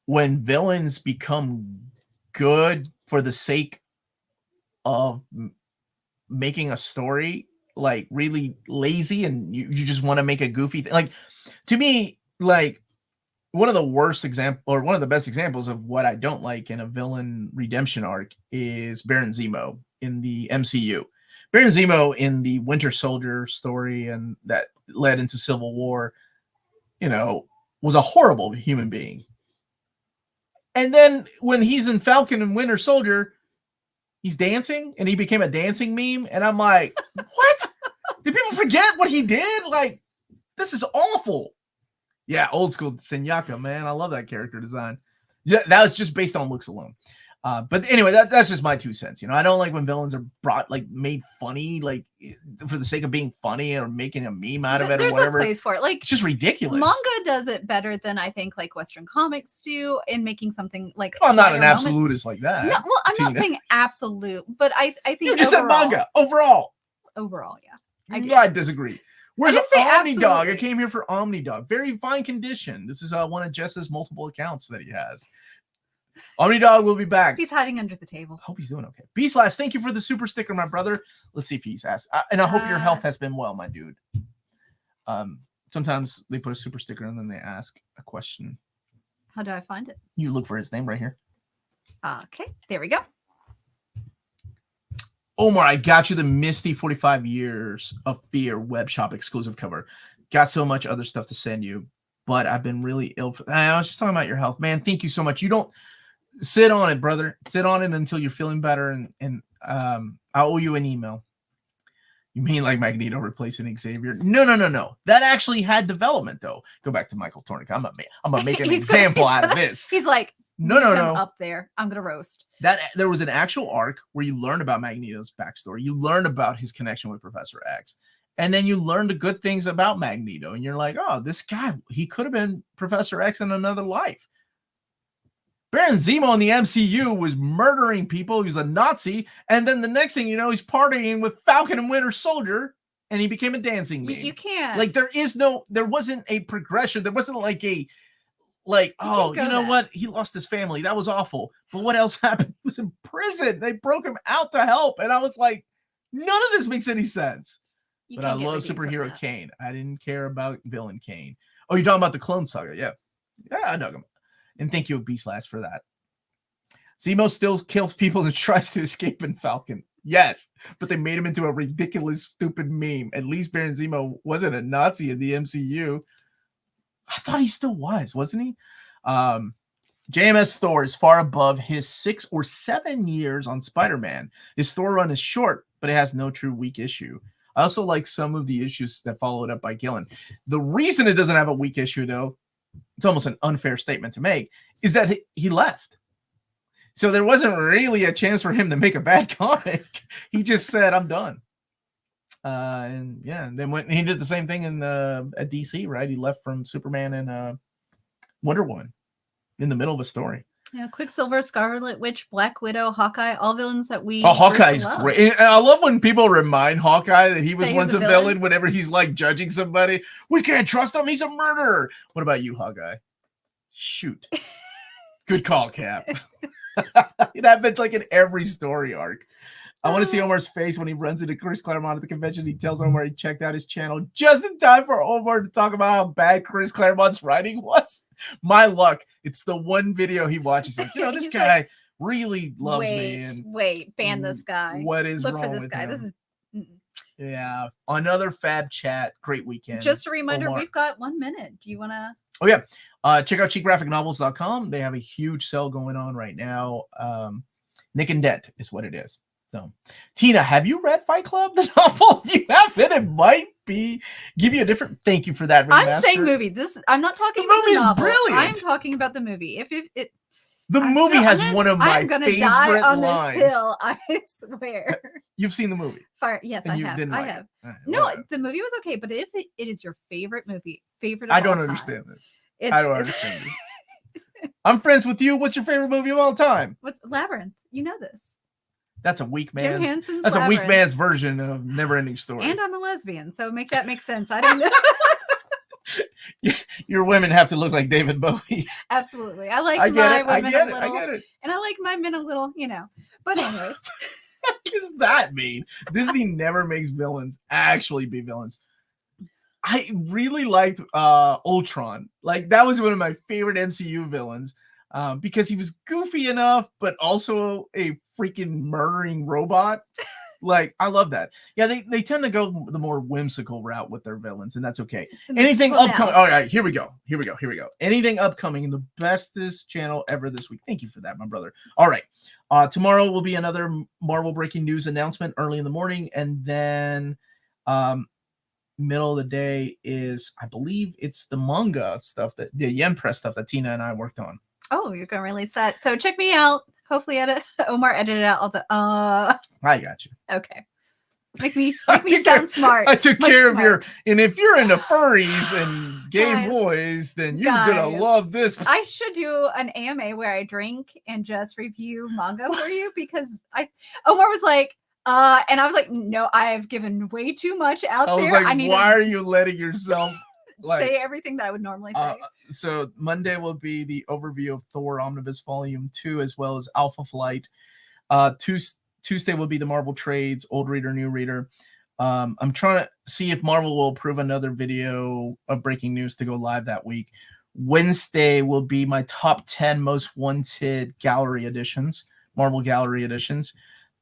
when villains become good for the sake of making a story like really lazy, and you just want to make a goofy thing. Like, to me, like, one of the worst example, or one of the best examples of what I don't like in a villain redemption arc is Baron Zemo in the MCU. Baron Zemo in the Winter Soldier story, and that led into Civil War, you know, was a horrible human being. And then when he's in Falcon and Winter Soldier, he's dancing, and he became a dancing meme. And I'm like, what? Did people forget what he did? Like, this is awful. Yeah, old school Senyaka, man. I love that character design. Yeah, that was just based on looks alone. But anyway, that's just my 2 cents. You know, I don't like when villains are made funny, like for the sake of being funny or making a meme out of it or whatever. There's a place for it. Like, it's just ridiculous. Manga does it better than I think like Western comics do in making something like. Well, I'm not an absolutist like that. No, well, I'm not saying absolute, but I think you just said manga overall. Overall, yeah. I disagree. Where's Omnidog? Absolutely. I came here for Omnidog. Very fine condition. This is one of Jess's multiple accounts that he has. Omnidog will be back. He's hiding under the table. Hope he's doing okay. Beastlass, thank you for the super sticker, my brother. Let's see if he's asked. And I hope your health has been well, my dude. Sometimes they put a super sticker and then they ask a question. How do I find it? You look for his name right here. Okay, there we go. Omar, I got you the Misty 45 Years of Fear web shop exclusive cover. Got so much other stuff to send you, but I've been really ill. I was just talking about your health, man. Thank you so much. You don't sit on it, brother. Sit on it until you're feeling better, and I owe you an email. You mean like Magneto replacing Xavier? No. That actually had development, though. Go back to Michael Tornick. I'm gonna make an example out of this. He's like, no. Up there, I'm gonna roast. That there was an actual arc where you learned about Magneto's backstory. You learned about his connection with Professor X, and then you learned the good things about Magneto. And you're like, oh, this guy, he could have been Professor X in another life. Baron Zemo in the MCU was murdering people. He was a Nazi, and then the next thing you know, he's partying with Falcon and Winter Soldier, and he became a dancing meme. You can't. Like, there wasn't a progression. There wasn't oh, you know what? He lost his family. That was awful. But what else happened? He was in prison. They broke him out to help. And I was like, none of this makes any sense. But I love superhero Kane. I didn't care about villain Kane. Oh, you're talking about the Clone Saga. Yeah, I dug him. And thank you, Beastlass, for that. Zemo still kills people and tries to escape in Falcon. Yes, but they made him into a ridiculous, stupid meme. At least Baron Zemo wasn't a Nazi in the MCU. I thought he still was, wasn't he? JMS Thor is far above his 6 or 7 years on Spider-Man. His Thor run is short, but it has no true weak issue. I also like some of the issues that followed up by Gillen. The reason it doesn't have a weak issue, though, it's almost an unfair statement to make, is that he left. So there wasn't really a chance for him to make a bad comic. He just said, I'm done. And then he did the same thing at DC, right? He left from Superman and Wonder Woman in the middle of a story. Yeah, Quicksilver, Scarlet Witch, Black Widow, Hawkeye, all villains that we. Oh, Hawkeye's great. And I love when people remind Hawkeye that he was once a villain whenever he's like judging somebody. We can't trust him. He's a murderer. What about you, Hawkeye? Shoot. Good call, Cap. It happens like in every story arc. I want to see Omar's face when he runs into Chris Claremont at the convention. He tells Omar he checked out his channel just in time for Omar to talk about how bad Chris Claremont's writing was. My luck. It's the one video he watches. Like, this guy really loves me. And ban this guy. What is wrong with guy? him? This is. Yeah. Another fab chat. Great weekend. Just a reminder, Omar. We've got 1 minute. Do you want to? Oh, yeah. Check out cheapgraphicnovels.com. They have a huge sale going on right now. Nick and Dent is what it is. So, Tina, have you read Fight Club, the novel? If you haven't, it might give you a different. Thank you for that. Remaster. I'm saying movie. I'm not talking about the novel. Brilliant. I'm talking about the movie. The movie has one of my favorite lines. I'm gonna die on this hill. I swear. You've seen the movie? Yes, I have. I have. No, whatever. The movie was okay, but if it is your favorite movie, I don't understand this. I don't understand this. I'm friends with you. What's your favorite movie of all time? What's Labyrinth? You know this. That's a weak man. That's Labyrinth. A weak man's version of Neverending Story. And I'm a lesbian, so make that make sense. I don't know. your women have to look like David Bowie. Absolutely. I like I my get it. I women get a it. little, I get it. and I like my men a little, But anyways, What does that mean? Disney never makes villains actually be villains. I really liked Ultron. Like, that was one of my favorite MCU villains because he was goofy enough, but also a freaking murdering robot. Like, I love that. Yeah, they tend to go the more whimsical route with their villains, and that's okay. Anything upcoming? All right, here we go. Anything upcoming in the bestest channel ever this week? Thank you for that, my brother. All right. Tomorrow will be another Marvel breaking news announcement early in the morning, and then middle of the day is, I believe it's the manga stuff, that the Yen Press stuff that Tina and I worked on. Oh, you're gonna release that. So check me out. Hopefully Omar edited out all the I got you. Okay. Make me sound smart. I took Much care smart. of your, and if you're into furries and gay Guys, boys, then you're gonna love this. I should do an AMA where I drink and just review manga for you, because Omar was like, and I was like, no, I have given way too much out there. I was like, I need why to are you letting yourself say everything that I would normally say? So Monday will be the overview of Thor Omnibus Volume 2, as well as Alpha Flight. Tuesday will be the Marvel Trades, Old Reader, New Reader. I'm trying to see if Marvel will approve another video of breaking news to go live that week. Wednesday will be my top 10 most wanted gallery editions, Marvel gallery editions.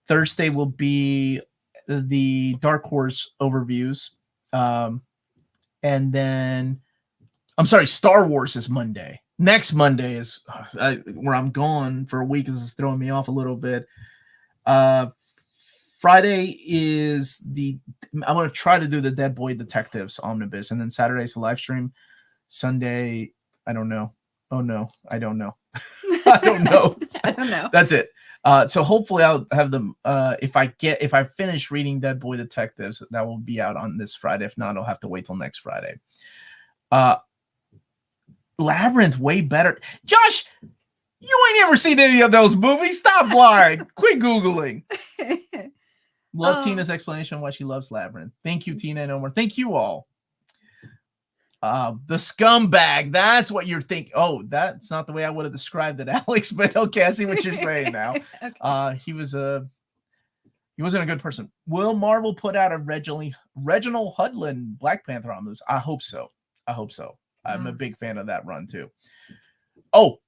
Thursday will be the Dark Horse overviews. And then, I'm sorry, Star Wars is Monday. Next Monday is where I'm gone for a week. This is throwing me off a little bit. Friday is I want to try to do the Dead Boy Detectives Omnibus, and then Saturday's a live stream. Sunday, I don't know. Oh no, I don't know. I don't know. I don't know. That's it. So hopefully I'll have them. If I finish reading Dead Boy Detectives, that will be out on this Friday. If not, I'll have to wait till next Friday. Labyrinth, way better. Josh, you ain't ever seen any of those movies. Stop lying. Quit Googling. Love Tina's explanation on why she loves Labyrinth. Thank you, Tina and Omar. Thank you all. The scumbag. That's what you're thinking. Oh, that's not the way I would have described it, Alex. But okay, I see what you're saying now. Okay. He wasn't a good person. Will Marvel put out a Reginald Hudlin Black Panther omnibus? I hope so. I'm a big fan of that run too. Oh,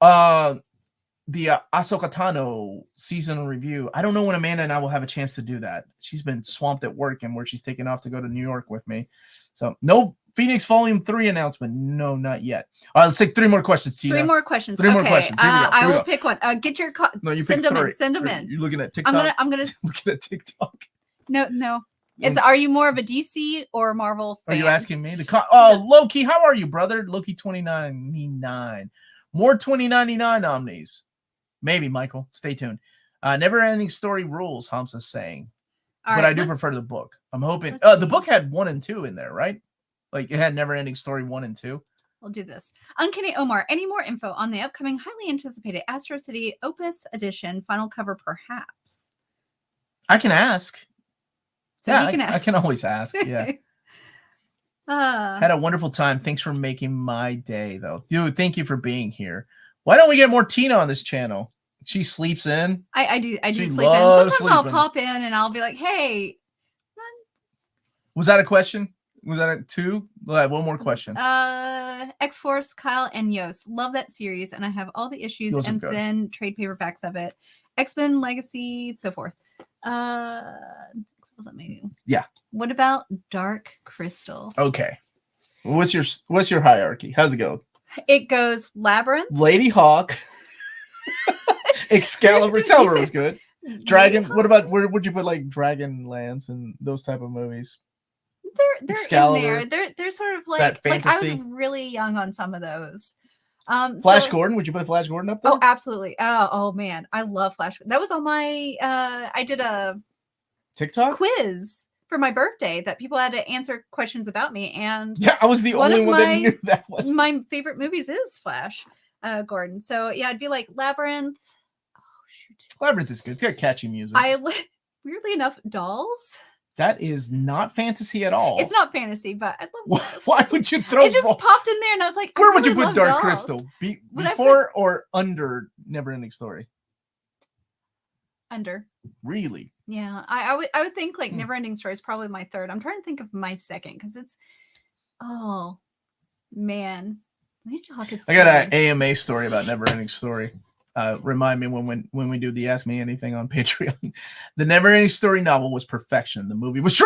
the Ahsoka Tano season review. I don't know when Amanda and I will have a chance to do that. She's been swamped at work, and where she's taken off to go to New York with me. So no Phoenix Volume 3 announcement. No, not yet. All right, let's take 3 more questions, Tina. 3 more questions. More questions. Here we go. I will pick one. Get your send them in. Send them in. You're looking at TikTok. I'm gonna looking at TikTok. No. Are you more of a DC or Marvel fan? Are you asking me? Loki, how are you, brother? Loki 2099. More 2099 omnis. Maybe, Michael. Stay tuned. Never ending story rules, Hamza's saying. But I do prefer the book. I'm hoping. The book had 1 and 2 in there, right? Like, it had never ending story 1 and 2. We'll do this. Uncanny Omar, any more info on the upcoming highly anticipated Astro City Opus Edition final cover, perhaps? I can ask. So yeah, I can always ask. Yeah. Had a wonderful time. Thanks for making my day, though. Dude, thank you for being here. Why don't we get more Tina on this channel? She sleeps in. I do sleep in. Sometimes I'll pop in and I'll be like, hey. Was that a question? Was that a 2? We'll have one more question. X-Force, Kyle, and Yost. Love that series, and I have all the issues and then trade paperbacks of it. X-Men, Legacy, so forth. Yeah. What about Dark Crystal? Okay. What's your hierarchy? How's it go? It goes Labyrinth, Lady Hawk, Excalibur. Excalibur was good. Dragon. What about where would you put like Dragonlance and those type of movies? They're Excalibur, in there. They're sort of like I was really young on some of those. Flash Gordon. Would you put Flash Gordon up there? Oh, absolutely. Oh man, I love Flash. That was on my. I did a TikTok quiz for my birthday that people had to answer questions about me, and yeah, I was the only one that knew that one. My favorite movies is Flash Gordon. So yeah, I'd be like Labyrinth. Oh shoot, Labyrinth is good. It's got catchy music. Weirdly enough, Dolls That is not fantasy at all. It's not fantasy, but I love Why would you throw? it. Just popped in there, and I was like, I Where would you really put love Dark dolls. Crystal? Would I Before or under Neverending Story? Under. Really? Yeah, I would think like Hmm. Neverending Story is probably my third. I'm trying to think of my second because it's, oh man, we need to talk. I got an AMA story about Neverending Story. Remind me when we do the Ask Me Anything on Patreon. The Neverending Story novel was perfection. The movie was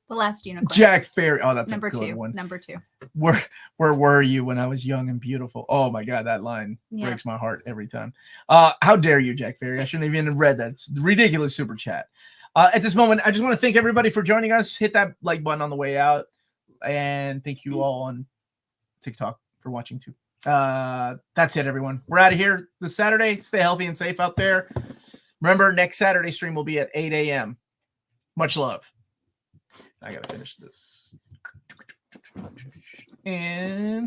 The Last Unicorn. Jack Ferry. Oh, that's number a good two. one. Number two. Where were you when I was young and beautiful? Oh my God, that line Yeah. breaks my heart every time. How dare you, Jack Ferry? I shouldn't have even read that. It's ridiculous super chat. At this moment, I just want to thank everybody for joining us. Hit that like button on the way out. And thank you all on TikTok for watching too. That's it, everyone. We're out of here this Saturday. Stay healthy and safe out there. Remember, next Saturday stream will be at 8 a.m. Much love. I gotta finish this. And